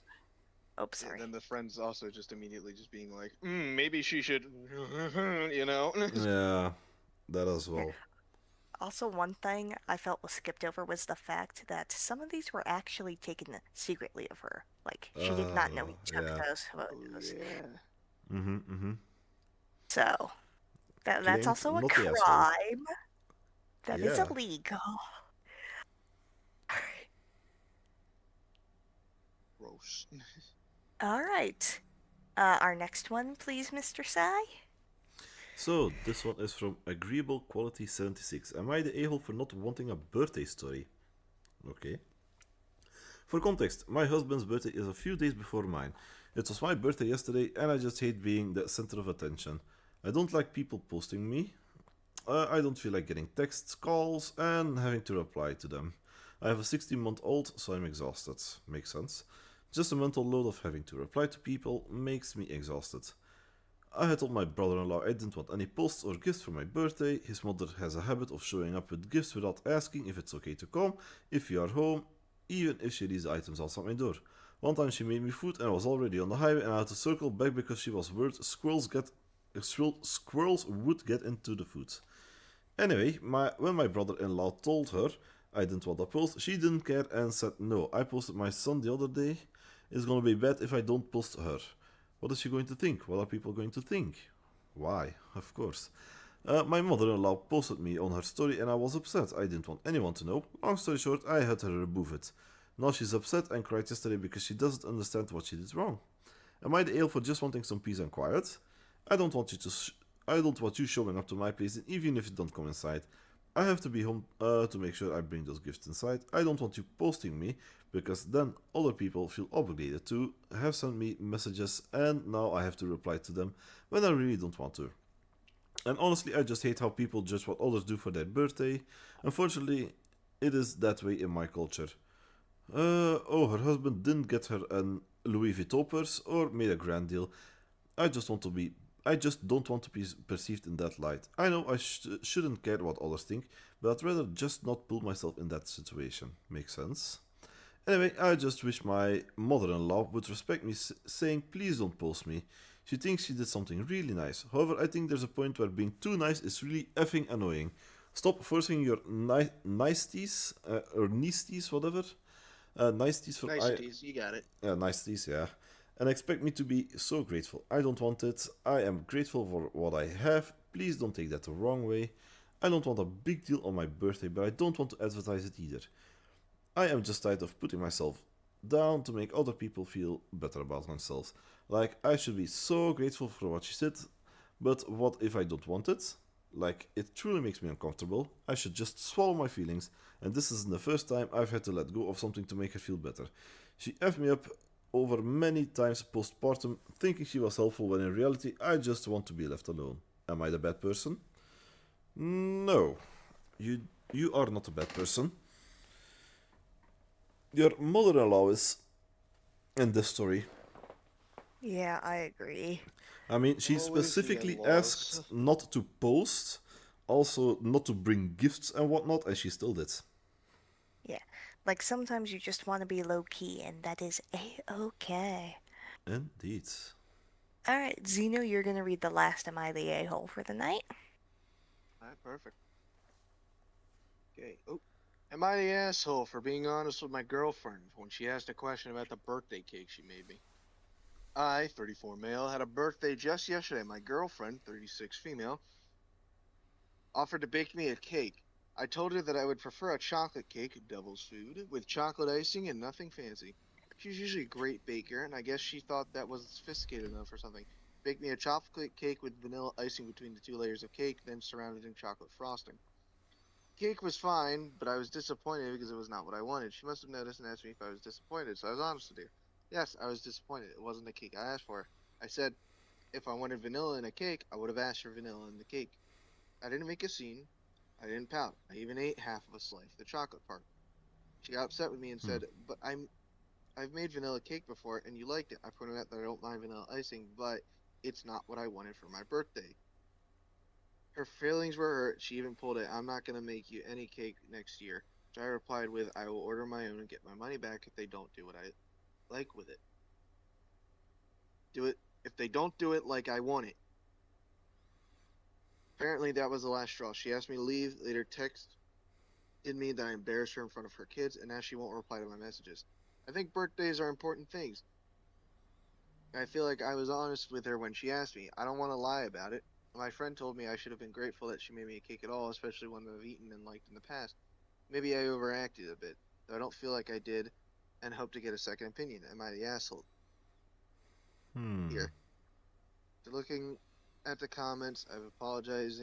Oh, sorry.
And then the friends also just immediately just being like, maybe she should, you know?
Yeah, that as well.
Also, one thing I felt was skipped over was the fact that some of these were actually taken secretly of her. Like, she did not know he took
yeah.
those photos.
Yeah.
So, that's
Claimed
also a
not the asshole.
crime. That is
Yeah.
illegal.
Gross.
Alright. Our next one, please, Mr. Sai.
So, this one is from Agreeable Quality 76. Am I the a-hole for not wanting a birthday story? Okay. For context, my husband's birthday is a few days before mine. It was my birthday yesterday and I just hate being the center of attention. I don't like people posting me. I don't feel like getting texts, calls, and having to reply to them. I have a 16-month-old, so I'm exhausted. Makes sense. Just the mental load of having to reply to people makes me exhausted. I had told my brother-in-law I didn't want any posts or gifts for my birthday. His mother has a habit of showing up with gifts without asking if it's okay to come, if we are home, even if she leaves the items outside my door. One time she made me food and I was already on the highway and I had to circle back because she was worried squirrels would get into the food. Anyway, when my brother-in-law told her I didn't want to post, she didn't care and said no. I posted my son the other day. It's gonna be bad if I don't post her. What is she going to think? What are people going to think? Why? Of course. My mother-in-law posted me on her story and I was upset. I didn't want anyone to know. Long story short, I had her remove it. Now she's upset and cried yesterday because she doesn't understand what she did wrong. Am I the ale for just wanting some peace and quiet? I don't want you to. I don't want you showing up to my place, even if you don't come inside. I have to be home to make sure I bring those gifts inside. I don't want you posting me because then other people feel obligated to have sent me messages and now I have to reply to them when I really don't want to. And honestly, I just hate how people judge what others do for their birthday. Unfortunately, it is that way in my culture. Oh, her husband didn't get her an Louis Vuitton purse or made a grand deal. I just want to be. I just don't want to be perceived in that light. I know I shouldn't care what others think, but I'd rather just not put myself in that situation. Makes sense? Anyway, I just wish my mother-in-law would respect me saying please don't post me. She thinks she did something really nice. However, I think there's a point where being too nice is really effing annoying. Stop forcing your niceties, or niceties, whatever. Niceties for
Niceties, you got it.
niceties, yeah. And expect me to be so grateful. I don't want it. I am grateful for what I have. Please don't take that the wrong way. I don't want a big deal on my birthday, but I don't want to advertise it either. I am just tired of putting myself down to make other people feel better about themselves. Like, I should be so grateful for what she said, but what if I don't want it? Like, it truly makes me uncomfortable. I should just swallow my feelings, and this isn't the first time I've had to let go of something to make her feel better. She effed me up over many times postpartum, thinking she was helpful when in reality I just want to be left alone. Am I the bad person? No. You are not a bad person. Your mother-in-law is in this story.
Yeah, I agree.
I mean, she
Always the
specifically
in-laws.
asked not to post, also not to bring gifts and whatnot, and she still did.
Yeah. Like sometimes you just want to be low key, and that is a-okay.
Indeed.
Alright, Zeno, you're gonna read the last Am I the A-hole for the night?
Alright, perfect. Okay. Oh. Am I the asshole for being honest with my girlfriend when she asked a question about the birthday cake she made me? I, 34 male, had a birthday just yesterday. My girlfriend, 36 female, offered to bake me a cake. I told her that I would prefer a chocolate cake, devil's food, with chocolate icing and nothing fancy. She's usually a great baker, and I guess she thought that was sophisticated enough or something. Bake me a chocolate cake with vanilla icing between the two layers of cake, then surrounded in chocolate frosting. Cake was fine, but I was disappointed because it was not what I wanted. She must have noticed and asked me if I was disappointed, so I was honest with her. Yes, I was disappointed. It wasn't the cake I asked for. I said if I wanted vanilla in a cake, I would have asked for vanilla in the cake. I didn't make a scene. I didn't pout. I even ate half of a slice, the chocolate part. She got upset with me and
Hmm.
said, "But I've made vanilla cake before and you liked it." I pointed out that I don't mind vanilla icing, but it's not what I wanted for my birthday. Her feelings were hurt. She even pulled it. "I'm not gonna make you any cake next year." Which I replied with, "I will order my own and get my money back if they don't do what I like with it. Do it if they don't do it like I want it." Apparently that was the last straw. She asked me to leave, later texted me that I embarrassed her in front of her kids, and now she won't reply to my messages. I think birthdays are important things. I feel like I was honest with her when she asked me. I don't want to lie about it. My friend told me I should have been grateful that she made me a cake at all, especially one that I've eaten and liked in the past. Maybe I overacted a bit, though I don't feel like I did, and hope to get a second opinion. Am I the asshole?
Hmm.
Here. So looking at the comments, I've apologized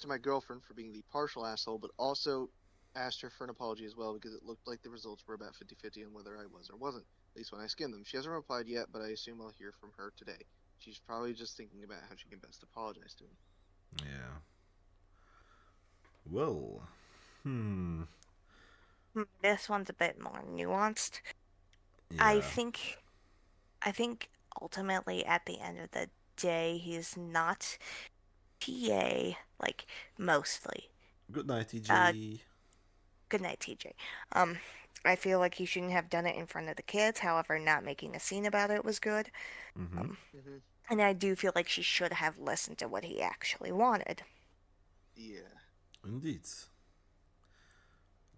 to my girlfriend for being the partial asshole, but also asked her for an apology as well because it looked like the results were about 50-50 on whether I was or wasn't, at least when I skimmed them. She hasn't replied yet, but I assume I'll hear from her today. She's probably just thinking about how she can best apologize to me.
Yeah. Well. Hmm.
This one's a bit more nuanced. I
Yeah.
think I think ultimately at the end of the day he's not TA, like mostly.
Good night,
Uh
TJ.
Good night, TJ. Um I feel like he shouldn't have done it in front of the kids, however not making a scene about it was good.
Mm-hmm.
Um and I do feel like she should have listened to what he actually wanted.
Indeed.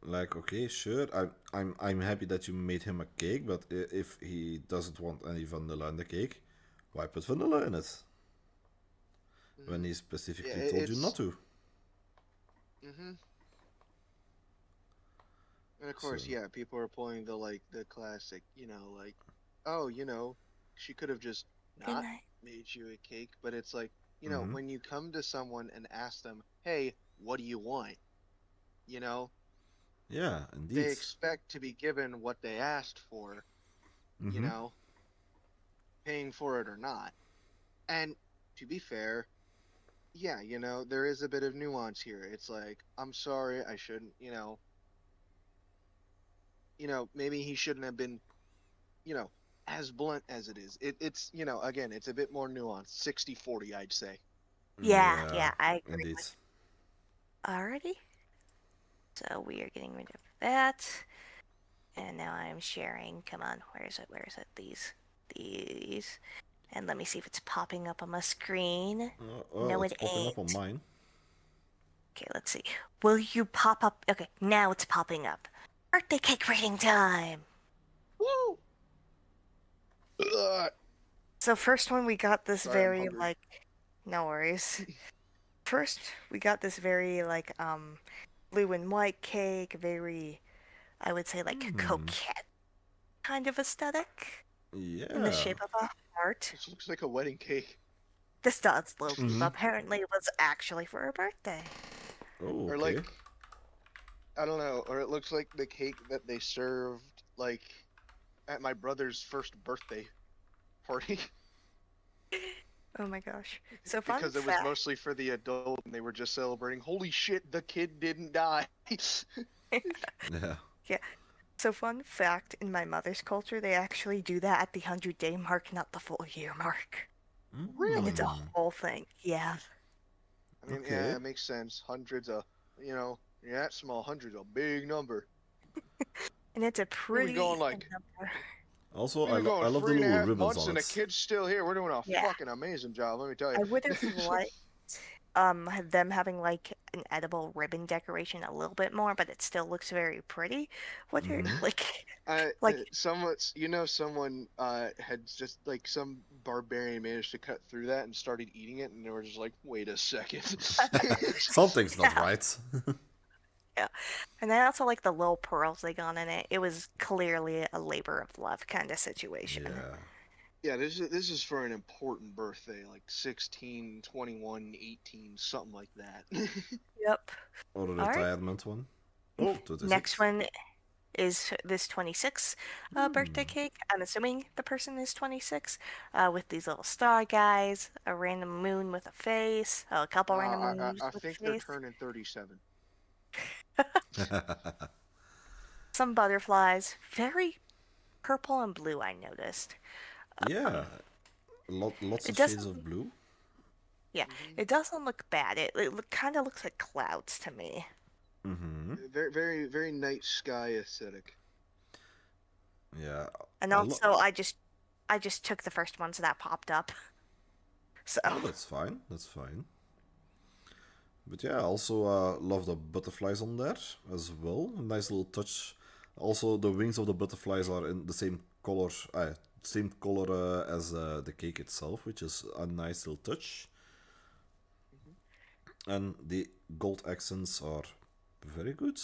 Like, okay, sure. I'm happy that you made him a cake, but if he doesn't want any vanilla in the cake, why put vanilla in it? When he specifically told you not to.
Mm-hmm. And of course,
So,
yeah, people are pulling the classic, like, oh, she could have just
Good
not
night.
made you a cake, but it's like,
mhm.
when you come to someone and ask them, hey, what do you want? You know,
Yeah,
they
indeed.
expect to be given what they asked for, you
Mhm.
know, paying for it or not. And to be fair, yeah, there is a bit of nuance here. It's like, I'm sorry, I shouldn't, maybe he shouldn't have been, you know, as blunt as it is. It's, again, it's a bit more nuanced. 60-40, I'd say.
Yeah,
Yeah,
yeah, I agree
indeed.
with already. So we are getting rid of that. And now I'm sharing. Come on, where is it? Where is it? These. And let me see if it's popping up on my screen.
Well,
No,
it's
it
popping up on
ain't.
mine.
Okay, let's see. Will you pop up? Okay, now it's popping up. Birthday cake rating time.
Woo! Ugh.
So first one we got this
Sorry, I'm
very
hungry.
no worries. First we got this very blue and white cake, very I would say like coquette kind of aesthetic in the
Yeah.
shape of a heart.
This looks like a wedding cake.
This does, Loki,
Mhm.
but apparently it was actually for her birthday.
Oh,
Or
okay.
like, I don't know, or it looks like the cake that they served, like, at my brother's first birthday party.
Oh my gosh. So fun
Because it was
fact.
mostly for the adult and they were just celebrating, holy shit, the kid didn't die.
Yeah.
Yeah. So fun fact, in my mother's culture, they actually do that at the 100-day mark, not the full year mark. And it's a
Really?
whole thing. Yeah.
I mean, yeah,
Okay.
it makes sense. Hundreds of, yeah, that small hundreds a big number.
And it's a
We've been
pretty
going
even
like,
number.
Also,
we've been
I
going
love the
three and a
little
half
ribbons
months
on
and the
it.
kid's still here. We're doing a
Yeah.
fucking amazing job, let me tell you.
I would have liked them having like an edible ribbon decoration a little bit more, but it still looks very pretty. What are
Mhm.
like
Someone had just like some barbarian managed to cut through that and started eating it, and they were just like, "Wait a second."
Something's not
yeah,
right.
yeah. And I also like the little pearls they got in it. It was clearly a labor of love kind of situation.
Yeah.
Yeah, this is for an important birthday, like 16, 21, 18, something like that.
Yep.
Or a
All right.
retirement one. Oh,
Next
26.
one is this 26 birthday cake. I'm assuming the person is 26 with these little star guys, a random moon with a face, a couple random moons
I
with a
think they're
face,
turning 37.
some butterflies, very purple and blue, I noticed.
Yeah. Lots
It
of shades
doesn't,
of blue.
yeah, it doesn't look bad. It kind of looks like clouds to me.
Mm-hmm.
Very, very, very night sky aesthetic.
Yeah.
And
I love.
also, I just took the first ones that popped up. So,
Oh, that's fine. That's fine. But yeah, I also love the butterflies on there as well. A nice little touch. Also, the wings of the butterflies are in the same color as the cake itself, which is a nice little touch. And the gold accents are very good.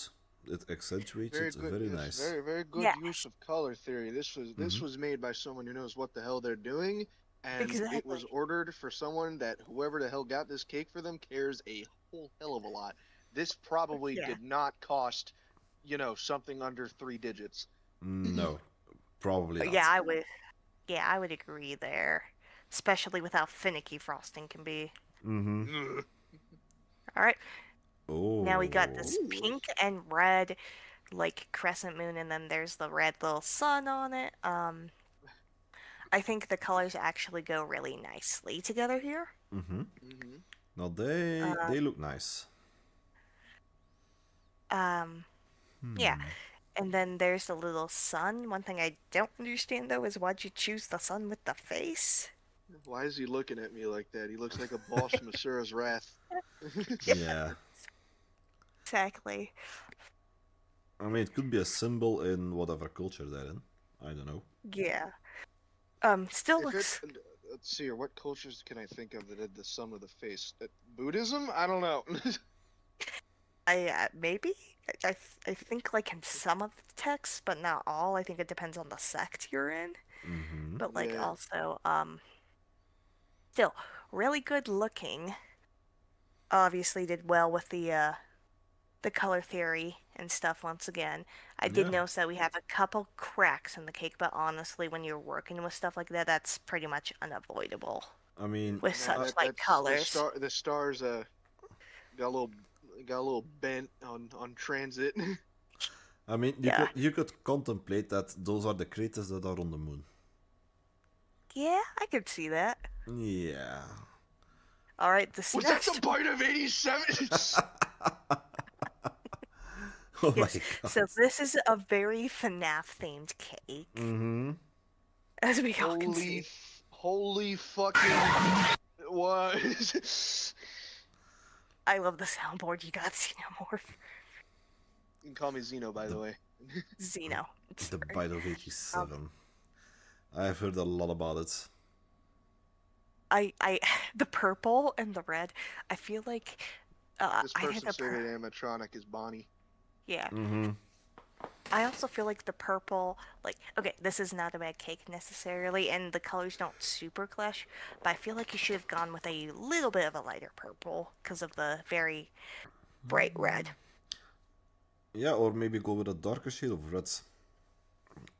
It accentuates
Very
it
good.
very
Yes,
nice.
very, very good
yeah,
use of color theory. This was made by someone who knows what the hell they're doing, and it
exactly.
was ordered for someone that whoever the hell got this cake for them cares a whole hell of a lot. This probably
Yeah.
did not cost, something under three digits.
No, probably
Yeah,
not.
I would agree there, especially with how finicky frosting can be.
Mm-hmm.
Ugh.
All right, now we got
Oh.
this
Ooh.
pink and red like crescent moon, and then there's the red little sun on it. I think the colors actually go really nicely together here.
Mm-hmm.
Hmm.
Now they look nice.
Um, yeah, and then there's the little sun. One thing I don't understand though is why'd you choose the sun with the face?
Why is he looking at me like that? He looks like a boss from Asura's Wrath.
Yeah.
Exactly.
I mean, it could be a symbol in whatever culture they're in. I don't know.
Yeah. Still
If it,
looks.
let's see here, what cultures can I think of that did the sum of the face? Buddhism? I don't know.
Maybe. I think like in some of the texts, but not all. I think it depends on the sect you're in.
Mm-hmm.
But like
Yeah.
also, still really good looking. Obviously did well with the color theory and stuff once again. I did
Yeah.
notice that we have a couple cracks in the cake, but honestly, when you're working with stuff like that, that's pretty much unavoidable
I mean,
with
Nah,
such light
that's
colors.
the stars got a little bent on transit.
I mean,
Yeah.
you could contemplate that those are the craters that are on the moon.
Yeah, I could see that.
Yeah.
All right, this
Was that
next.
the bite of 87?
Oh my
Yes.
god.
So this is a very FNAF themed cake,
Mm-hmm.
as we all can see.
Holy fucking what?
I love the soundboard. You got Xenomorph.
You can call me Zeno, by the way.
Xeno. It's
The
very-
bite of 87. I've heard a lot about it.
the purple and the red. I feel like,
This
I think
person's
the
favorite animatronic is Bonnie.
yeah.
Mm-hmm.
I also feel like the purple, like, okay, this is not a bad cake necessarily, and the colors don't super clash, but I feel like you should have gone with a little bit of a lighter purple because of the very bright red.
Yeah, or maybe go with a darker shade of red.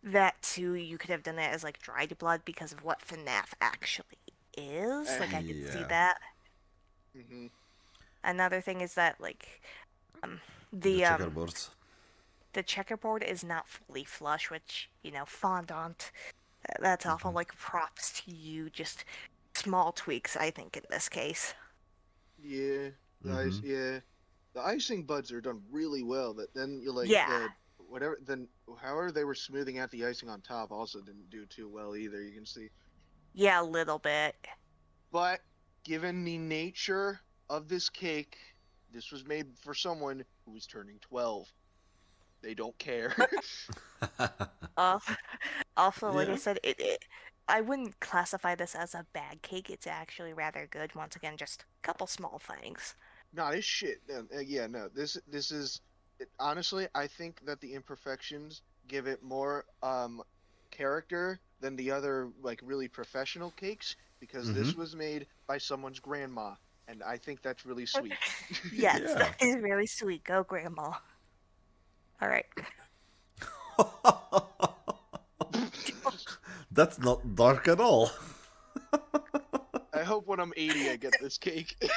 That too, you could have done that as like dried blood because of what FNAF actually is. Like, I could see
Yeah.
that.
Hmm.
Another thing is that, like,
The
the
checkerboard.
the checkerboard is not fully flush, which, fondant. That's awful. Like, props to you. Just small tweaks, I think, in this case.
Yeah, yeah. The icing buds are done really well, but then you like
Yeah.
the whatever. Then however they were smoothing out the icing on top also didn't do too well either. You can see,
Yeah, a little bit.
but given the nature of this cake, this was made for someone who was turning 12. They don't care.
Uh, also, like I
Yeah.
said, I wouldn't classify this as a bad cake. It's actually rather good. Once again, just a couple small things.
No, this shit. Yeah, no. This is honestly. I think that the imperfections give it more character than the other like really professional cakes because
Mm-hmm.
this was made by someone's grandma, and I think that's really sweet.
Yes,
Yeah.
that is really sweet. Go, Grandma. All right.
That's not dark at all.
I hope when I'm 80 I get this cake.
Can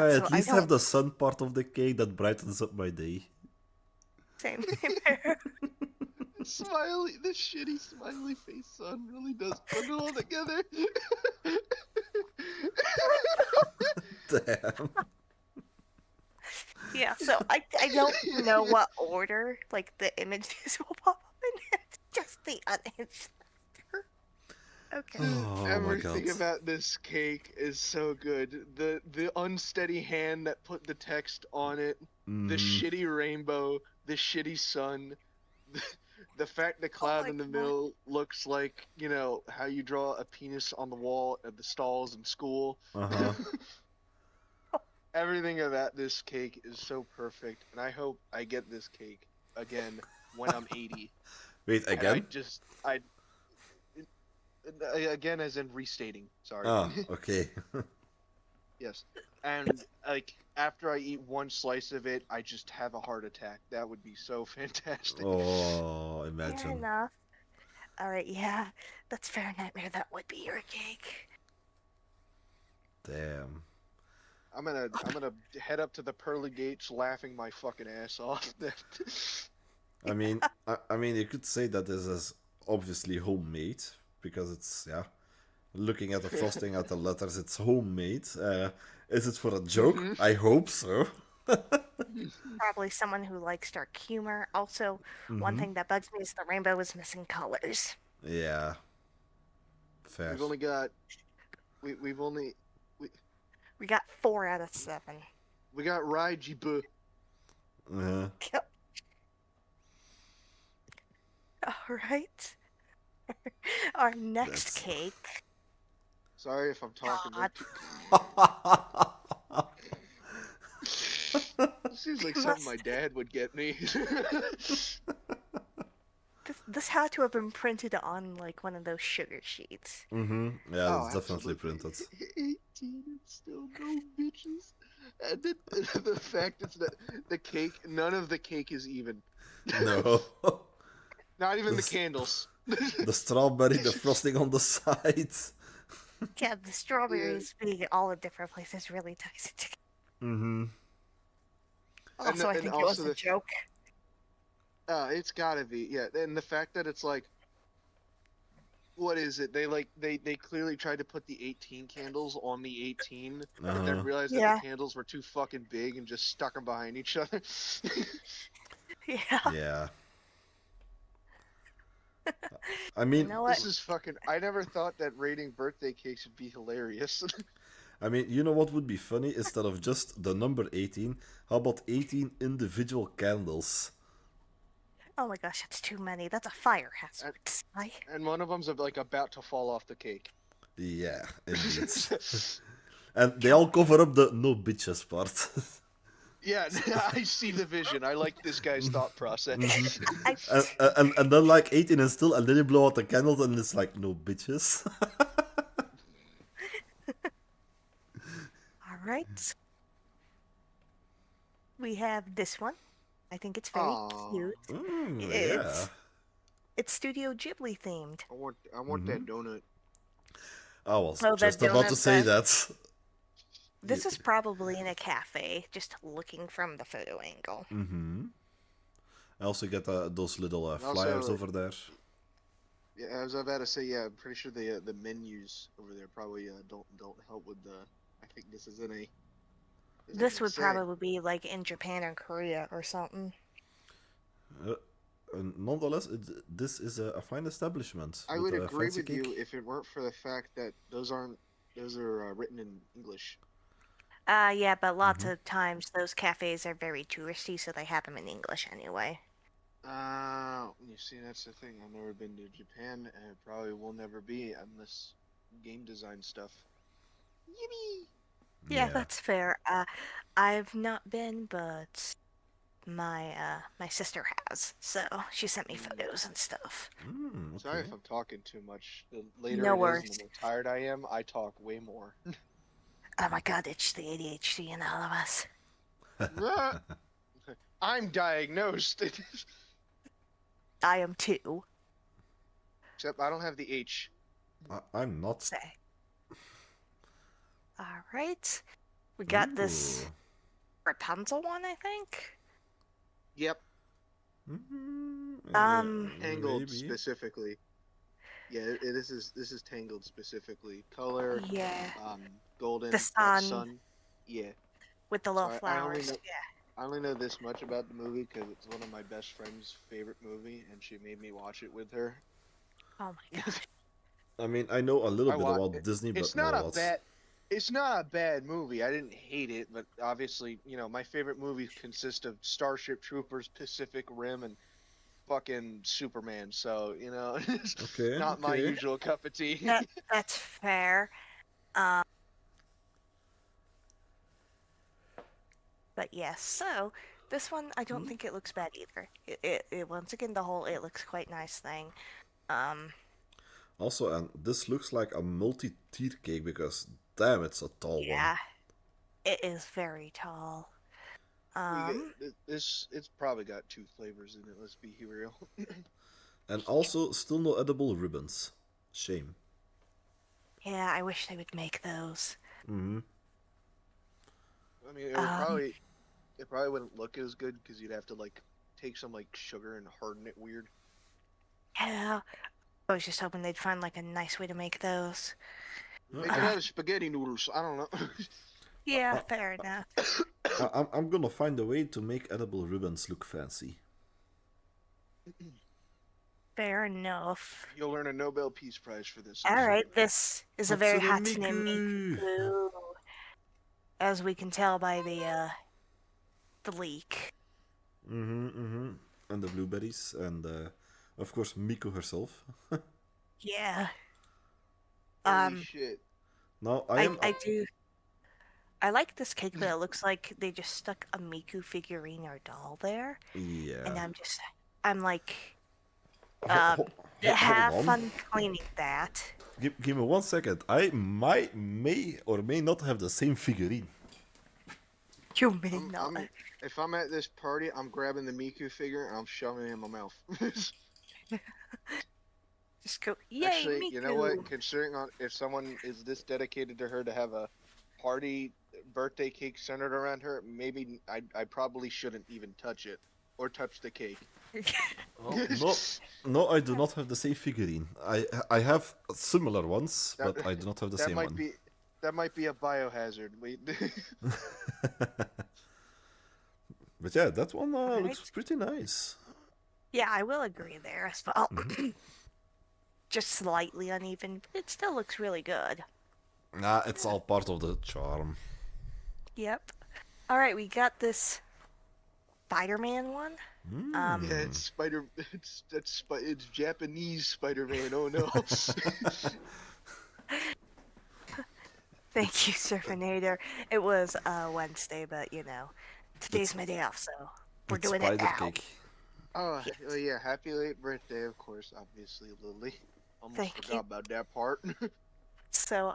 I
so
at
I
least have
don't-
the sun part of the cake that brightens up my day?
Same here.
The shitty smiley face son really does put it all together.
Damn.
Yeah, so I don't know what order like the images will pop up in. It's just the unhinged laughter. Okay.
Oh my
Everything
god.
about this cake is so good. The unsteady hand that put the text on it, the shitty rainbow, the shitty sun, the fact the cloud
my
in the
God.
middle looks like, how you draw a penis on the wall at the stalls in school.
Uh-huh.
Everything about this cake is so perfect, and I hope I get this cake again when I'm 80.
Wait,
And
again?
Again as in restating. Sorry.
Ah, okay.
Yes. And like after I eat one slice of it, I just have a heart attack. That would be so fantastic.
Oh,
Fair
imagine.
enough. All right, yeah, that's fair, Nightmare. That would be your cake.
Damn.
I'm gonna head up to the pearly gates laughing my fucking ass off.
I mean, I mean, you could say that this is obviously homemade because it's looking at the frosting at the letters, it's homemade. Is it for a joke? I hope so.
Probably someone who likes dark humor. Also, one thing that bugs me is the rainbow is missing colors.
Yeah. Fair.
We've only got we
We got 4 out of 7.
We got Raijibu.
Uh,
Yep. All right. Our next
That's-
cake.
Sorry if I'm talking.
God.
Seems like
It
something my
must-
dad would get me.
This had to have been printed on like one of those sugar sheets.
Yeah,
Oh,
it's definitely
absolutely.
printed.
18 and still no bitches. And the fact is that the cake, none of the cake is even.
No.
Not even the
This-
candles.
The strawberry, the frosting on the side.
Yeah, the strawberries being in all in different places really ties it together.
Mm-hmm.
Also, I
and
think it
also
was a joke.
It's gotta be, yeah. And the fact that it's like, what is it? They clearly tried to put the 18 candles on the 18, but then realized that
Yeah.
the candles were too fucking big and just stuck them behind each other.
Yeah.
Yeah. I mean,
know what?
This is fucking. I never thought that rating birthday cakes would be hilarious.
you know what would be funny? Instead of just the number 18, how about 18 individual candles?
Oh my gosh, that's too many. That's a fire hazard.
And one of them's like about to fall off the cake.
Yeah, indeed. And they all cover up the no bitches part.
Yeah, I see the vision. I like this guy's thought process.
I,
and then like 18 is still, and then you blow out the candles and it's like no bitches.
all right. We have this one. I think it's very
Aw.
cute.
Yeah.
It's Studio Ghibli themed.
I want that donut.
I was
Oh, that
just about to
donut
say
then.
that.
This is probably in a cafe, just looking from the photo angle.
I also get those little
Also,
flyers over there.
Yeah, I was about to say, yeah, I'm pretty sure the menus over there probably don't help with the. I think this is in a.
This would probably be like in Japan or Korea or something.
Nonetheless, this is a fine establishment.
I
with
would
a
agree
fancy
with
cake.
you if it weren't for the fact that those are written in English.
Yeah, but lots of times those cafes are very touristy, so they have them in English anyway.
You see, that's the thing. I've never been to Japan, and probably will never be unless game design stuff. Yippee!
Yeah, that's fair. I've not been, but my sister has, so she sent me photos and stuff.
Sorry
Okay.
if I'm talking too much. The later
No
it is
worries.
and the more tired I am, I talk way more.
Oh my god, it's the ADHD in all of us.
I'm diagnosed.
I am too.
Except I don't have the H.
I'm not.
Say. All right, we got this
Ooh.
Rapunzel one, I think.
Yep. Tangled
Maybe.
specifically. Yeah, this is Tangled specifically. Color.
Yeah,
Golden.
the sun
Sun. Yeah.
with the little
So
flowers.
I only know this much about the movie because it's one of my best friend's favorite movie, and she made me watch it with her.
Oh my gosh.
I know a little
I
bit
wa-
about Disney, but
It's not
not
a
a lot.
bad. It's not a bad movie. I didn't hate it, but obviously, my favorite movies consist of Starship Troopers, Pacific Rim, and fucking Superman. So it's
Okay,
not my
okay.
usual cup of tea.
That's fair. But yes, so this one I don't think it looks bad either. It once again it looks quite nice thing.
Also, and this looks like a multi-tier cake because damn, it's a tall
Yeah, it is very tall.
It's probably got 2 flavors in it. Let's be real.
one. And also, still no edible ribbons. Shame.
Yeah, I wish they would make those.
I mean, it probably wouldn't look as good because you'd have to take some sugar and harden it weird.
Yeah, I was just hoping they'd find a nice way to make those.
Make it out of spaghetti noodles. I don't know.
Yeah, fair enough.
I'm gonna find a way to make edible ribbons look fancy.
Fair enough.
You'll earn a Nobel Peace Prize for this.
All right, this is a very
Hatsune
Hatsune
Miku.
Miku. as we can tell by the leak.
And the blueberries, and of course Miku herself.
Yeah.
Holy shit.
Now
I like this cake, but it looks like they just stuck a Miku figurine or doll there, and
Yeah.
I'm like,
Hold
have
on.
fun cleaning that.
Give me 1 second. I may or may not have the same figurine.
You may not.
If I'm at this party, I'm grabbing the Miku figure and I'm shoving it in my mouth.
Just go, yay,
Actually,
Miku!
you know what? Considering if someone is this dedicated to her to have a party birthday cake centered around her, maybe I probably shouldn't even touch it or touch the cake.
No, I do not have the same figurine. I have similar ones, but I do not have the same one.
That might be a biohazard. Wait.
But yeah, that one looks
Right.
pretty nice.
Yeah, I will agree there as well. Just slightly uneven, but it still looks really good.
Nah, it's all part of the charm.
Yep. All right, we got this Spider-Man one.
Yeah, it's it's Japanese Spider-Man. Oh no.
Thank you, Surfinator. It was Wednesday, but you know, today's my day off, so we're
It's
doing it
spider
now.
cake.
Oh yeah, happy late birthday, of course, obviously, Lily. Almost
Thank
forgot
you.
about that part.
So,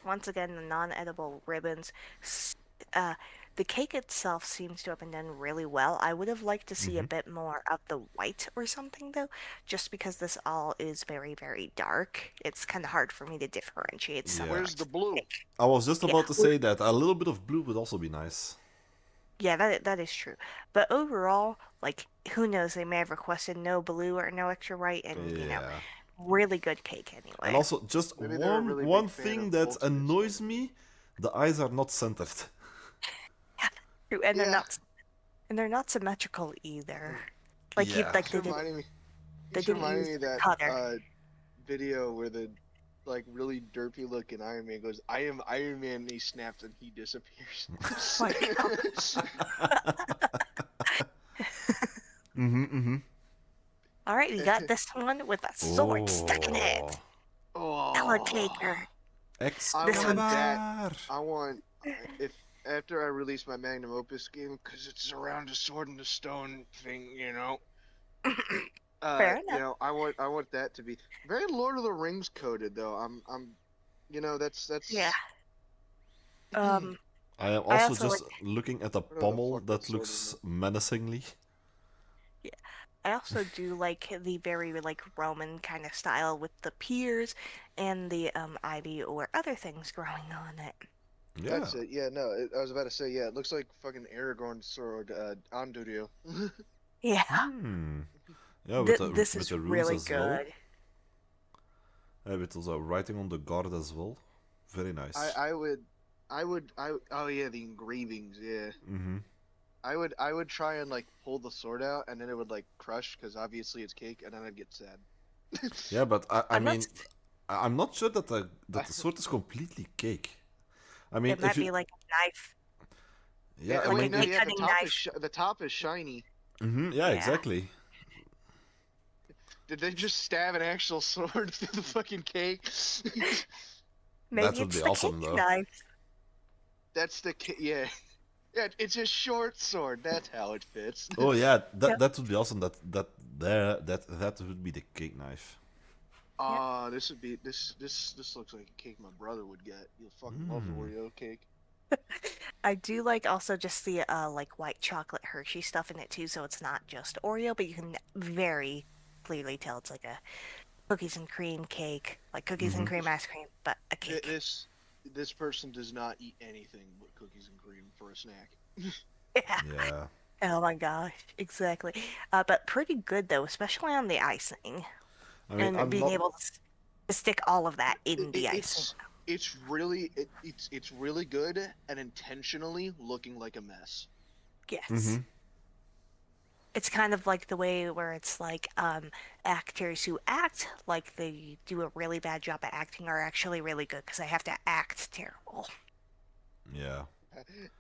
once again, the non-edible ribbons. The cake itself seems to have been done really well. I would have liked to see a bit more of the white or something, though, just because this all is very, very dark. It's kind of hard for me to differentiate some.
Yeah.
Where's the blue?
I was just
Yeah,
about to say that a little bit of blue would also be nice.
Yeah, that is true. But overall, like, who knows? They may have requested no blue or no extra white, and you know,
Yeah.
really good cake anyway.
And also, just
Maybe they're a really
one
big fan
thing
of
that
Ultimate
annoys
Spider-Man.
me: the eyes are not centered.
True, and
Yeah.
they're not symmetrical either. Like
Yeah.
they
It's
didn't
reminding me.
they
It's
didn't
reminding
use
me
the
of
cutter.
that video where the like really derpy looking Iron Man goes, "I am Iron Man," and he snaps and he disappears.
My All right, we got this one with a sword stuck in it. Ella
Oh,
Caker.
I want that.
Excalibur!
I want if after I release my magnum opus game, because it's around a sword and a stone thing, you know.
Fair enough.
I want that to be very Lord of the Rings coded though. That's
Yeah. Um,
I am
I
also
also
just looking at the
Whatever the
pommel
fuck that
that
sword
looks
is.
menacingly.
I also do like the very like Roman kind of style with the piers and the ivy or other things growing on it.
Yeah.
That's it. Yeah, no, I was about to say, yeah, it looks like fucking Aragorn's sword, Andurio.
Yeah.
Yeah,
This
with
is
the runes
really
as well.
good.
With also writing on the guard as well. Very nice.
Oh yeah, the engravings, yeah. I would try and like pull the sword out, and then it would like crush, because obviously it's cake, and then I'd get sad.
Yeah, but I
I'm not
mean, I'm not sure that the sword is completely cake. I mean,
It might
if you
be like a knife.
yeah, I
like
mean,
a cake cutting knife.
The top is shiny.
yeah,
Yeah.
exactly.
Did they just stab an actual sword through the fucking cake?
Maybe
That would
it's
be
the
awesome,
cake
though.
knife.
That's yeah. Yeah, it's a short sword. That's how it fits.
Oh yeah, that
Yep.
that would be awesome. That would be the cake knife.
Ah, this would be this looks like a cake my brother would get. You'll fucking love Oreo cake.
I do like also just the like white chocolate Hershey stuff in it too, so it's not just Oreo, but you can very clearly tell it's like a cookies and cream cake, like cookies and cream ice cream, but a cake.
This person does not eat anything but cookies and cream for a snack.
Yeah.
Yeah.
Oh my gosh, exactly. But pretty good though, especially on the icing
I mean,
and
I'm
being
not.
able to stick all of that in the icing.
It's really good and intentionally looking like a mess.
Yes. It's kind of like the way where it's like actors who act like they do a really bad job at acting are actually really good because they have to act terrible.
Yeah.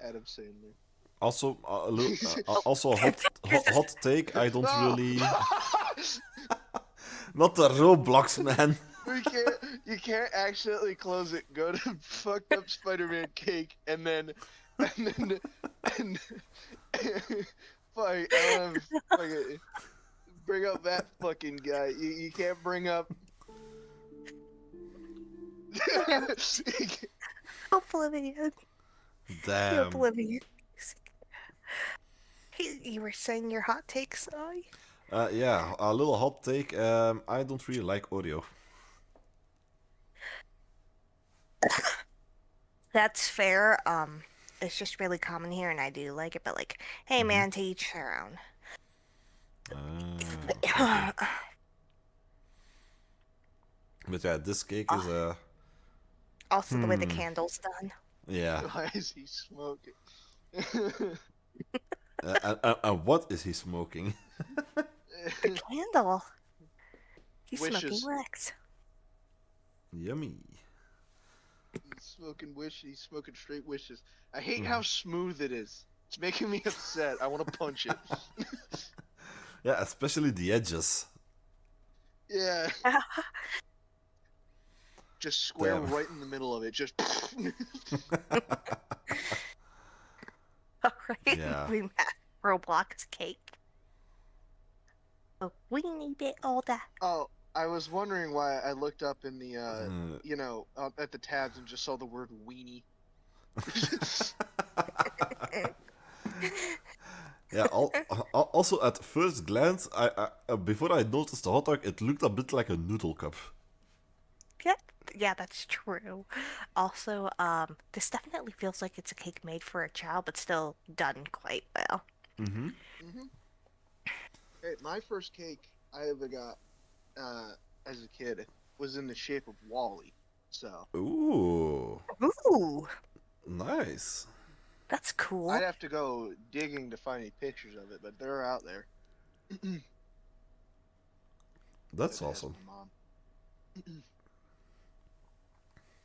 Adam Sandler.
Also, also a hot take. I don't
No!
really. Not the Roblox, man.
You can't accidentally close it. Go to fucked up Spider-Man cake, and then and fuck. Bring up that fucking guy. You can't bring up.
Oblivion. You're
Damn.
oblivion. You were saying your hot takes, I.
Yeah, a little hot take. I don't really like Oreo.
That's fair. It's just really common here, and I do like it. But like, hey, man, to each their own.
Okay. But yeah, this cake is
Also, the way the candle's done.
yeah.
Why is he smoking?
And what is he smoking?
The candle. He's
Wishes.
smoking wax.
Yummy.
He's smoking straight wishes. I hate how smooth it is. It's making me upset. I want to punch it.
Yeah, especially the edges.
Yeah. Just square
Damn.
right in the middle of it. Just.
Alright,
Yeah.
we met Roblox cake. A weenie bit older.
Oh, I was wondering why I looked up in the, at the tabs and just saw the word weenie.
Yeah. Also, at first glance, I before I noticed the hot dog, it looked a bit like a noodle cup.
Yeah, that's true. Also, this definitely feels like it's a cake made for a child, but still done quite well.
Mm-hmm.
Hey, my first cake I ever got as a kid was in the shape of Wally. So
Ooh,
Ooh,
nice.
that's cool.
I'd have to go digging to find any pictures of it, but they're out there.
That's
It has
awesome.
my mom.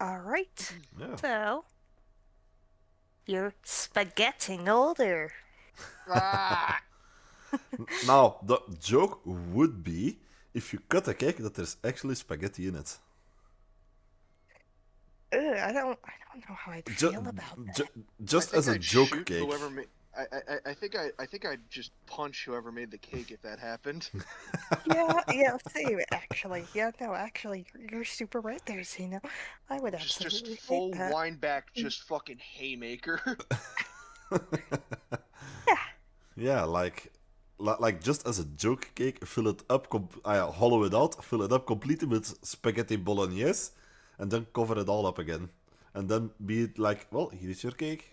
Alright,
Yeah.
so you're spaghetting older.
Ah!
Now, the joke would be if you cut a cake that there's actually spaghetti in it.
Ugh, I don't know how I'd
Ju-
feel about that.
just
I think
as a
I'd
joke
shoot
cake.
Whoever I think I'd just punch whoever made the cake if that happened.
Yeah, same, actually. Yeah, no, actually, you're super right there, Zeno. I would
Just
absolutely hate
full
that.
wind back, just fucking haymaker.
Yeah,
Yeah, like just as a joke cake, fill it up, hollow it out, fill it up completely with spaghetti bolognese, and then cover it all up again. And then be it like, well, here's your cake.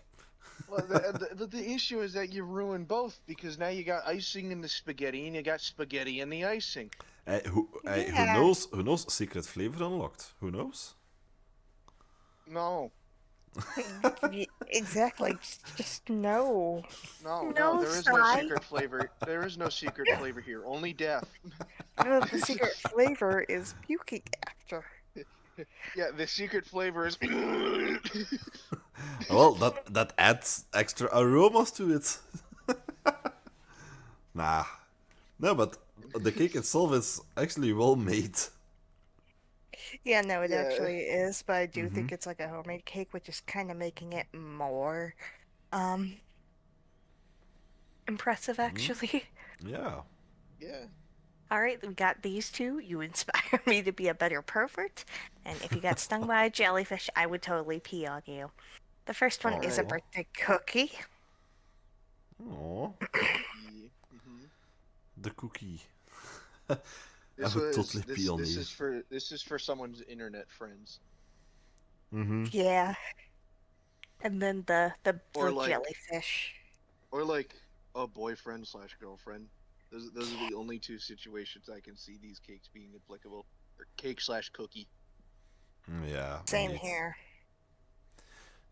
Well, the issue is that you ruin both because now you got icing in the spaghetti and you got spaghetti in the icing.
Who
Yeah.
knows? Who knows? Secret flavor unlocked. Who knows?
No,
exactly. Just no.
no,
No,
there is no
Sai.
secret flavor. There is no secret flavor here. Only death.
The secret flavor is puking after.
Yeah, the secret flavor is.
Well, that adds extra aromas to it. Nah. No, but the cake itself is actually well made.
Yeah, no, it
Yeah.
actually is, but I do think it's like a homemade cake, which is kind of making it more impressive, actually.
Yeah.
Yeah.
All right, we got these two. You inspire me to be a better pervert. And if you got stung by a jellyfish, I would totally pee on you. The first one is a
Aw.
birthday cookie.
Oh,
Mhm.
the cookie.
This
I would
was
totally
this
pee on
this
you.
is for someone's internet friends.
Mm-hmm.
Yeah. And then the
Or like-
jellyfish.
Or like a boyfriend / girlfriend. Those are the only two situations I can see these cakes being applicable. Or cake / cookie.
Yeah.
Same
indeed.
here.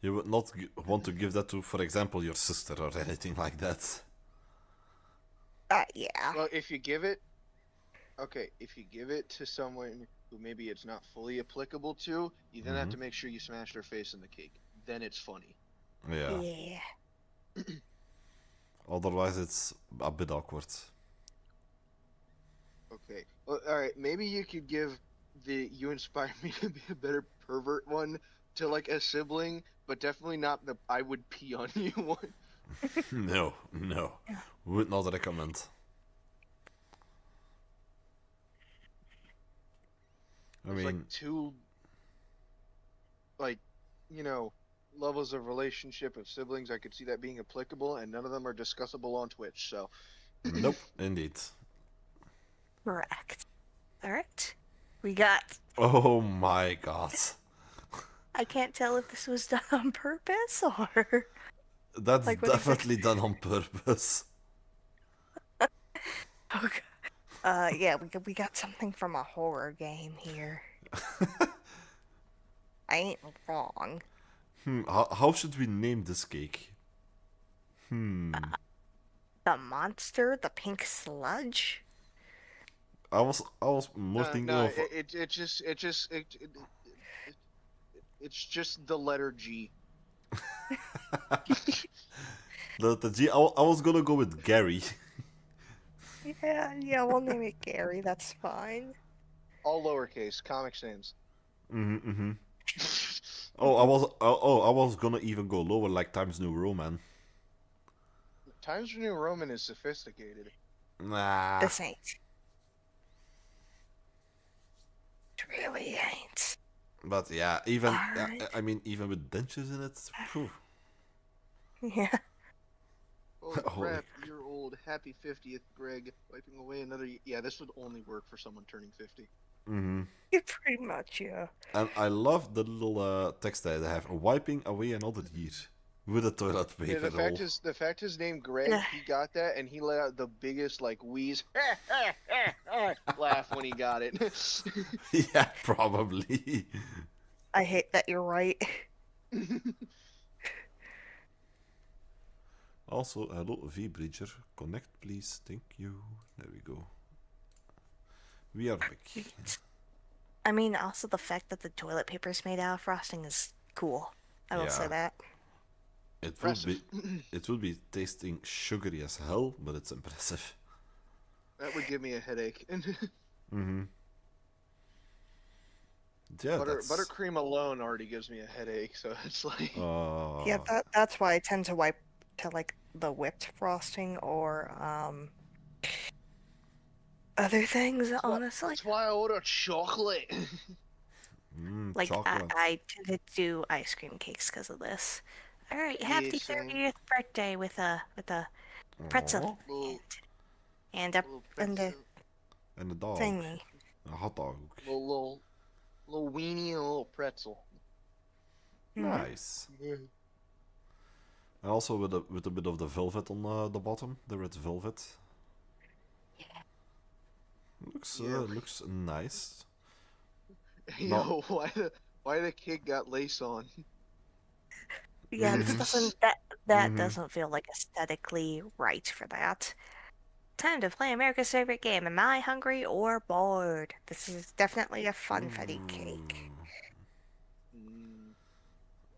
You would not want to give that to, for example, your sister or anything like that.
Yeah.
Well, if you give it to someone who maybe it's not fully applicable to, you then have to make sure you smash their face in the cake. Then it's funny.
Yeah.
Yeah.
Otherwise, it's a bit awkward.
Okay. Well, all right. Maybe you could give the "you inspire me to be a better pervert" one to like a sibling, but definitely not the "I would pee on you" one.
No, no. Would not recommend. I
There's like
mean,
two, like, you know, levels of relationship of siblings. I could see that being applicable, and none of them are discussable on Twitch. So,
nope, indeed.
Correct. All right. We got.
Oh my god.
I can't tell if this was done on purpose or
That's
like what
definitely done on purpose.
Okay. Yeah, we got something from a horror game here. I ain't wrong.
How should we name this cake?
The monster, the pink sludge.
I was more thinking
no,
of
it's just the letter G.
the G. I was gonna go with Gary.
Yeah, we'll name it Gary. That's fine.
All lowercase, Comic Sans.
Oh, I was gonna even go lower, like Times New Roman.
Times New Roman is sophisticated.
Nah,
This ain't. It really ain't.
but yeah, even
Alright.
I mean, even with dentures in it. Phew.
Yeah.
Oh
Holy
crap, you're old. Happy 50th, Greg. Wiping away another. Yeah, this would only work for someone turning 50.
Pretty much, yeah.
And I love the little text that they have: wiping away another year with a toilet
Yeah,
paper roll.
the fact his name Greg,
Yeah.
he got that and he let out the biggest like wheeze laugh when he got it.
Yeah, probably.
I hate that you're right.
Also, hello V-Bridger. Connect, please. Thank you. There we go. We are back.
I mean, also the fact that the toilet paper is made out of frosting is cool. I will say
Yeah.
that.
It will be tasting sugary as hell, but it's impressive.
That would give me a headache.
Yeah,
Buttercream alone already gives me a headache, so it's like
Yeah, that's why I tend to wipe to like the whipped frosting or other things, honestly.
that's why I order chocolate.
Like
chocolate.
I tend to do ice cream cakes because of this. All right, happy
same.
30th birthday with a pretzel
Aw,
and a
Little
and a
pretzel,
and a dog.
thingy.
A hot dog.
little weenie and a little pretzel.
Nice. And also with a bit of the velvet on the bottom, the red velvet. Looks nice.
Yo, why the kid got lace on?
Yeah, this doesn't that doesn't feel like aesthetically right for that. Time to play America's favorite game. Am I hungry or bored? This is definitely a funfetti cake.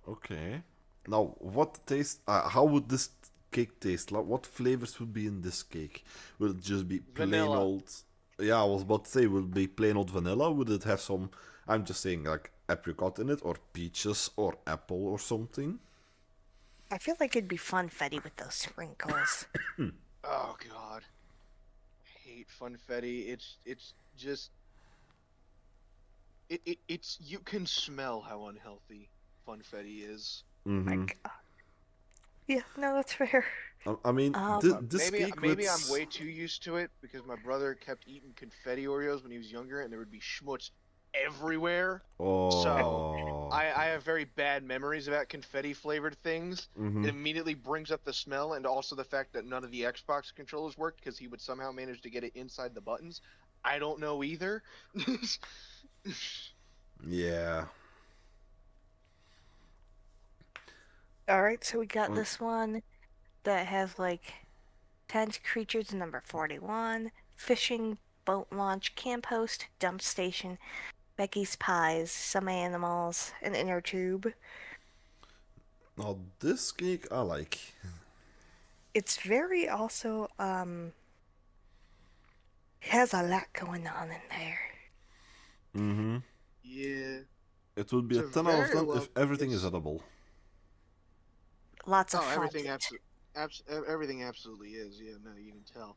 Okay. Now, what taste? How would this cake taste? Like, what flavors would be in this cake? Would it just be plain
Vanilla.
old? Yeah, I was about to say, would it be plain old vanilla? Would it have some? I'm just saying, like apricot in it, or peaches, or apple, or something.
I feel like it'd be funfetti with those sprinkles.
Oh god, I hate funfetti. It's just it's you can smell how unhealthy funfetti is.
My God. Yeah, no, that's fair.
I mean, this
maybe
cake
maybe
with...
I'm way too used to it because my brother kept eating confetti Oreos when he was younger, and there would be schmutz everywhere.
Oh.
So I have very bad memories about confetti flavored things.
Mm-hmm.
It immediately brings up the smell and also the fact that none of the Xbox controllers worked because he would somehow manage to get it inside the buttons. I don't know either.
Yeah.
Alright, so we got this one that has like tent creatures number 41, fishing, boat launch, camp host, dump station, Becky's pies, some animals, an inner tube.
Now, this cake I like.
it's very also has a lot going on in there.
Mm-hmm.
Yeah.
It would be
It's
a
a
10 out of
very
10
well.
if everything is
It's
edible.
Lots of
oh, everything
fudge.
everything absolutely is. Yeah, no, you can tell.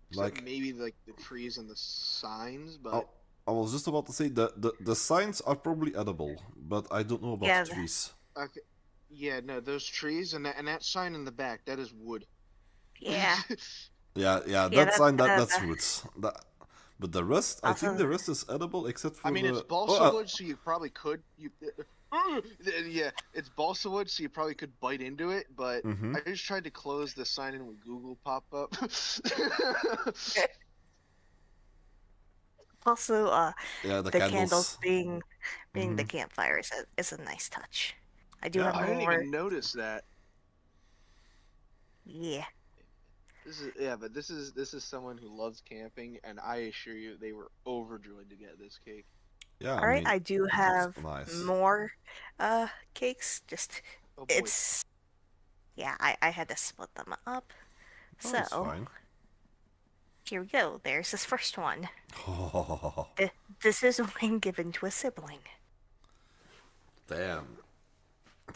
Except
Like,
maybe like the trees and the signs,
I,
but
I was just about to say the signs are probably edible, but I don't know about
Yeah,
the trees.
okay. Yeah, no, those trees and that sign in the back, that is wood.
yeah,
Yeah,
yeah.
that
That's
sign that's wood. That, but the rest, I think
also
the rest is edible except
I
for
mean, it's
the.
balsa wood, so you probably could. Yeah, it's balsa wood, so you probably could bite into it. But
Mm-hmm.
I just tried to close the sign in with Google pop up.
also
Yeah, the
the candles
candles.
being the
Mm-hmm.
campfire is a nice touch. I do
Yeah,
have
I didn't
more.
even notice that.
Yeah.
But this is someone who loves camping, and I assure you, they were overjoyed to get this cake.
yeah. I
All right,
mean,
I do
it looks
have
nice.
more cakes. Just
Oh boy.
it's yeah, I had to split them up.
Oh, it's
So
fine.
here we go. There's this first one.
Oh,
This is when given to a sibling.
damn.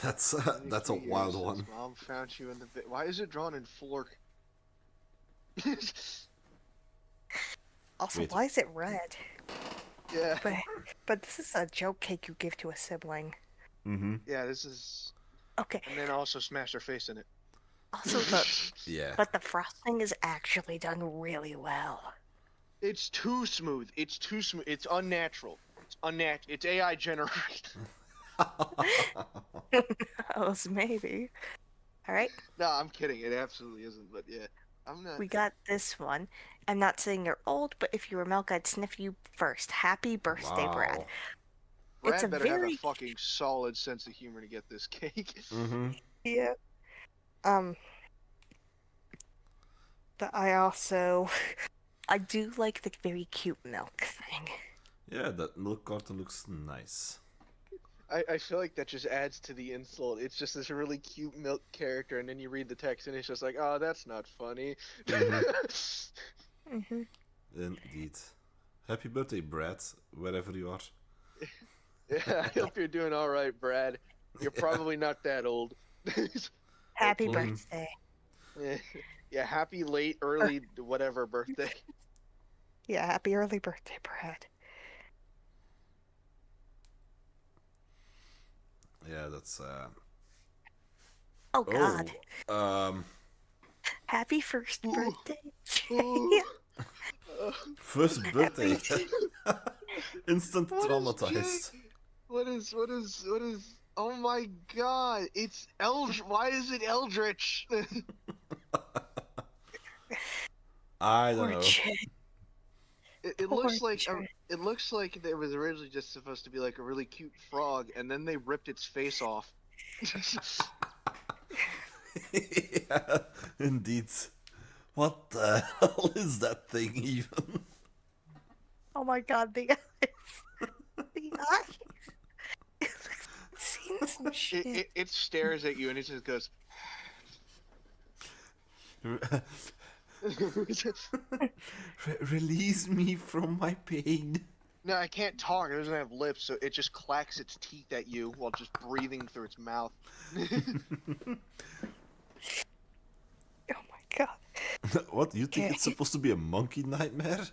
That's that's a
23
wild
years since
one.
mom found you in the. Why is it drawn in fork?
Also,
Wait.
why is it red?
Yeah.
But this is a joke cake you give to a sibling.
Mm-hmm.
Yeah, this is.
Okay.
And then also smash their face in it.
Also
Yeah.
but the frosting is actually done really well.
It's too smooth. It's too smooth. It's unnatural. It's unnatural. It's AI generated.
Oh, maybe. All right,
No, I'm kidding. It absolutely isn't. But yeah, I'm not.
we got this one. I'm not saying you're old, but if you were milk, I'd sniff you first. Happy birthday, Brad.
Wow.
It's a
Brad better have a
very
fucking solid sense of humor to get this cake.
Mm-hmm.
yeah. Um, but I also I do like the very cute milk thing.
Yeah, that milk carton looks nice.
I feel like that just adds to the insult. It's just this really cute milk character, and then you read the text, and it's just like, oh, that's not funny.
Mm-hmm.
Indeed. Happy birthday, Brad, wherever you are.
Yeah, I hope you're doing all right, Brad. You're probably not that old.
Happy
Hopefully.
birthday.
Yeah, happy late, early, whatever birthday.
Yeah, happy early birthday, Brad.
Yeah, that's
Oh God. Happy first
Ooh.
birthday.
Ooh.
first birthday. Instant
What is
traumatized.
What is? Oh my God! It's Eldritch. Why is it Eldritch?
I don't
Poor
know.
Jay.
It
Poor
looks like
Jay.
it looks like it was originally just supposed to be like a really cute frog, and then they ripped its face off.
Yeah, indeed. What the hell is that thing even?
Oh my God, the eyes. The eyes. It's seen some shit.
It stares at you and it just goes.
Release me from my pain.
No, I can't talk. It doesn't have lips, so it just clacks its teeth at you while just breathing through its mouth.
Oh my God.
What? You think
Okay.
it's supposed to be a monkey nightmare?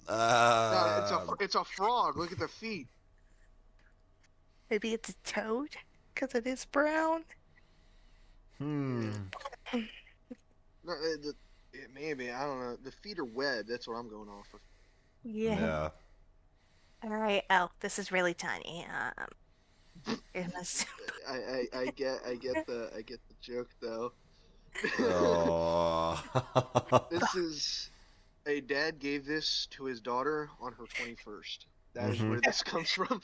No, it's a frog. Look at the feet.
Maybe it's a toad? Because it is brown?
Hmm.
No, maybe I don't know. The feet are webbed. That's what I'm going off of.
Yeah.
Alright, oh, this is really tiny. It must...
I get the joke though.
Oh.
This is a dad gave this to his daughter on her 21st. That is
Mhm.
where this comes from.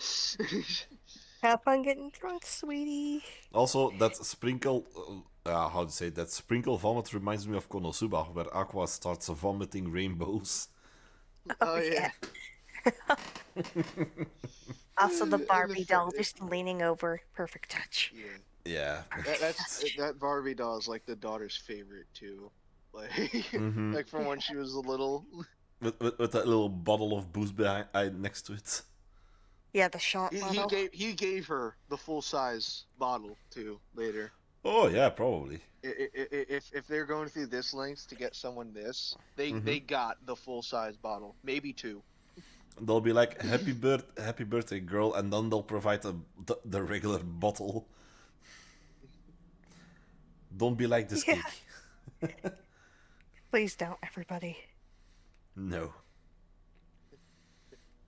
Have fun getting drunk, sweetie.
Also, that sprinkle, how to say that sprinkle vomit reminds me of Konosuba, where Aqua starts vomiting rainbows.
Oh yeah.
Also, the
And
Barbie
fr-
doll just leaning over. Perfect touch.
Yeah.
Yeah.
That Barbie doll is like the daughter's favorite too. Like,
Mhm.
like from when she was little.
With that little bottle of booze behind next to it.
Yeah, the shot
He
bottle.
gave her the full size bottle too later.
Oh yeah, probably.
If they're going through this lengths to get someone this, they got the full size bottle, maybe two.
They'll be like happy birthday, girl, and then they'll provide the regular bottle. Don't be like this
Yeah.
cake.
Please don't, everybody.
No.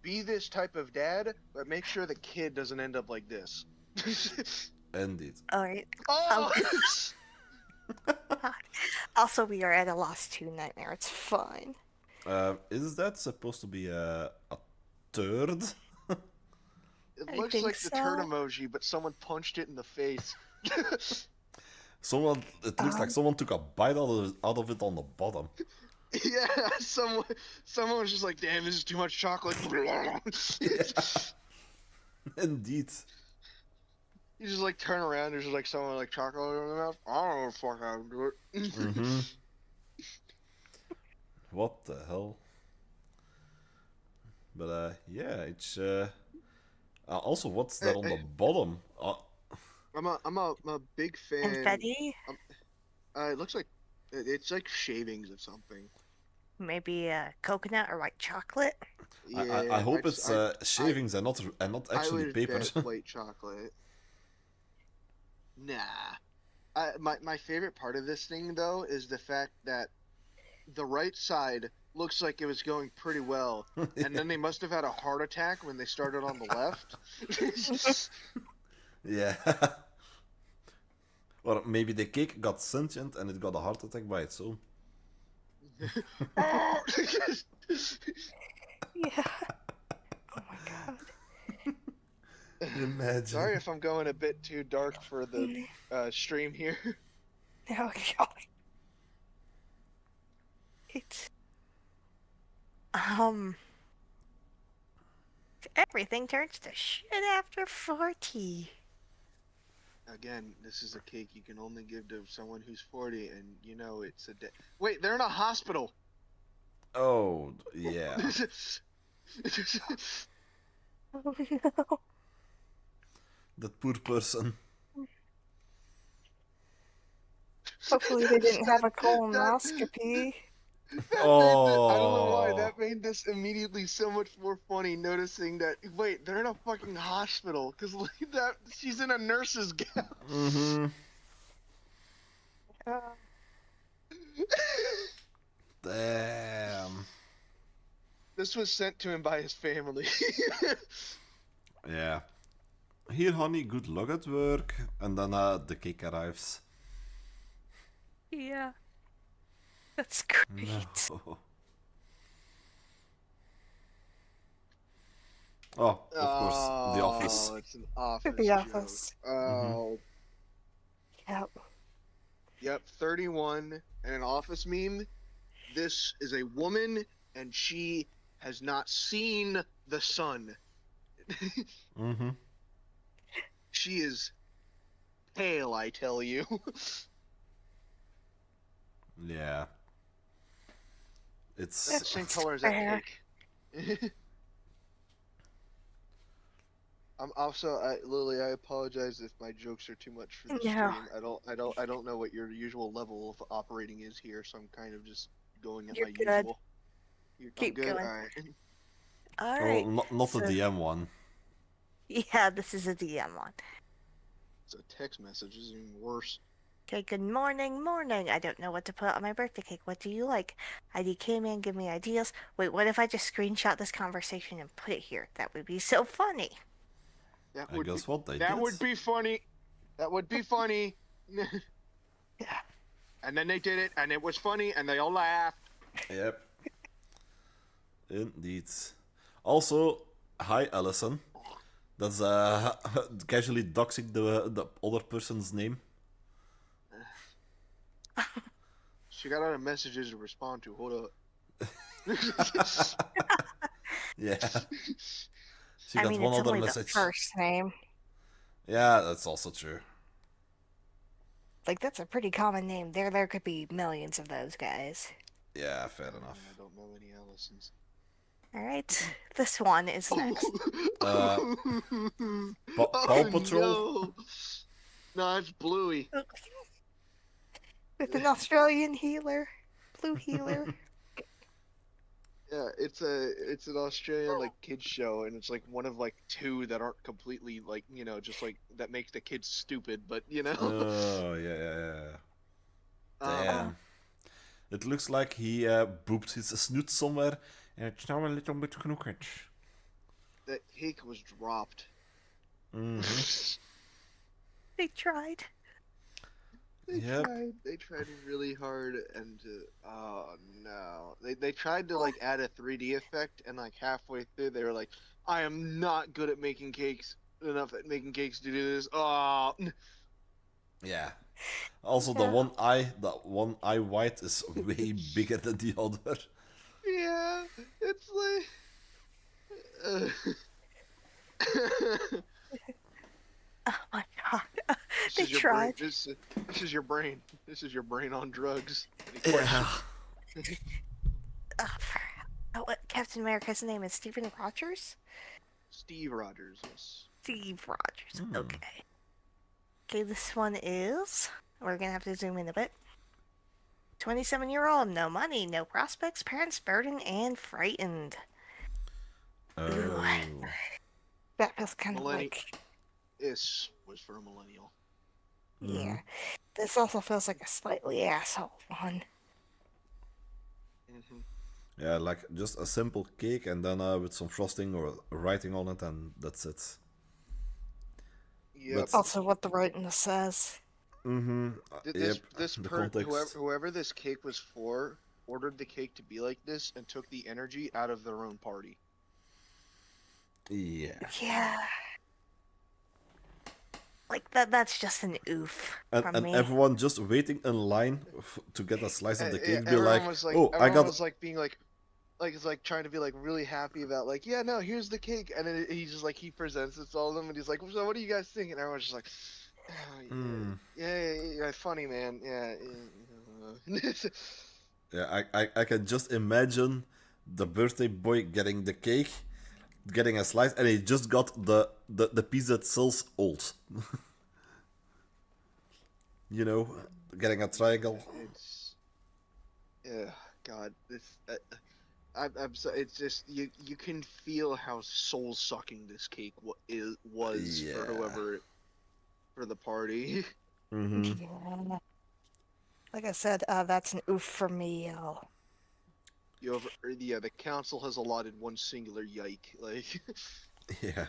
Be this type of dad, but make sure the kid doesn't end up like this.
Indeed.
All right.
Oh!
Also, we are at a loss to Nightmare. It's fine.
Is that supposed to be a third?
It
I
looks
think
like the turd
so.
emoji, but someone punched it in the face.
It looks like someone took a bite out of it on the bottom.
Yeah, someone was just like, "Damn, this is too much chocolate."
Indeed.
You just like turn around, there's just like someone like chocolate in their mouth. I don't know what the fuck I would do it.
Mm-hmm. What the hell? But yeah, it's also, what's that on the bottom?
I'm a big fan.
Confetti?
It looks like it's like shavings of something.
Maybe coconut or white chocolate?
Yeah,
I hope it's shavings and not
I
actually
would
paper.
bet white chocolate. Nah. My favorite part of this thing though is the fact that the right side looks like it was going pretty well, and then they must have had a heart attack when they started on the left.
Yeah. Or maybe the cake got sentient and it got a heart attack by its own.
Yeah. Oh my god.
Imagine.
Sorry if I'm going a bit too dark for the stream here.
Oh god. It's everything turns to shit after 40.
Again, this is a cake you can only give to someone who's 40, and you know it's a day. Wait, they're in a hospital.
Oh, yeah.
Oh no.
That poor person.
Hopefully they didn't have a colonoscopy.
Oh.
I don't know why that made this immediately so much more funny. Noticing that, wait, they're in a fucking hospital because look at that, she's in a nurse's gown.
Mm-hmm. Damn.
This was sent to him by his family.
Yeah. Here, honey, good luck at work. And then the cake arrives.
Yeah. That's great.
No. Oh, of course, The Office.
Oh, it's an office.
The
joke.
Office.
Oh,
Yep.
yep. 31 and an office meme. This is a woman, and she has not seen the sun.
Mm-hmm.
She is pale, I tell you.
Yeah. It's
Same color as that
fair.
cake. I'm also, Lily. I apologize if my jokes are too much for the
No.
stream. I don't know what your usual level of operating is here, so I'm kind of just going at
You're
my
good.
usual. I'm
Keep
good.
going.
All right.
All
oh,
right.
not
so-
the DM one.
Yeah, this is a DM one.
So text message is even worse.
Okay, good morning, morning. I don't know what to put on my birthday cake. What do you like? ID came in, give me ideas. Wait, what if I just screenshot this conversation and put it here? That would be so funny.
That
I
would
guess
be,
what they
that
did.
would be funny. That would be funny.
Yeah.
And then they did it, and it was funny, and they all laughed.
Yep. Indeed. Also, hi, Allison. That's casually doxing the other person's name.
She got out of messages to respond to. Hold up.
Yeah. She
I
got
mean,
one
it's
other
only
message.
the first name.
Yeah, that's also true.
Like, that's a pretty common name. There could be millions of those guys.
Yeah, fair
I
enough.
don't know any Allisons.
Alright, this one is next.
Uh,
Oh
Paw Patrol?
no! No, it's Bluey.
With an Australian healer. Blue healer.
Yeah, it's an Australian like kids show, and it's like one of like two that aren't completely like just like that make the kids stupid, but
Oh, yeah.
Um,
Damn. It looks like he booped his snoot somewhere, and it's now a little bit crooked.
that cake was dropped.
Mm-hmm.
They tried.
Yep.
They tried really hard, and oh no, they tried to like add a 3D effect, and like halfway through they were like, I am not good at making cakes enough at making cakes to do this. Oh.
Yeah. Also,
Yeah.
the one eye white is way bigger than the other.
Yeah, it's like.
Oh my god.
This
They
is your
tried.
Brain. This is your brain. This is your brain on drugs.
Yeah.
What Captain America's name is Stephen Rogers?
Steve Rogers. Yes.
Steve Rogers. Okay. Okay, this one is. We're gonna have to zoom in a bit. 27-year-old, no money, no prospects, parents burdened and frightened. Ooh. That feels kind of like.
This was for a millennial.
Yeah. This also feels like a slightly asshole one.
Yeah, like just a simple cake and then with some frosting or writing on it, and that's it.
Yeah.
Also, what the writing says.
This
the
per
context.
whoever this cake was for ordered the cake to be like this and took the energy out of their own party.
Yeah.
Yeah. Like that's just an oof from
And
me.
everyone just waiting in line to get a slice of the cake, be
Everyone
like,
was like,
oh, I
everyone
got.
was like being like it's like trying to be like really happy about like, yeah, no, here's the cake, and then he just like he presents it to all of them, and he's like, so what do you guys think? And everyone's just like, oh, yeah, funny man, yeah.
Yeah, I can just imagine the birthday boy getting the cake, getting a slice, and he just got the piece that sells old. You know, getting a triangle.
It's yeah, God, this I'm so it's just you can feel how soul sucking this cake was
Yeah.
for whoever for the party.
Yeah. Like I said, that's an oof for me, y'all.
The council has allotted one singular yike. Like,
Yeah.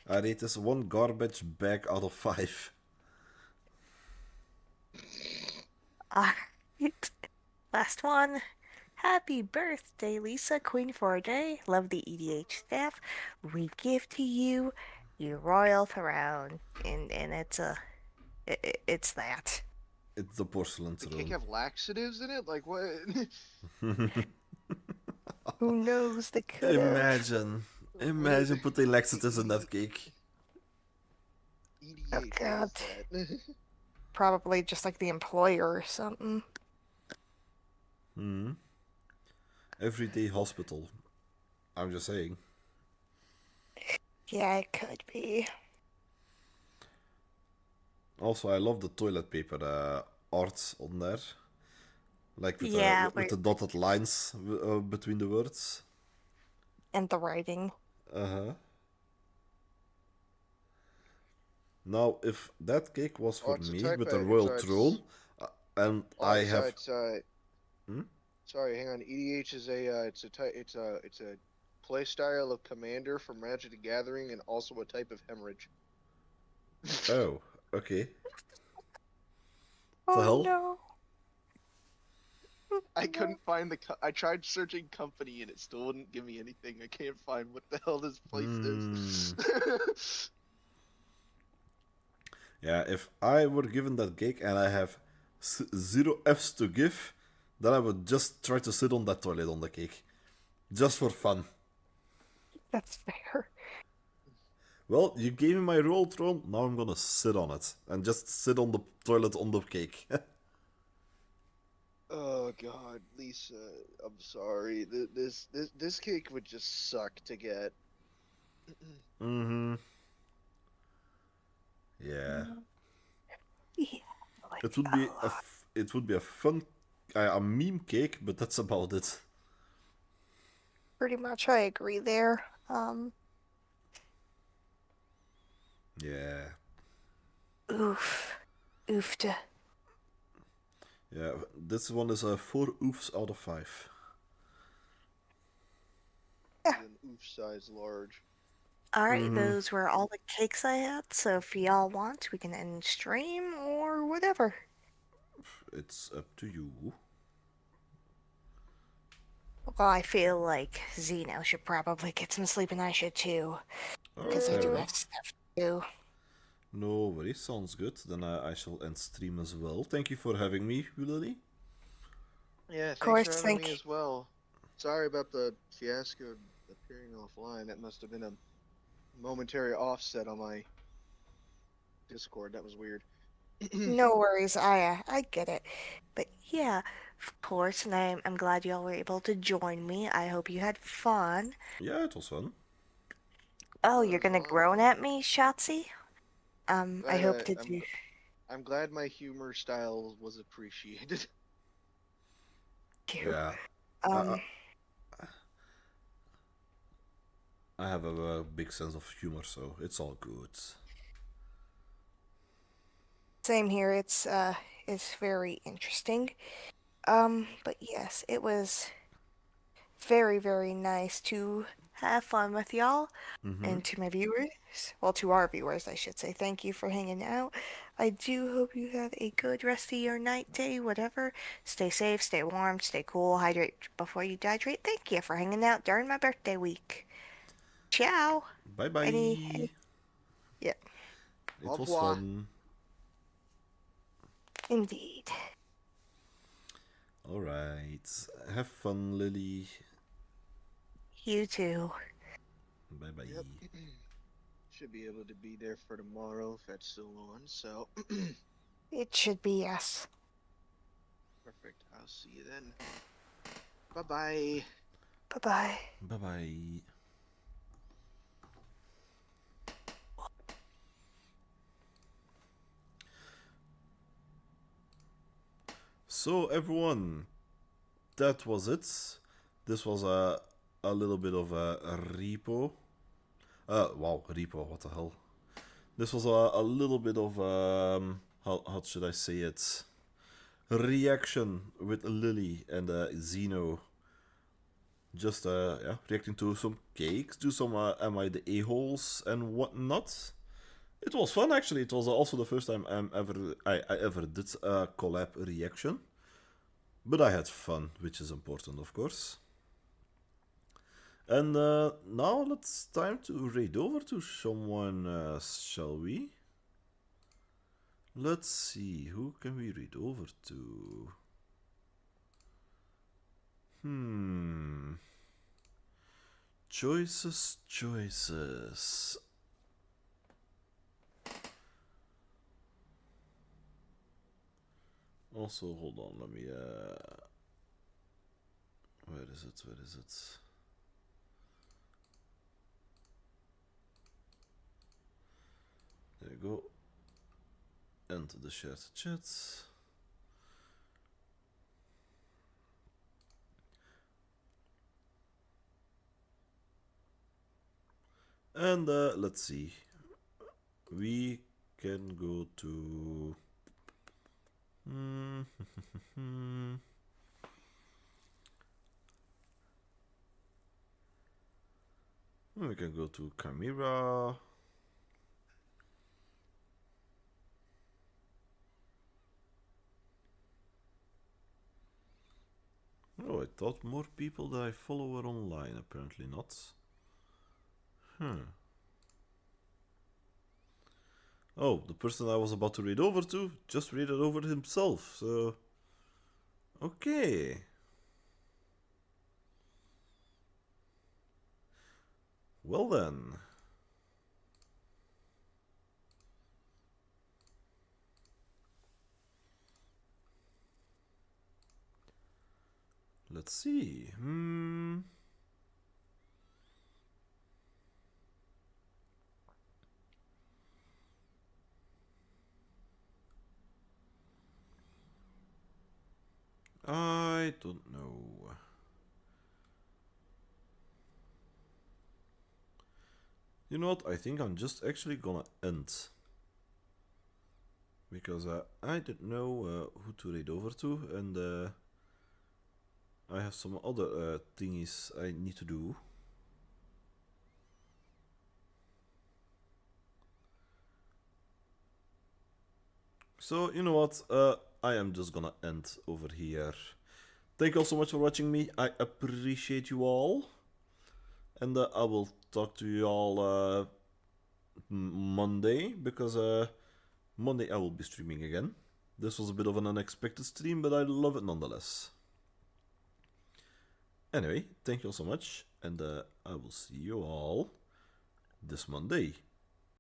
I rate this one garbage bag out of 5.
Alright. Last one. Happy birthday, Lisa, Queen for a day. Love the EDH staff. We give to you your royal throne. And it's it's that.
It's the porcelain
the cake
throne.
have laxatives in it? Like what?
Who knows? They could
Imagine putting laxatives in that cake.
EDH.
Oh, God. Probably just like the employer or something.
Everyday hospital. I'm just saying.
Yeah, it could be.
Also, I love the toilet paper art on there. Like with,
Yeah,
with the dotted lines between the words.
And the writing.
Uh-huh. Now, if that cake was for me with the royal throne, and I have...
Sorry, hang on. EDH is it's a play style of Commander from Magic the Gathering, and also a type of hemorrhage.
Oh, okay.
Oh
The hell?
no.
I couldn't find I tried searching company, and it still wouldn't give me anything. I can't find what the hell this place is.
Yeah, if I were given that cake and I have 0 Fs to give, then I would just try to sit on that toilet on the cake. Just for fun.
That's fair.
Well, you gave me my roll throne, now I'm gonna sit on it. And just sit on the toilet on the cake.
Oh God, Lisa, I'm sorry. This cake would just suck to get.
Mm-hmm. Yeah.
Yeah.
It would be it would be a fun, a meme cake, but that's about it.
Pretty much, I agree there.
Yeah.
Oof. Oofta.
Yeah, this one is a 4 oofs out of 5.
An oof size large.
Alright, those were all the cakes I had, so if y'all want, we can end stream or whatever.
It's up to you.
Well, I feel like Zeno should probably get some sleep and I should too, because I
Fair
do have
enough.
stuff to do.
No worries, sounds good. Then I shall end stream as well. Thank you for having me, Lily.
Yeah, thanks
course,
for having
thank
me
you.
as well. Sorry about the fiasco appearing offline. That must have been a momentary offset on my Discord. That was weird.
No worries, I get it. But yeah, of course, and I'm glad y'all were able to join me. I hope you had fun.
Yeah, it was fun.
Oh,
It
you're
was a
gonna
lot of
groan
fun.
at me, Shotzi? I hope
I,
that
I'm
you.
I'm glad my humor style was appreciated.
Yeah. I, I,
Um,
I have a big sense of humor, so it's all good.
same here. It's very interesting. But yes, it was very, very nice to have fun with y'all.
Mm-hmm.
And to my viewers, well, to our viewers, I should say, thank you for hanging out. I do hope you have a good rest of your night, day, whatever. Stay safe, stay warm, stay cool, hydrate before you dehydrate. Thank you for hanging out during my birthday week. Ciao.
Bye
Any,
bye.
yeah,
Au
It was
revoir.
fun.
indeed.
Alright. Have fun, Lily.
You too.
Bye bye.
Yep. Should be able to be there for tomorrow if that's still on. So
It should be yes.
perfect. I'll see you then. Bye bye.
Bye-bye.
Bye bye. So everyone, that was it. This was a little bit of a repo. Wow, repo, what the hell. This was a little bit of, how should I say it? Reaction with Lily and Zeno. Just, yeah, reacting to some cakes, do some Am I the A-holes and whatnot. It was fun, actually. It was also the first time I ever did a collab reaction. But I had fun, which is important, of course. And now it's time to raid over to someone else, shall we? Let's see, who can we raid over to? Choices, choices. Also, hold on, let me, where is it, where is it? There you go. Enter the shared chat. And let's see. We can go to... we can go to Chimera. Oh, I thought more people that I follow were online. Apparently not. Oh, the person I was about to read over to just read it over himself, so... Okay. Well then. let's see. I don't know. You know what? I think I'm just actually gonna end. Because I don't know who to read over to, and I have some other thingies I need to do. So, you know what? I am just gonna end over here. Thank you all so much for watching me. I appreciate you all. And I will talk to you all Monday, because Monday I will be streaming again. This was a bit of an unexpected stream, but I love it nonetheless. Anyway, thank you all so much, and I will see you all this Monday.